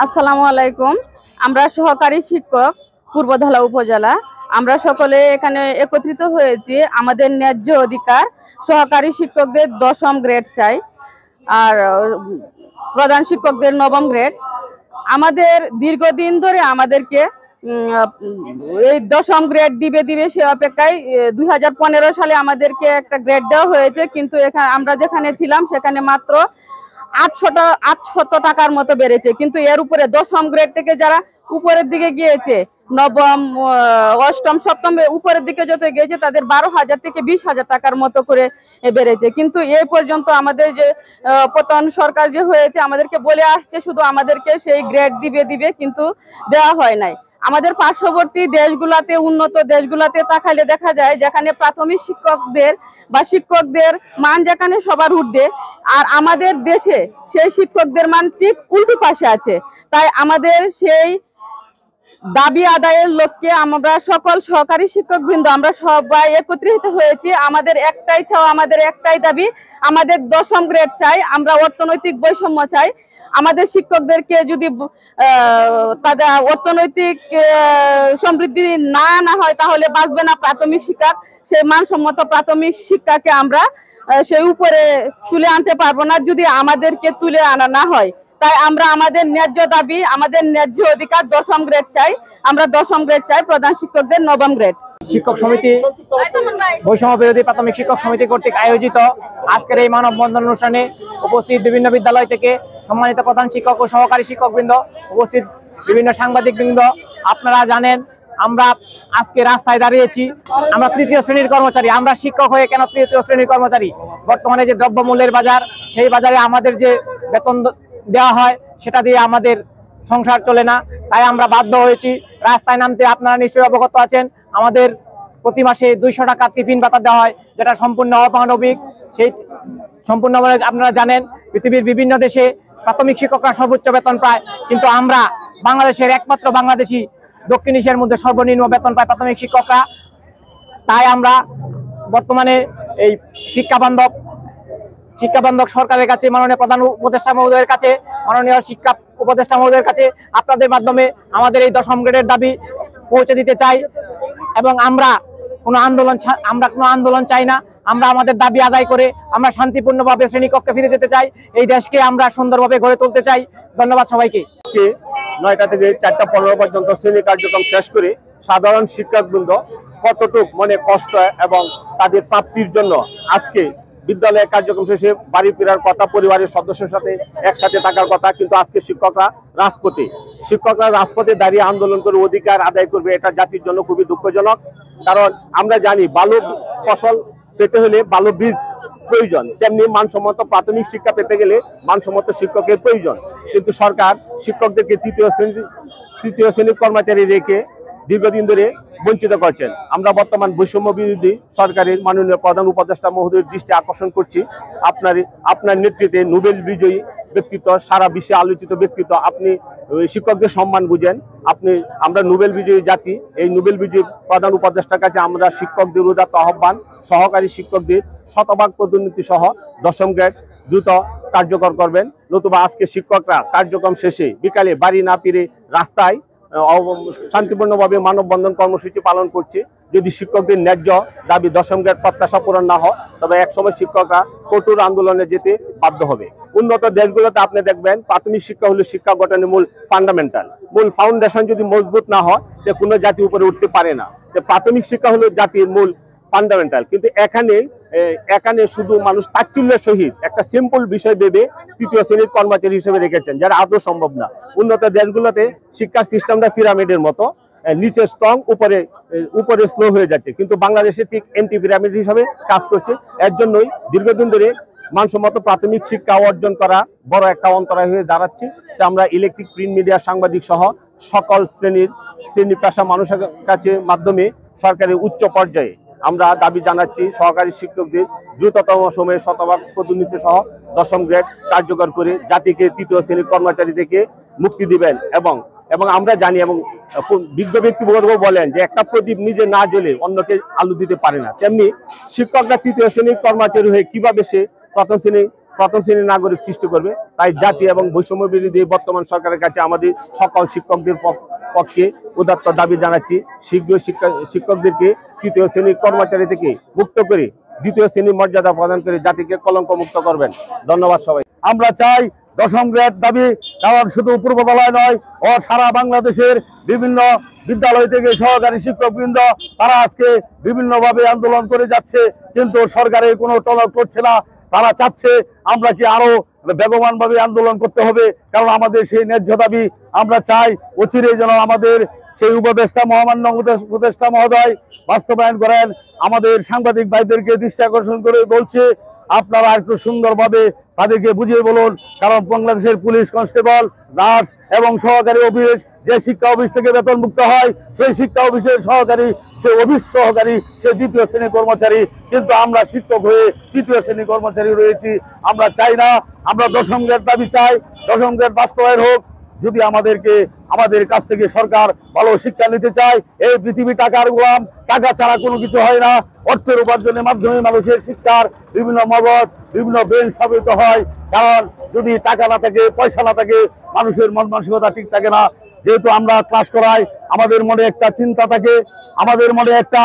আসসালামু আলাইকুম। আমরা সহকারী শিক্ষক পূর্বধলা উপজেলা, আমরা সকলে এখানে একত্রিত হয়েছি। আমাদের ন্যায্য অধিকার, সহকারী শিক্ষকদের 10ম গ্রেড চাই। আর প্রধান শিক্ষকদের নবম গ্রেড। আমাদের দীর্ঘদিন ধরে আমাদেরকে এই দশম গ্রেড দিবে দিবে সে অপেক্ষায় 2015 সালে আমাদেরকে একটা গ্রেড দেওয়া হয়েছে, কিন্তু এখানে আমরা যেখানে ছিলাম সেখানে মাত্র 800 টাকার মতো বেড়েছে। কিন্তু এর উপরে দশম গ্রেড থেকে যারা উপরের দিকে গিয়েছে, নবম অষ্টম সপ্তম উপরের দিকে যত গিয়েছে তাদের 12,000 থেকে 20,000 টাকার মতো করে বেড়েছে। কিন্তু এই পর্যন্ত আমাদের যে পতন সরকার যে হয়েছে আমাদেরকে বলে আসছে শুধু আমাদেরকে সেই গ্রেড দিবে দিবে, কিন্তু দেওয়া হয় নাই। আমাদের পার্শ্ববর্তী দেশগুলাতে, উন্নত দেশগুলাতে তাকালে দেখা যায় যেখানে প্রাথমিক শিক্ষকদের বা শিক্ষকদের মান যেখানে সবার ঊর্ধ্বে, আর আমাদের দেশে সেই শিক্ষকদের মান ঠিক উল্টো পাশে আছে। তাই আমাদের সেই দাবি আদায়ের লক্ষ্যে আমরা সকল সহকারী শিক্ষকবৃন্দ আমরা সবাই একত্রিত হয়েছি। আমাদের একটাই চাওয়া, আমাদের একটাই দাবি, আমাদের দশম গ্রেড চাই। আমরা অর্থনৈতিক বৈষম্য চাই। আমাদের শিক্ষকদেরকে যদি তাদের অর্থনৈতিক সমৃদ্ধি না আনা হয় তাহলে বাঁচবে না প্রাথমিক শিক্ষা। সেই মানসম্মত প্রাথমিক শিক্ষাকে আমরা সেই উপরে তুলে আনতে পারবো না যদি আমাদেরকে তুলে আনা না হয়। তাই আমরা আমাদের ন্যায্য দাবি, আমাদের ন্যায্য অধিকার দশম গ্রেড চাই। আমরা দশম গ্রেড চাই, প্রধান শিক্ষকদের নবম গ্রেড। শিক্ষক সমিতি, বৈষম্য বিরোধী প্রাথমিক শিক্ষক সমিতি কর্তৃক আয়োজিত আজকের এই মানববন্ধন অনুষ্ঠানে উপস্থিত বিভিন্ন বিদ্যালয় থেকে সম্মানিত প্রধান শিক্ষক ও সহকারী শিক্ষকবৃন্দ, উপস্থিত বিভিন্ন সাংবাদিকবৃন্দ, আপনারা জানেন আমরা আজকে রাস্তায় দাঁড়িয়েছি। আমরা তৃতীয় শ্রেণীর কর্মচারী। আমরা শিক্ষক হয়ে কেন তৃতীয় শ্রেণীর কর্মচারী? বর্তমানে যে দ্রব্যমূল্যের বাজার, সেই বাজারে আমাদের যে বেতন দেওয়া হয় সেটা দিয়ে আমাদের সংসার চলে না। তাই আমরা বাধ্য হয়েছি রাস্তায় নামতে। আপনারা নিশ্চয়ই অবগত আছেন আমাদের প্রতি মাসে 200 টাকা টিফিন ভাতা দেওয়া হয়, যেটা সম্পূর্ণ অমানবিক। সেই সম্পূর্ণ আপনারা জানেন পৃথিবীর বিভিন্ন দেশে প্রাথমিক শিক্ষকরা সর্বোচ্চ বেতন পায়, কিন্তু আমরা বাংলাদেশের একমাত্র বাংলাদেশি দক্ষিণ এশিয়ার মধ্যে সর্বনিম্ন বেতন পায় প্রাথমিক শিক্ষকরা। তাই আমরা বর্তমানে এই শিক্ষা বান্ধব সরকারের কাছে, মাননীয় প্রধান উপদেষ্টা মহোদয়ের কাছে, মাননীয় শিক্ষা উপদেষ্টা মহোদয়ের কাছে আপনাদের মাধ্যমে আমাদের এই দশম গ্রেডের দাবি পৌঁছে দিতে চাই। এবং আমরা কোনো আন্দোলন চাই না। আমরা আমাদের দাবি আদায় করে আমরা শান্তিপূর্ণভাবে শ্রেণীকক্ষে ফিরে যেতে চাই। এই দেশকে আমরা সুন্দরভাবে গড়ে তুলতে চাই। ধন্যবাদ সবাইকে। 9টা থেকে 4টা 15 পর্যন্ত শ্রেণী কার্যক্রম শেষ করে সাধারণ শিক্ষকবৃন্দ কতটুক মনে কষ্ট এবং তাদের প্রাপ্তির জন্য আজকে বিদ্যালয়ের কার্যক্রম শেষে বাড়ি ফেরার কথা, পরিবারের সদস্যের সাথে একসাথে থাকার কথা, কিন্তু আজকে শিক্ষকরা রাজপথে দাঁড়িয়ে আন্দোলন করে অধিকার আদায় করবে। এটা জাতির জন্য খুবই দুঃখজনক। কারণ আমরা জানি ভালো ফসল পেতে হলে ভালো বীজ প্রয়োজন, তেমনি মানসম্মত প্রাথমিক শিক্ষা পেতে গেলে মানসম্মত শিক্ষকের প্রয়োজন। কিন্তু সরকার শিক্ষকদেরকে তৃতীয় শ্রেণীর কর্মচারী রেখে দীর্ঘদিন ধরে বঞ্চিত করছেন। আমরা বর্তমান বৈষম্য বিরোধী সরকারের মাননীয় প্রধান উপদেষ্টা মহোদয়ের দৃষ্টি আকর্ষণ করছি। আপনার নেতৃত্বে নোবেল বিজয়ী ব্যক্তিত্ব, সারা বিশ্বে আলোচিত ব্যক্তিত্ব, আপনি শিক্ষকদের সম্মান বুঝেন। আমরা নোবেল বিজয়ী জাতি। এই নোবেল বিজয়ী প্রধান উপদেষ্টার কাছে আমরা শিক্ষকদের উদাত্ত আহ্বান, সহকারী শিক্ষকদের শতভাগ পদোন্নতি সহ দশম গ্রেড দ্রুত কার্যকর করবেন, নতুবা আজকে শিক্ষকরা কার্যক্রম শেষে বিকালে বাড়ি না ফিরে রাস্তায় শান্তিপূর্ণভাবে মানববন্ধন কর্মসূচি পালন করছে। যদি শিক্ষকদের ন্যায্য দাবি দশম গ্রেড প্রত্যাশা পূরণ না হয় তবে একসময় শিক্ষকরা কঠোর আন্দোলনে যেতে বাধ্য হবে। উন্নত দেশগুলোতে আপনি দেখবেন প্রাথমিক শিক্ষা হলো শিক্ষা গঠনের মূল ফান্ডামেন্টাল, মূল ফাউন্ডেশন যদি মজবুত না হয় তো কোনো জাতি উপরে উঠতে পারে না। প্রাথমিক শিক্ষা হলো জাতির মূল ফান্ডামেন্টাল। কিন্তু এখানে শুধু মানুষ তাচ্ছিল্যের সহিত একটা সিম্পল বিষয় ভেবে তৃতীয় শ্রেণীর কর্মচারী হিসেবে রেখেছেন, যারা আদৌ সম্ভব না। উন্নত দেশগুলোতে শিক্ষার সিস্টেমটা পিরামিডের মতো, নিচে স্ট্রং, উপরে স্লো হয়ে যাচ্ছে, কিন্তু বাংলাদেশে ঠিক এন্টি পিরামিড হিসাবে কাজ করছে। এর জন্যই দীর্ঘদিন ধরে মানসম্মত প্রাথমিক শিক্ষা অর্জন করা বড় একটা অন্তরায় হয়ে দাঁড়াচ্ছে। আমরা ইলেকট্রিক, প্রিন্ট মিডিয়া, সাংবাদিক সহ সকল শ্রেণী পেশা মানুষের কাছে মাধ্যমে সরকারের উচ্চ পর্যায়ে আমরা দাবি জানাচ্ছি সহকারী শিক্ষকদের দ্রুততম সময়ে শতভাগ পদোন্নতি সহ দশম গ্রেড কার্যকর করে জাতিকে তৃতীয় শ্রেণীর কর্মচারী থেকে মুক্তি দিবেন। এবং আমরা জানি, এবং বিজ্ঞ ব্যক্তিবর্গ বলেন যে একটা প্রদীপ নিজে না জ্বলে অন্যকে আলো দিতে পারে না, তেমনি শিক্ষকরা তৃতীয় শ্রেণীর কর্মচারী হয়ে কিভাবে সে প্রথম শ্রেণীর নাগরিক সৃষ্টি করবে। তাই জাতি এবং বৈষম্য বিরোধী বর্তমান সরকারের কাছে আমাদের সকল শিক্ষকদের পক্ষে উদাত্ত দাবি জানাচ্ছি, শীঘ্র শিক্ষকদেরকে তৃতীয় শ্রেণীর কর্মচারী থেকে মুক্ত করে দ্বিতীয় শ্রেণীর মর্যাদা প্রদান করে জাতিকে কলঙ্ক মুক্ত করবেন। ধন্যবাদ সবাই। আমরা চাই দশম গ্রেড দাবি, কারণ শুধু পূর্বতলায় নয় ও সারা বাংলাদেশের বিভিন্ন বিদ্যালয় থেকে সহকারী শিক্ষকবৃন্দ তারা আজকে বিভিন্নভাবে আন্দোলন করে যাচ্ছে, কিন্তু সরকারের কোনো টনক করছে না। তারা চাচ্ছে আমরা কি আরো বেগবান ভাবে আন্দোলন করতে হবে, কারণ আমাদের সেই ন্যায্য দাবি আমরা চাই অচিরেই যেন আমাদের সেই উপদেষ্টা মহামান্য উপদেষ্টা মহোদয় বাস্তবায়ন করেন। আমাদের সাংবাদিক ভাইদেরকে দৃষ্টি আকর্ষণ করে বলছে আপনারা একটু সুন্দরভাবে তাদেরকে বুঝিয়ে বলুন, কারণ বাংলাদেশের পুলিশ কনস্টেবল, নার্স এবং সহকারী অফিস যে শিক্ষা অফিস থেকে বেতনমুক্ত হয় সেই শিক্ষা অফিসের সহকারী, সে অফিস সহকারী, সে দ্বিতীয় শ্রেণীর কর্মচারী, কিন্তু আমরা শিক্ষক হয়ে তৃতীয় শ্রেণীর কর্মচারী রয়েছি। আমরা চাই না, আমরা দশম গ্রেড দাবি চাই, দশম গ্রেড বাস্তবায়ন হোক। যদি আমাদের কাছ থেকে সরকার ভালো শিক্ষা নিতে চায়, এই পৃথিবী টাকার গোলাম, টাকা ছাড়া কোনো কিছু হয় না। অর্থের উপার্জনের মাধ্যমে মানুষের শিক্ষার বিভিন্ন মগজ, বিভিন্ন ব্রেন স্থাপিত হয়, কারণ যদি টাকা না থাকে, পয়সা না থাকে, মানুষের মন মানসিকতা ঠিক থাকে না। যেহেতু আমরা ক্লাস করাই, আমাদের মনে একটা চিন্তা থাকে, আমাদের মনে একটা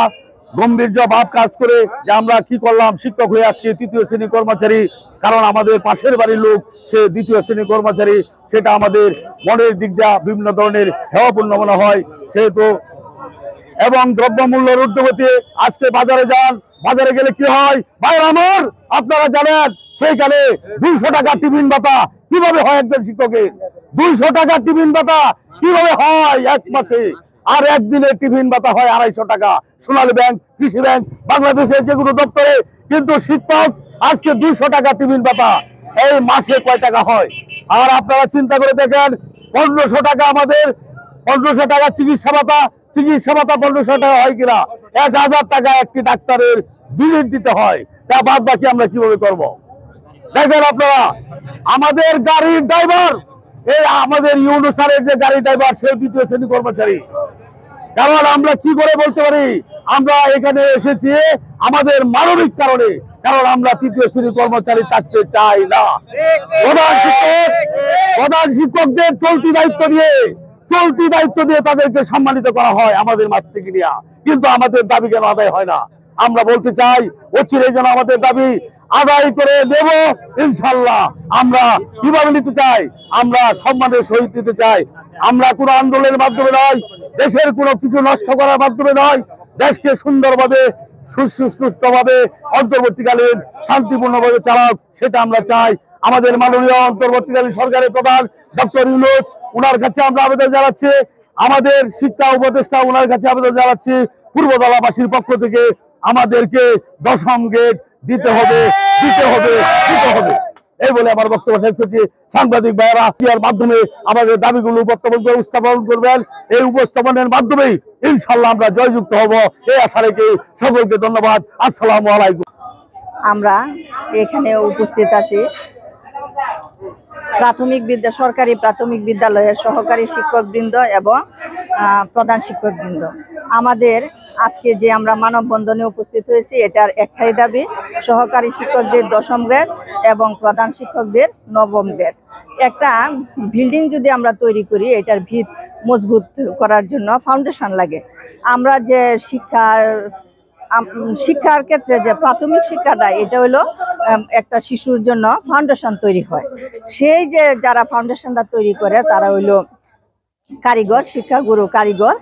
গম্ভীর্য ভাব কাজ করে যে আমরা কি করলাম, শিক্ষক হয়ে আজকে তৃতীয় শ্রেণী কর্মচারী, কারণ আমাদের পাশের বাড়ির লোক সে দ্বিতীয় শ্রেণী কর্মচারী, সেটা আমাদের মনের দিক দিয়ে বিভিন্ন ধরনের হেওয়াপূর্ণ মনে হয়। সেহেতু এবং দ্রব্যমূল্যের ঊর্ধ্বগতি, আজকে বাজারে যান, বাজারে গেলে কি হয় ভাই আমার, আপনারা জানেন সেইখানে 200 টাকা টিফিন ভাতা কিভাবে হয় একজন শিক্ষকের, 200 টাকা টিফিন ভাতা কিভাবে হয় এক মাসে, আর একদিনের টিফিন ভাতা হয় 250 টাকা। সোনালী ব্যাংক, কৃষি ব্যাংক, বাংলাদেশের যেগুলো দপ্তরে, কিন্তু শিক্ষক আজকে 200 টাকা টিফিন ভাতা, এই মাসে কয় টাকা হয়? আর আপনারা চিন্তা করে দেখেন 1500 টাকা আমাদের, 1500 টাকা চিকিৎসা ভাতা 1500 টাকা হয় কিনা? 1000 টাকা একটি ডাক্তারের ভিজিট দিতে হয়, তা বাদ বাকি আমরা কিভাবে করব? দেখেন আপনারা, আমাদের গাড়ির ড্রাইভার, এই আমাদের ইউনুসারের যে গাড়ি ড্রাইভার, সে দ্বিতীয় শ্রেণী কর্মচারী। কারণ আমরা কি করে বলতে পারি আমরা এখানে এসেছি আমাদের মানবিক কারণে, কারণ আমরা তৃতীয় শ্রেণী কর্মচারী থাকতে চাই না। প্রধান শিক্ষকদের চলতি দায়িত্ব দিয়ে তাদেরকে সম্মানিত করা হয় আমাদের মাছ থেকে নিয়ে, কিন্তু আমাদের দাবি কেন আদায় হয় না? আমরা বলতে চাই অচিরেই যেন আমাদের দাবি আদায় করে দেব ইনশাল্লাহ। আমরা কিভাবে নিতে চাই? আমরা সম্মানের সহিত নিতে চাই। আমরা কোনো আন্দোলনের মাধ্যমে নয়, দেশের কোনো কিছু নষ্ট করার মাধ্যমে নয়, দেশকে সুন্দরভাবে সুষ্ঠুভাবে অন্তর্বর্তীকালীন শান্তিপূর্ণভাবে চালাক, সেটা আমরা চাই। আমাদের মাননীয় অন্তর্বর্তীকালীন সরকারের প্রধান ডক্টর ইউনূস, ওনার কাছে আমরা আবেদন জানাচ্ছি, আমাদের শিক্ষা উপদেষ্টা ওনার কাছে আবেদন জানাচ্ছি, পূর্বতলাবাসীর পক্ষ থেকে আমাদেরকে দশম গ্রেড দিতে হবে। এই বলে আমার বক্তব্য শেষ করছি। সাংবাদিক ভাইয়েরা এর মাধ্যমে আমাদের দাবিগুলো উপস্থাপন করবেন, এই উপস্থাপনের মাধ্যমেই ইনশাল্লাহ আমরা জয়যুক্ত হব, এই আশা রেখে সকলকে ধন্যবাদ। আসসালামু আলাইকুম। আমরা এখানে উপস্থিত আছি সরকারি প্রাথমিক বিদ্যালয়ের সহকারী শিক্ষকবৃন্দ এবং প্রধান শিক্ষকবৃন্দ। আমাদের আজকে যে আমরা মানববন্ধনে উপস্থিত হয়েছি, এটার একটাই দাবি, সহকারী শিক্ষকদের দশম গ্রেড এবং প্রধান শিক্ষকদের নবম গ্রেড। একটা বিল্ডিং যদি আমরা তৈরি করি, এটার ভিত মজবুত করার জন্য ফাউন্ডেশন লাগে। আমরা যে শিক্ষার ক্ষেত্রে যে প্রাথমিক শিক্ষাটা, এটা হলো একটা শিশুর জন্য ফাউন্ডেশন তৈরি হয়। সেই যে যারা ফাউন্ডেশনটা তৈরি করে তারা হইলো কারিগর, শিক্ষাগুরু কারিগর,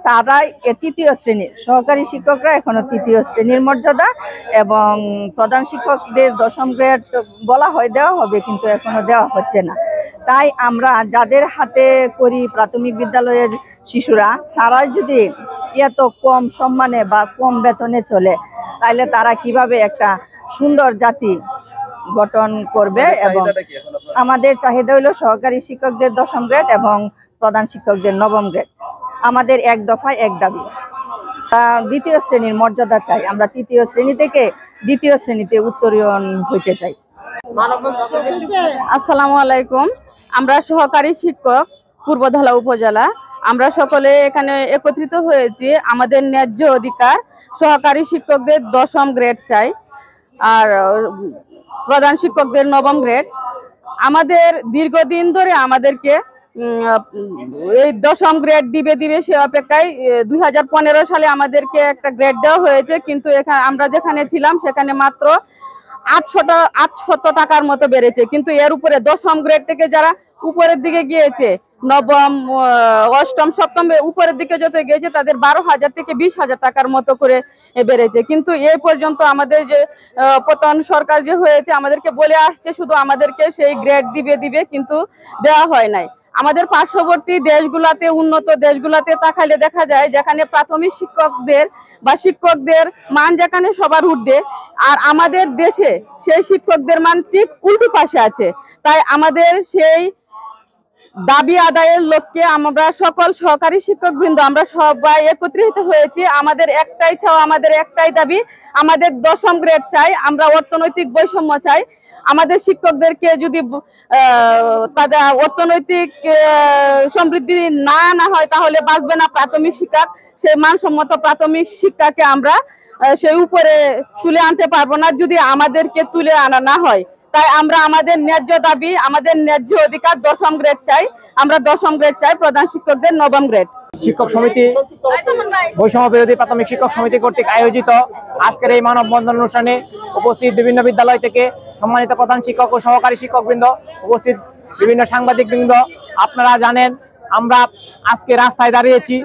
তারাই তৃতীয় শ্রেণীর সহকারী শিক্ষকরা এখনো তৃতীয় শ্রেণীর মর্যাদা, এবং প্রধান শিক্ষকদের দশম গ্রেড বলা হয় দেওয়া হবে, কিন্তু এখনো দেওয়া হচ্ছে না। তাই আমরা যাদের হাতে করি প্রাথমিক বিদ্যালয়ের শিশুরা, তারা যদি এত কম সম্মানে বা কম বেতনে চলে, তাহলে তারা কিভাবে একটা সুন্দর জাতি গঠন করবে? এবং আমাদের চাহিদা হলো সহকারী শিক্ষকদের দশম গ্রেড এবং প্রধান শিক্ষকদের নবম গ্রেড। আমাদের এক দফায় এক দাবি, দ্বিতীয় শ্রেণীর মর্যাদা চাই। আমরা তৃতীয় শ্রেণী থেকে দ্বিতীয় শ্রেণীতে উত্তরীয়ন হইতে চাই। আসসালামু আলাইকুম। আমরা সহকারী শিক্ষক পূর্বধলা উপজেলা, আমরা সকলে এখানে একত্রিত হয়েছি। আমাদের ন্যায্য অধিকার, সহকারী শিক্ষকদের দশম গ্রেড চাই আর প্রধান শিক্ষকদের নবম গ্রেড। আমাদের দীর্ঘদিন ধরে আমাদেরকে এই দশম গ্রেড দিবে সে অপেক্ষায় 2015 সালে আমাদেরকে একটা গ্রেড দেওয়া হয়েছে, কিন্তু এখানে আমরা যেখানে ছিলাম সেখানে মাত্র 800 টাকার মতো বেড়েছে, কিন্তু এর উপরে দশম গ্রেড থেকে যারা উপরের দিকে গিয়েছে, নবম অষ্টম সপ্তম উপরের দিকে যত গিয়েছে তাদের 12,000 থেকে 20,000 টাকার মতো করে বেড়েছে। কিন্তু এই পর্যন্ত আমাদের যে পতন সরকার যে হয়েছে আমাদেরকে বলে আসছে শুধু আমাদেরকে সেই গ্রেড দিবে, কিন্তু দেওয়া হয় নাই। আমাদের পার্শ্ববর্তী দেশগুলাতে, উন্নত দেশগুলাতে তাকালে দেখা যায় যেখানে প্রাথমিক শিক্ষকদের মান যেখানে সবার ঊর্ধ্বে, আর আমাদের দেশে সেই শিক্ষকদের মান ঠিক উল্টো পাশে আছে। তাই আমাদের সেই দাবি আদায়ের লক্ষ্যে আমরা সকল সহকারী শিক্ষকবৃন্দ আমরা সবাই একত্রিত হয়েছি। আমাদের একটাই চাওয়া, আমাদের একটাই দাবি, আমাদের দশম গ্রেড চাই। আমরা অর্থনৈতিক বৈষম্য চাই। আমাদের শিক্ষকদেরকে যদি তাদের অর্থনৈতিক সমৃদ্ধি না হয় তাহলে বাঁচবে না প্রাথমিক শিক্ষা। সেই মানসম্মত প্রাথমিক শিক্ষাকে আমরা সেই উপরে তুলে আনতে পারবো না যদি আমাদেরকে তুলে আনা না হয়। তাই আমরা আমাদের ন্যায্য দাবি, আমাদের ন্যায্য অধিকার দশম গ্রেড চাই। আমরা দশম গ্রেড চাই, প্রধান শিক্ষকদের নবম গ্রেড। শিক্ষক সমিতি, বৈষম্য বিরোধী প্রাথমিক শিক্ষক সমিতি কর্তৃক আয়োজিত আজকের এই মানববন্ধন অনুষ্ঠানে উপস্থিত বিভিন্ন বিদ্যালয় থেকে সম্মানিত প্রধান শিক্ষক ও সহকারী শিক্ষকবৃন্দ, উপস্থিত বিভিন্ন সাংবাদিকবৃন্দ, আপনারা জানেন আমরা আজকে রাস্তায় দাঁড়িয়েছি।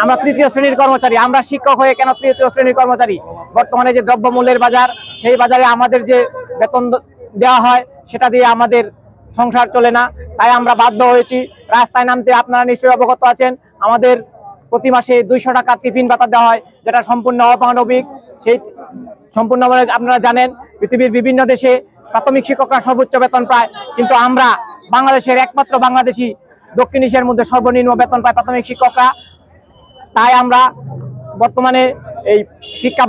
আমরা তৃতীয় শ্রেণীর কর্মচারী। আমরা শিক্ষক হয়ে কেন তৃতীয় শ্রেণীর কর্মচারী? বর্তমানে যে দ্রব্যমূল্যের বাজার, সেই বাজারে আমাদের যে বেতন দেওয়া হয় সেটা দিয়ে আমাদের সংসার চলে না। তাই আমরা বাধ্য হয়েছি রাস্তায় নামতে। আপনারা নিশ্চয়ই অবগত আছেন আমাদের প্রতি মাসে 200 টাকা টিফিন ভাতা দেওয়া হয়, যেটা সম্পূর্ণ অমানবিক। সেই সম্পূর্ণভাবে আপনারা জানেন পৃথিবীর বিভিন্ন দেশে প্রাথমিক শিক্ষকরা সর্বোচ্চ বেতন পায়, কিন্তু আমরা বাংলাদেশের একমাত্র বাংলাদেশি দক্ষিণ এশিয়ার মধ্যে সর্বনিম্ন বেতন পায় প্রাথমিক শিক্ষকরা। তাই আমরা বর্তমানে এই শিক্ষা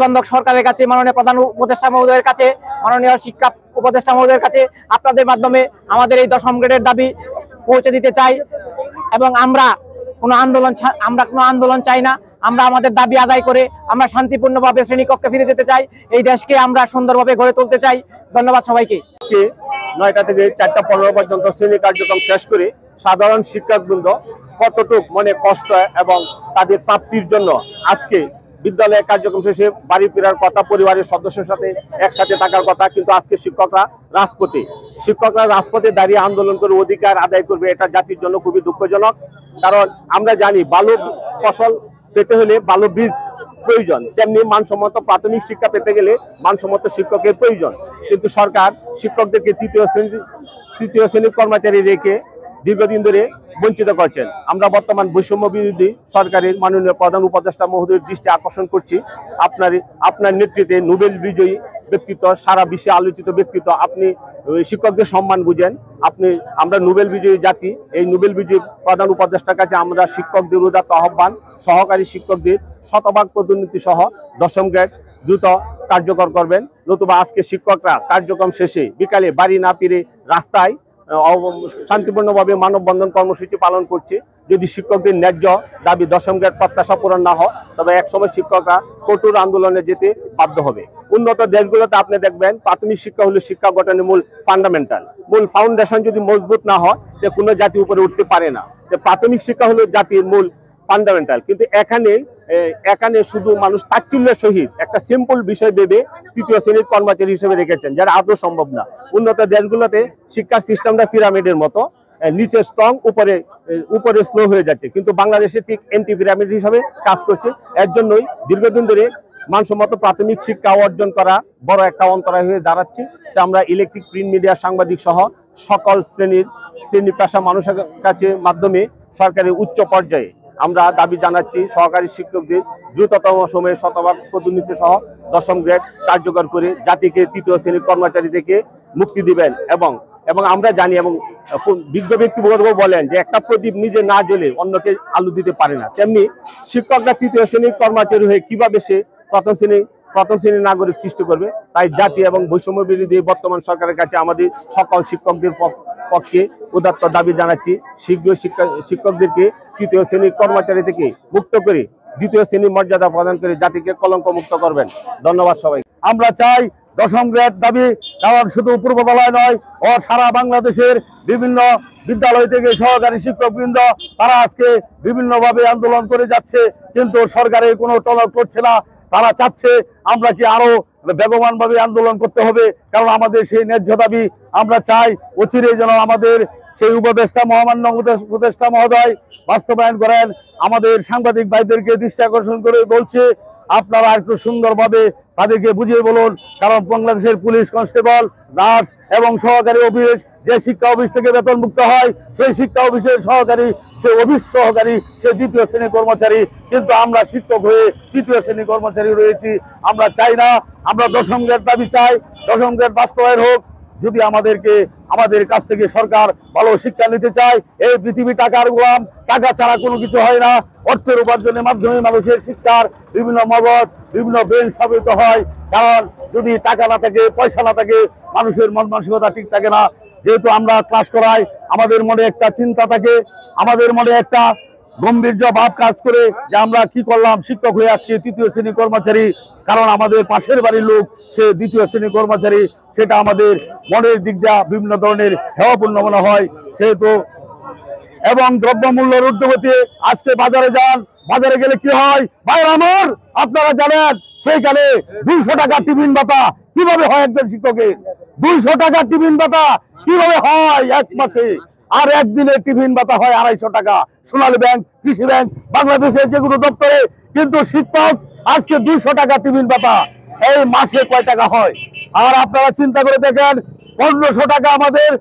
বান্ধব সরকারের কাছে, মাননীয় প্রধান উপদেষ্টা মহোদয়ের কাছে, মাননীয় শিক্ষা উপদেষ্টা মহোদয়ের কাছে আপনাদের মাধ্যমে আমাদের এই দশম গ্রেডের দাবি পৌঁছে দিতে চাই। এবং আমরা কোনো আন্দোলন চাই না। আমরা আমাদের দাবি আদায় করে আমরা শান্তিপূর্ণভাবে শ্রেণীকক্ষে ফিরে যেতে চাই। এই দেশকে আমরা সুন্দরভাবে গড়ে তুলতে চাই। ধন্যবাদ সবাইকে। 9টা থেকে 4টা 15 পর্যন্ত শ্রেণী কার্যক্রম শেষ করে সাধারণ শিক্ষকবৃন্দ কতটুক কষ্ট এবং তাদের প্রাপ্তির জন্য আজকে বিদ্যালয়ের কার্যক্রম শেষে বাড়ি ফেরার কথা, পরিবারের সদস্যের সাথে একসাথে থাকার কথা, কিন্তু আজকে শিক্ষকরা রাজপথে দাঁড়িয়ে আন্দোলন করে অধিকার আদায় করবে। এটা জাতির জন্য খুবই দুঃখজনক। কারণ আমরা জানি ভালো ফসল পেতে হলে ভালো বীজ প্রয়োজন, তেমনি মানসম্মত প্রাথমিক শিক্ষা পেতে গেলে মানসম্মত শিক্ষকের প্রয়োজন। কিন্তু সরকার শিক্ষকদেরকে তৃতীয় শ্রেণীর কর্মচারী রেখে দীর্ঘদিন ধরে বঞ্চিত করছেন। আমরা বর্তমান বৈষম্য বিরোধী সরকারের মাননীয় প্রধান উপদেষ্টা মহোদয়ের দৃষ্টি আকর্ষণ করছি। আপনার নেতৃত্বে নোবেল বিজয়ী ব্যক্তিত্ব, সারা বিশ্বে আলোচিত ব্যক্তিত্ব, আপনি শিক্ষকদের সম্মান বুঝেন। আমরা নোবেল বিজয়ী জাতি। এই নোবেল বিজয়ী প্রধান উপদেষ্টার কাছে আমরা শিক্ষকদের উদাত্ত আহ্বান, সহকারী শিক্ষকদের শতভাগ পদোন্নতি সহ দশম গ্রেড দ্রুত কার্যকর করবেন, নতুবা আজকে শিক্ষকরা কার্যক্রম শেষে বিকালে বাড়ি না ফিরে রাস্তায় শান্তিপূর্ণভাবে মানববন্ধন কর্মসূচি পালন করছে। যদি শিক্ষকদের ন্যায্য দাবি দশম গ্রেড প্রত্যাশা পূরণ না হয় তবে একসময় শিক্ষকরা কঠোর আন্দোলনে যেতে বাধ্য হবে। উন্নত দেশগুলোতে আপনি দেখবেন প্রাথমিক শিক্ষা হলো শিক্ষা গঠনের মূল ফাউন্ডেশন যদি মজবুত না হয় যে কোনো জাতি উপরে উঠতে পারে না। প্রাথমিক শিক্ষা হলো জাতির মূল ফান্ডামেন্টাল। কিন্তু এখানে শুধু মানুষ তাচ্ছিল্যের সহিত একটা সিম্পল বিষয় ভেবে তৃতীয় শ্রেণীর কর্মচারী হিসেবে রেখেছেন, যারা আদৌ সম্ভব না। উন্নত দেশগুলোতে শিক্ষার সিস্টেমটা পিরামিডের মতো, নিচে স্ট্রং, উপরে স্লো হয়ে যাচ্ছে, কিন্তু বাংলাদেশে ঠিক এন্টি পিরামিড হিসাবে কাজ করছে। এর জন্যই দীর্ঘদিন ধরে মানসম্মত প্রাথমিক শিক্ষা অর্জন করা বড় একটা অন্তরায় হয়ে দাঁড়াচ্ছে। আমরা ইলেকট্রিক, প্রিন্ট মিডিয়া, সাংবাদিক সহ সকল শ্রেণী পেশা মানুষের কাছে মাধ্যমে সরকারের উচ্চ পর্যায়ে আমরা দাবি জানাচ্ছি সহকারী শিক্ষকদের দ্রুততম সময়ে শতভাগ পদোন্নতি সহ দশম গ্রেড কার্যকর করে জাতিকে তৃতীয় শ্রেণীর কর্মচারী থেকে মুক্তি দিবেন। এবং আমরা জানি, এবং বিজ্ঞ ব্যক্তিবর্গ বলেন যে একটা প্রদীপ নিজে না জ্বলে অন্যকে আলো দিতে পারে না, তেমনি শিক্ষকরা তৃতীয় শ্রেণীর কর্মচারী হয়ে কিভাবে সে প্রথম শ্রেণীর নাগরিক সৃষ্টি করবে। তাই জাতি এবং বৈষম্য বিরোধী বর্তমান সরকারের কাছে আমাদের সকল শিক্ষকদের পক্ষে উদাত্ত দাবি জানাচ্ছি, শীঘ্র শিক্ষকদেরকে তৃতীয় শ্রেণীর কর্মচারী থেকে মুক্ত করে দ্বিতীয় শ্রেণীর মর্যাদা প্রদান করে জাতিকে কলঙ্ক মুক্ত করবেন। ধন্যবাদ সবাই। আমরা চাই দশম গ্রেড দাবি, কারণ শুধু পূর্ববালায় নয়, সারা বাংলাদেশের বিভিন্ন বিদ্যালয় থেকে সহকারী শিক্ষকবৃন্দ তারা আজকে বিভিন্নভাবে আন্দোলন করে যাচ্ছে, কিন্তু সরকারের কোনো টনক করছে না। তারা চাচ্ছে আমরা কি আরো বেগবান ভাবে আন্দোলন করতে হবে, কারণ আমাদের সেই ন্যায্য দাবি আমরা চাই অচিরেই যেন আমাদের সেই উপদেষ্টা মহামান্য উপদেষ্টা মহোদয় বাস্তবায়ন করেন। আমাদের সাংবাদিক ভাইদেরকে দৃষ্টি আকর্ষণ করে বলছে, আপনারা একটু সুন্দরভাবে তাদেরকে বুঝিয়ে বলুন, কারণ বাংলাদেশের পুলিশ কনস্টেবল, নার্স এবং সহকারী অফিস, যে শিক্ষা অফিস থেকে বেতনমুক্ত হয় সেই শিক্ষা অফিসের সহকারী, সে অফিস সহকারী, সে দ্বিতীয় শ্রেণীর কর্মচারী, কিন্তু আমরা শিক্ষক হয়ে তৃতীয় শ্রেণীর কর্মচারী রয়েছি। আমরা চাই না, আমরা 10ম গ্রেড দাবি চাই, 10ম গ্রেড বাস্তবায়ন হোক। যদি আমাদের কাছ থেকে সরকার ভালো শিক্ষা নিতে চায়, এই পৃথিবী টাকার গোলাম, টাকা ছাড়া কোনো কিছু হয় না। অর্থের উপার্জনের মাধ্যমে মানুষের শিক্ষার বিভিন্ন মগজ, বিভিন্ন ব্রেন স্থাপিত হয়। কারণ যদি টাকা না থাকে, পয়সা না থাকে, মানুষের মন মানসিকতা ঠিক থাকে না। যেহেতু আমরা ক্লাস করাই, আমাদের মনে একটা চিন্তা থাকে, আমাদের মনে একটা গম্ভীর্য ভাব কাজ করে যে আমরা কি করলাম, শিক্ষক হয়ে আজকে তৃতীয় শ্রেণীর কর্মচারী, কারণ আমাদের পাশের বাড়ির লোক সে দ্বিতীয় শ্রেণীর কর্মচারী। সেটা আমাদের মনের দিক দিয়ে বিভিন্ন ধরনের হেওয়াপূর্ণ মনে হয়। সেহেতু এবং দ্রব্যমূল্যের ঊর্ধ্বগতি, আজকে বাজারে যান, বাজারে গেলে কি হয় ভাইরা আমার, আপনারা জানেন সেইখানে 200 টাকা টিফিন ভাতা কিভাবে হয় একজন শিক্ষকের, 200 টাকা টিফিন ভাতা কিভাবে হয় এক মাসে, আর একদিনের টিফিন ভাতা হয় 250 টাকা। সোনালী ব্যাংক, কৃষি ব্যাংক, বাংলাদেশের যেগুলো দপ্তরে, কিন্তু শিক্ষক আজকে 200 টাকা টিফিন ভাতা, এই মাসে কয় টাকা হয়? আর আপনারা চিন্তা করে দেখেন, 1500 টাকা আমাদের,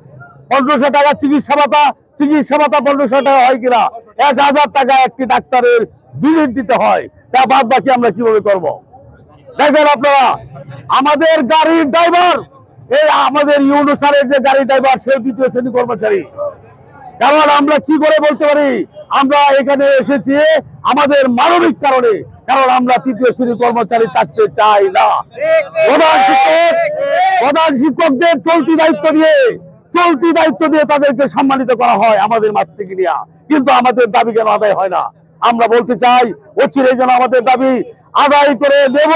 1500 টাকা চিকিৎসা ভাতা 1500 টাকা হয় কিনা? 1000 টাকা একটি ডাক্তারের ভিজিট দিতে হয়, তা বাদ বাকি আমরা কিভাবে করব? দেখেন আপনারা, আমাদের গাড়ির ড্রাইভার, এই আমাদের ইউনুসারের যে গাড়ি ড্রাইভার, সে দ্বিতীয় শ্রেণী কর্মচারী। কারণ আমরা কি করে বলতে পারি আমরা এখানে এসেছি আমাদের মানবিক কারণে, কারণ আমরা তৃতীয় শ্রেণী কর্মচারী থাকতে চাই না। প্রধান শিক্ষকদের চলতি দায়িত্ব দিয়ে তাদেরকে সম্মানিত করা হয় আমাদের মাছ থেকে নিয়ে, কিন্তু আমাদের দাবি কেন আদায় হয় না? আমরা বলতে চাই অচিরেই যেন আমাদের দাবি আদায় করে দেব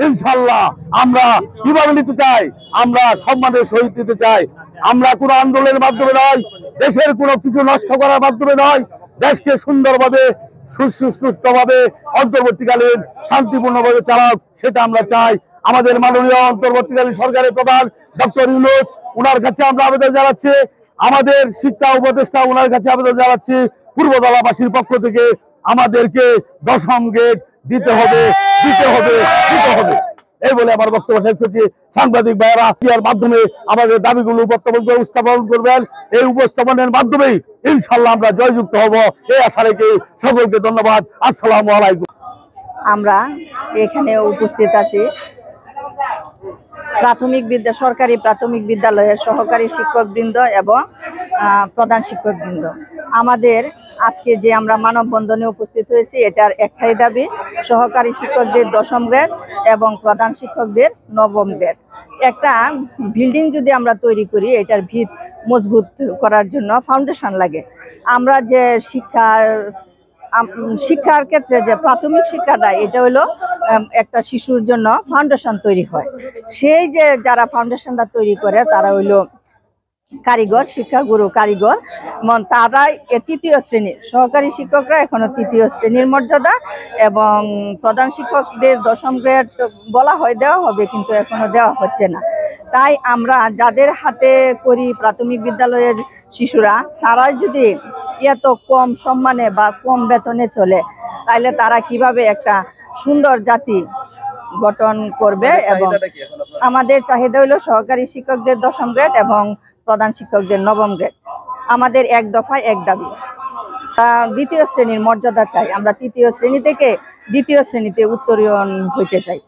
ইনশাল্লাহ। আমরা কিভাবে নিতে চাই? আমরা সম্মানের সহিত নিতে চাই। আমরা কোনো আন্দোলনের মাধ্যমে নয়, দেশের কোনো কিছু নষ্ট করার মাধ্যমে নয়, দেশকে সুন্দরভাবে সুষ্ঠুভাবে অন্তর্বর্তীকালীন শান্তিপূর্ণভাবে চালাক, সেটা আমরা চাই। আমাদের মাননীয় অন্তর্বর্তীকালীন সরকারের প্রধান ডক্টর ইউনূস, ওনার কাছে আমরা আবেদন জানাচ্ছি, আমাদের শিক্ষা উপদেষ্টা ওনার কাছে আবেদন জানাচ্ছি, পূর্বদলাবাসীর পক্ষ থেকে আমাদেরকে 10ম গ্রেড দিতে হবে। এই বলে আমার বক্তব্য শেষ করছি। সাংবাদিক ভাইয়েরা এর মাধ্যমে আমাদের দাবিগুলো উপস্থাপন করবেন। এই উপস্থাপনের মাধ্যমেই ইনশাল্লাহ আমরা জয়যুক্ত হব, এই আশা রেখে সকলকে ধন্যবাদ। আসসালামু আলাইকুম। আমরা এখানে উপস্থিত আছি সরকারি প্রাথমিক বিদ্যালয়ের সহকারী শিক্ষকবৃন্দ এবং প্রধান শিক্ষকবৃন্দ। আমাদের আজকে যে আমরা মানববন্ধনে উপস্থিত হয়েছি, এটার একটাই দাবি, সহকারী শিক্ষকদের 10ম গ্রেড এবং প্রধান শিক্ষকদের 9ম গ্রেড। একটা বিল্ডিং যদি আমরা তৈরি করি, এটার ভিত মজবুত করার জন্য ফাউন্ডেশন লাগে। আমরা যে শিক্ষার ক্ষেত্রে যে প্রাথমিক শিক্ষাটা, এটা হলো একটা শিশুর জন্য ফাউন্ডেশন তৈরি হয়। সেই যে যারা ফাউন্ডেশনটা তৈরি করে তারা হইলো কারিগর, শিক্ষাগুরু কারিগর, তারাই তৃতীয় শ্রেণীর সহকারী শিক্ষকরা এখনো তৃতীয় শ্রেণীর মর্যাদা, এবং প্রধান শিক্ষকদের 10ম গ্রেড বলা হয় দেওয়া হবে, কিন্তু এখনো দেওয়া হচ্ছে না। তাই আমরা যাদের হাতে করি প্রাথমিক বিদ্যালয়ের শিশুরা, তারা যদি এত কম সম্মানে বা কম বেতনে চলে, তাহলে তারা কিভাবে একটা সুন্দর জাতি গঠন করবে? এবং আমাদের চাহিদা হলো সহকারী শিক্ষকদের 10ম গ্রেড এবং প্রধান শিক্ষকদের 9ম গ্রেড। আমাদের এক দফায় এক দাবি, দ্বিতীয় শ্রেণীর মর্যাদা চাই। আমরা তৃতীয় শ্রেণী থেকে দ্বিতীয় শ্রেণীতে উত্তরীয়ন হইতে চাই।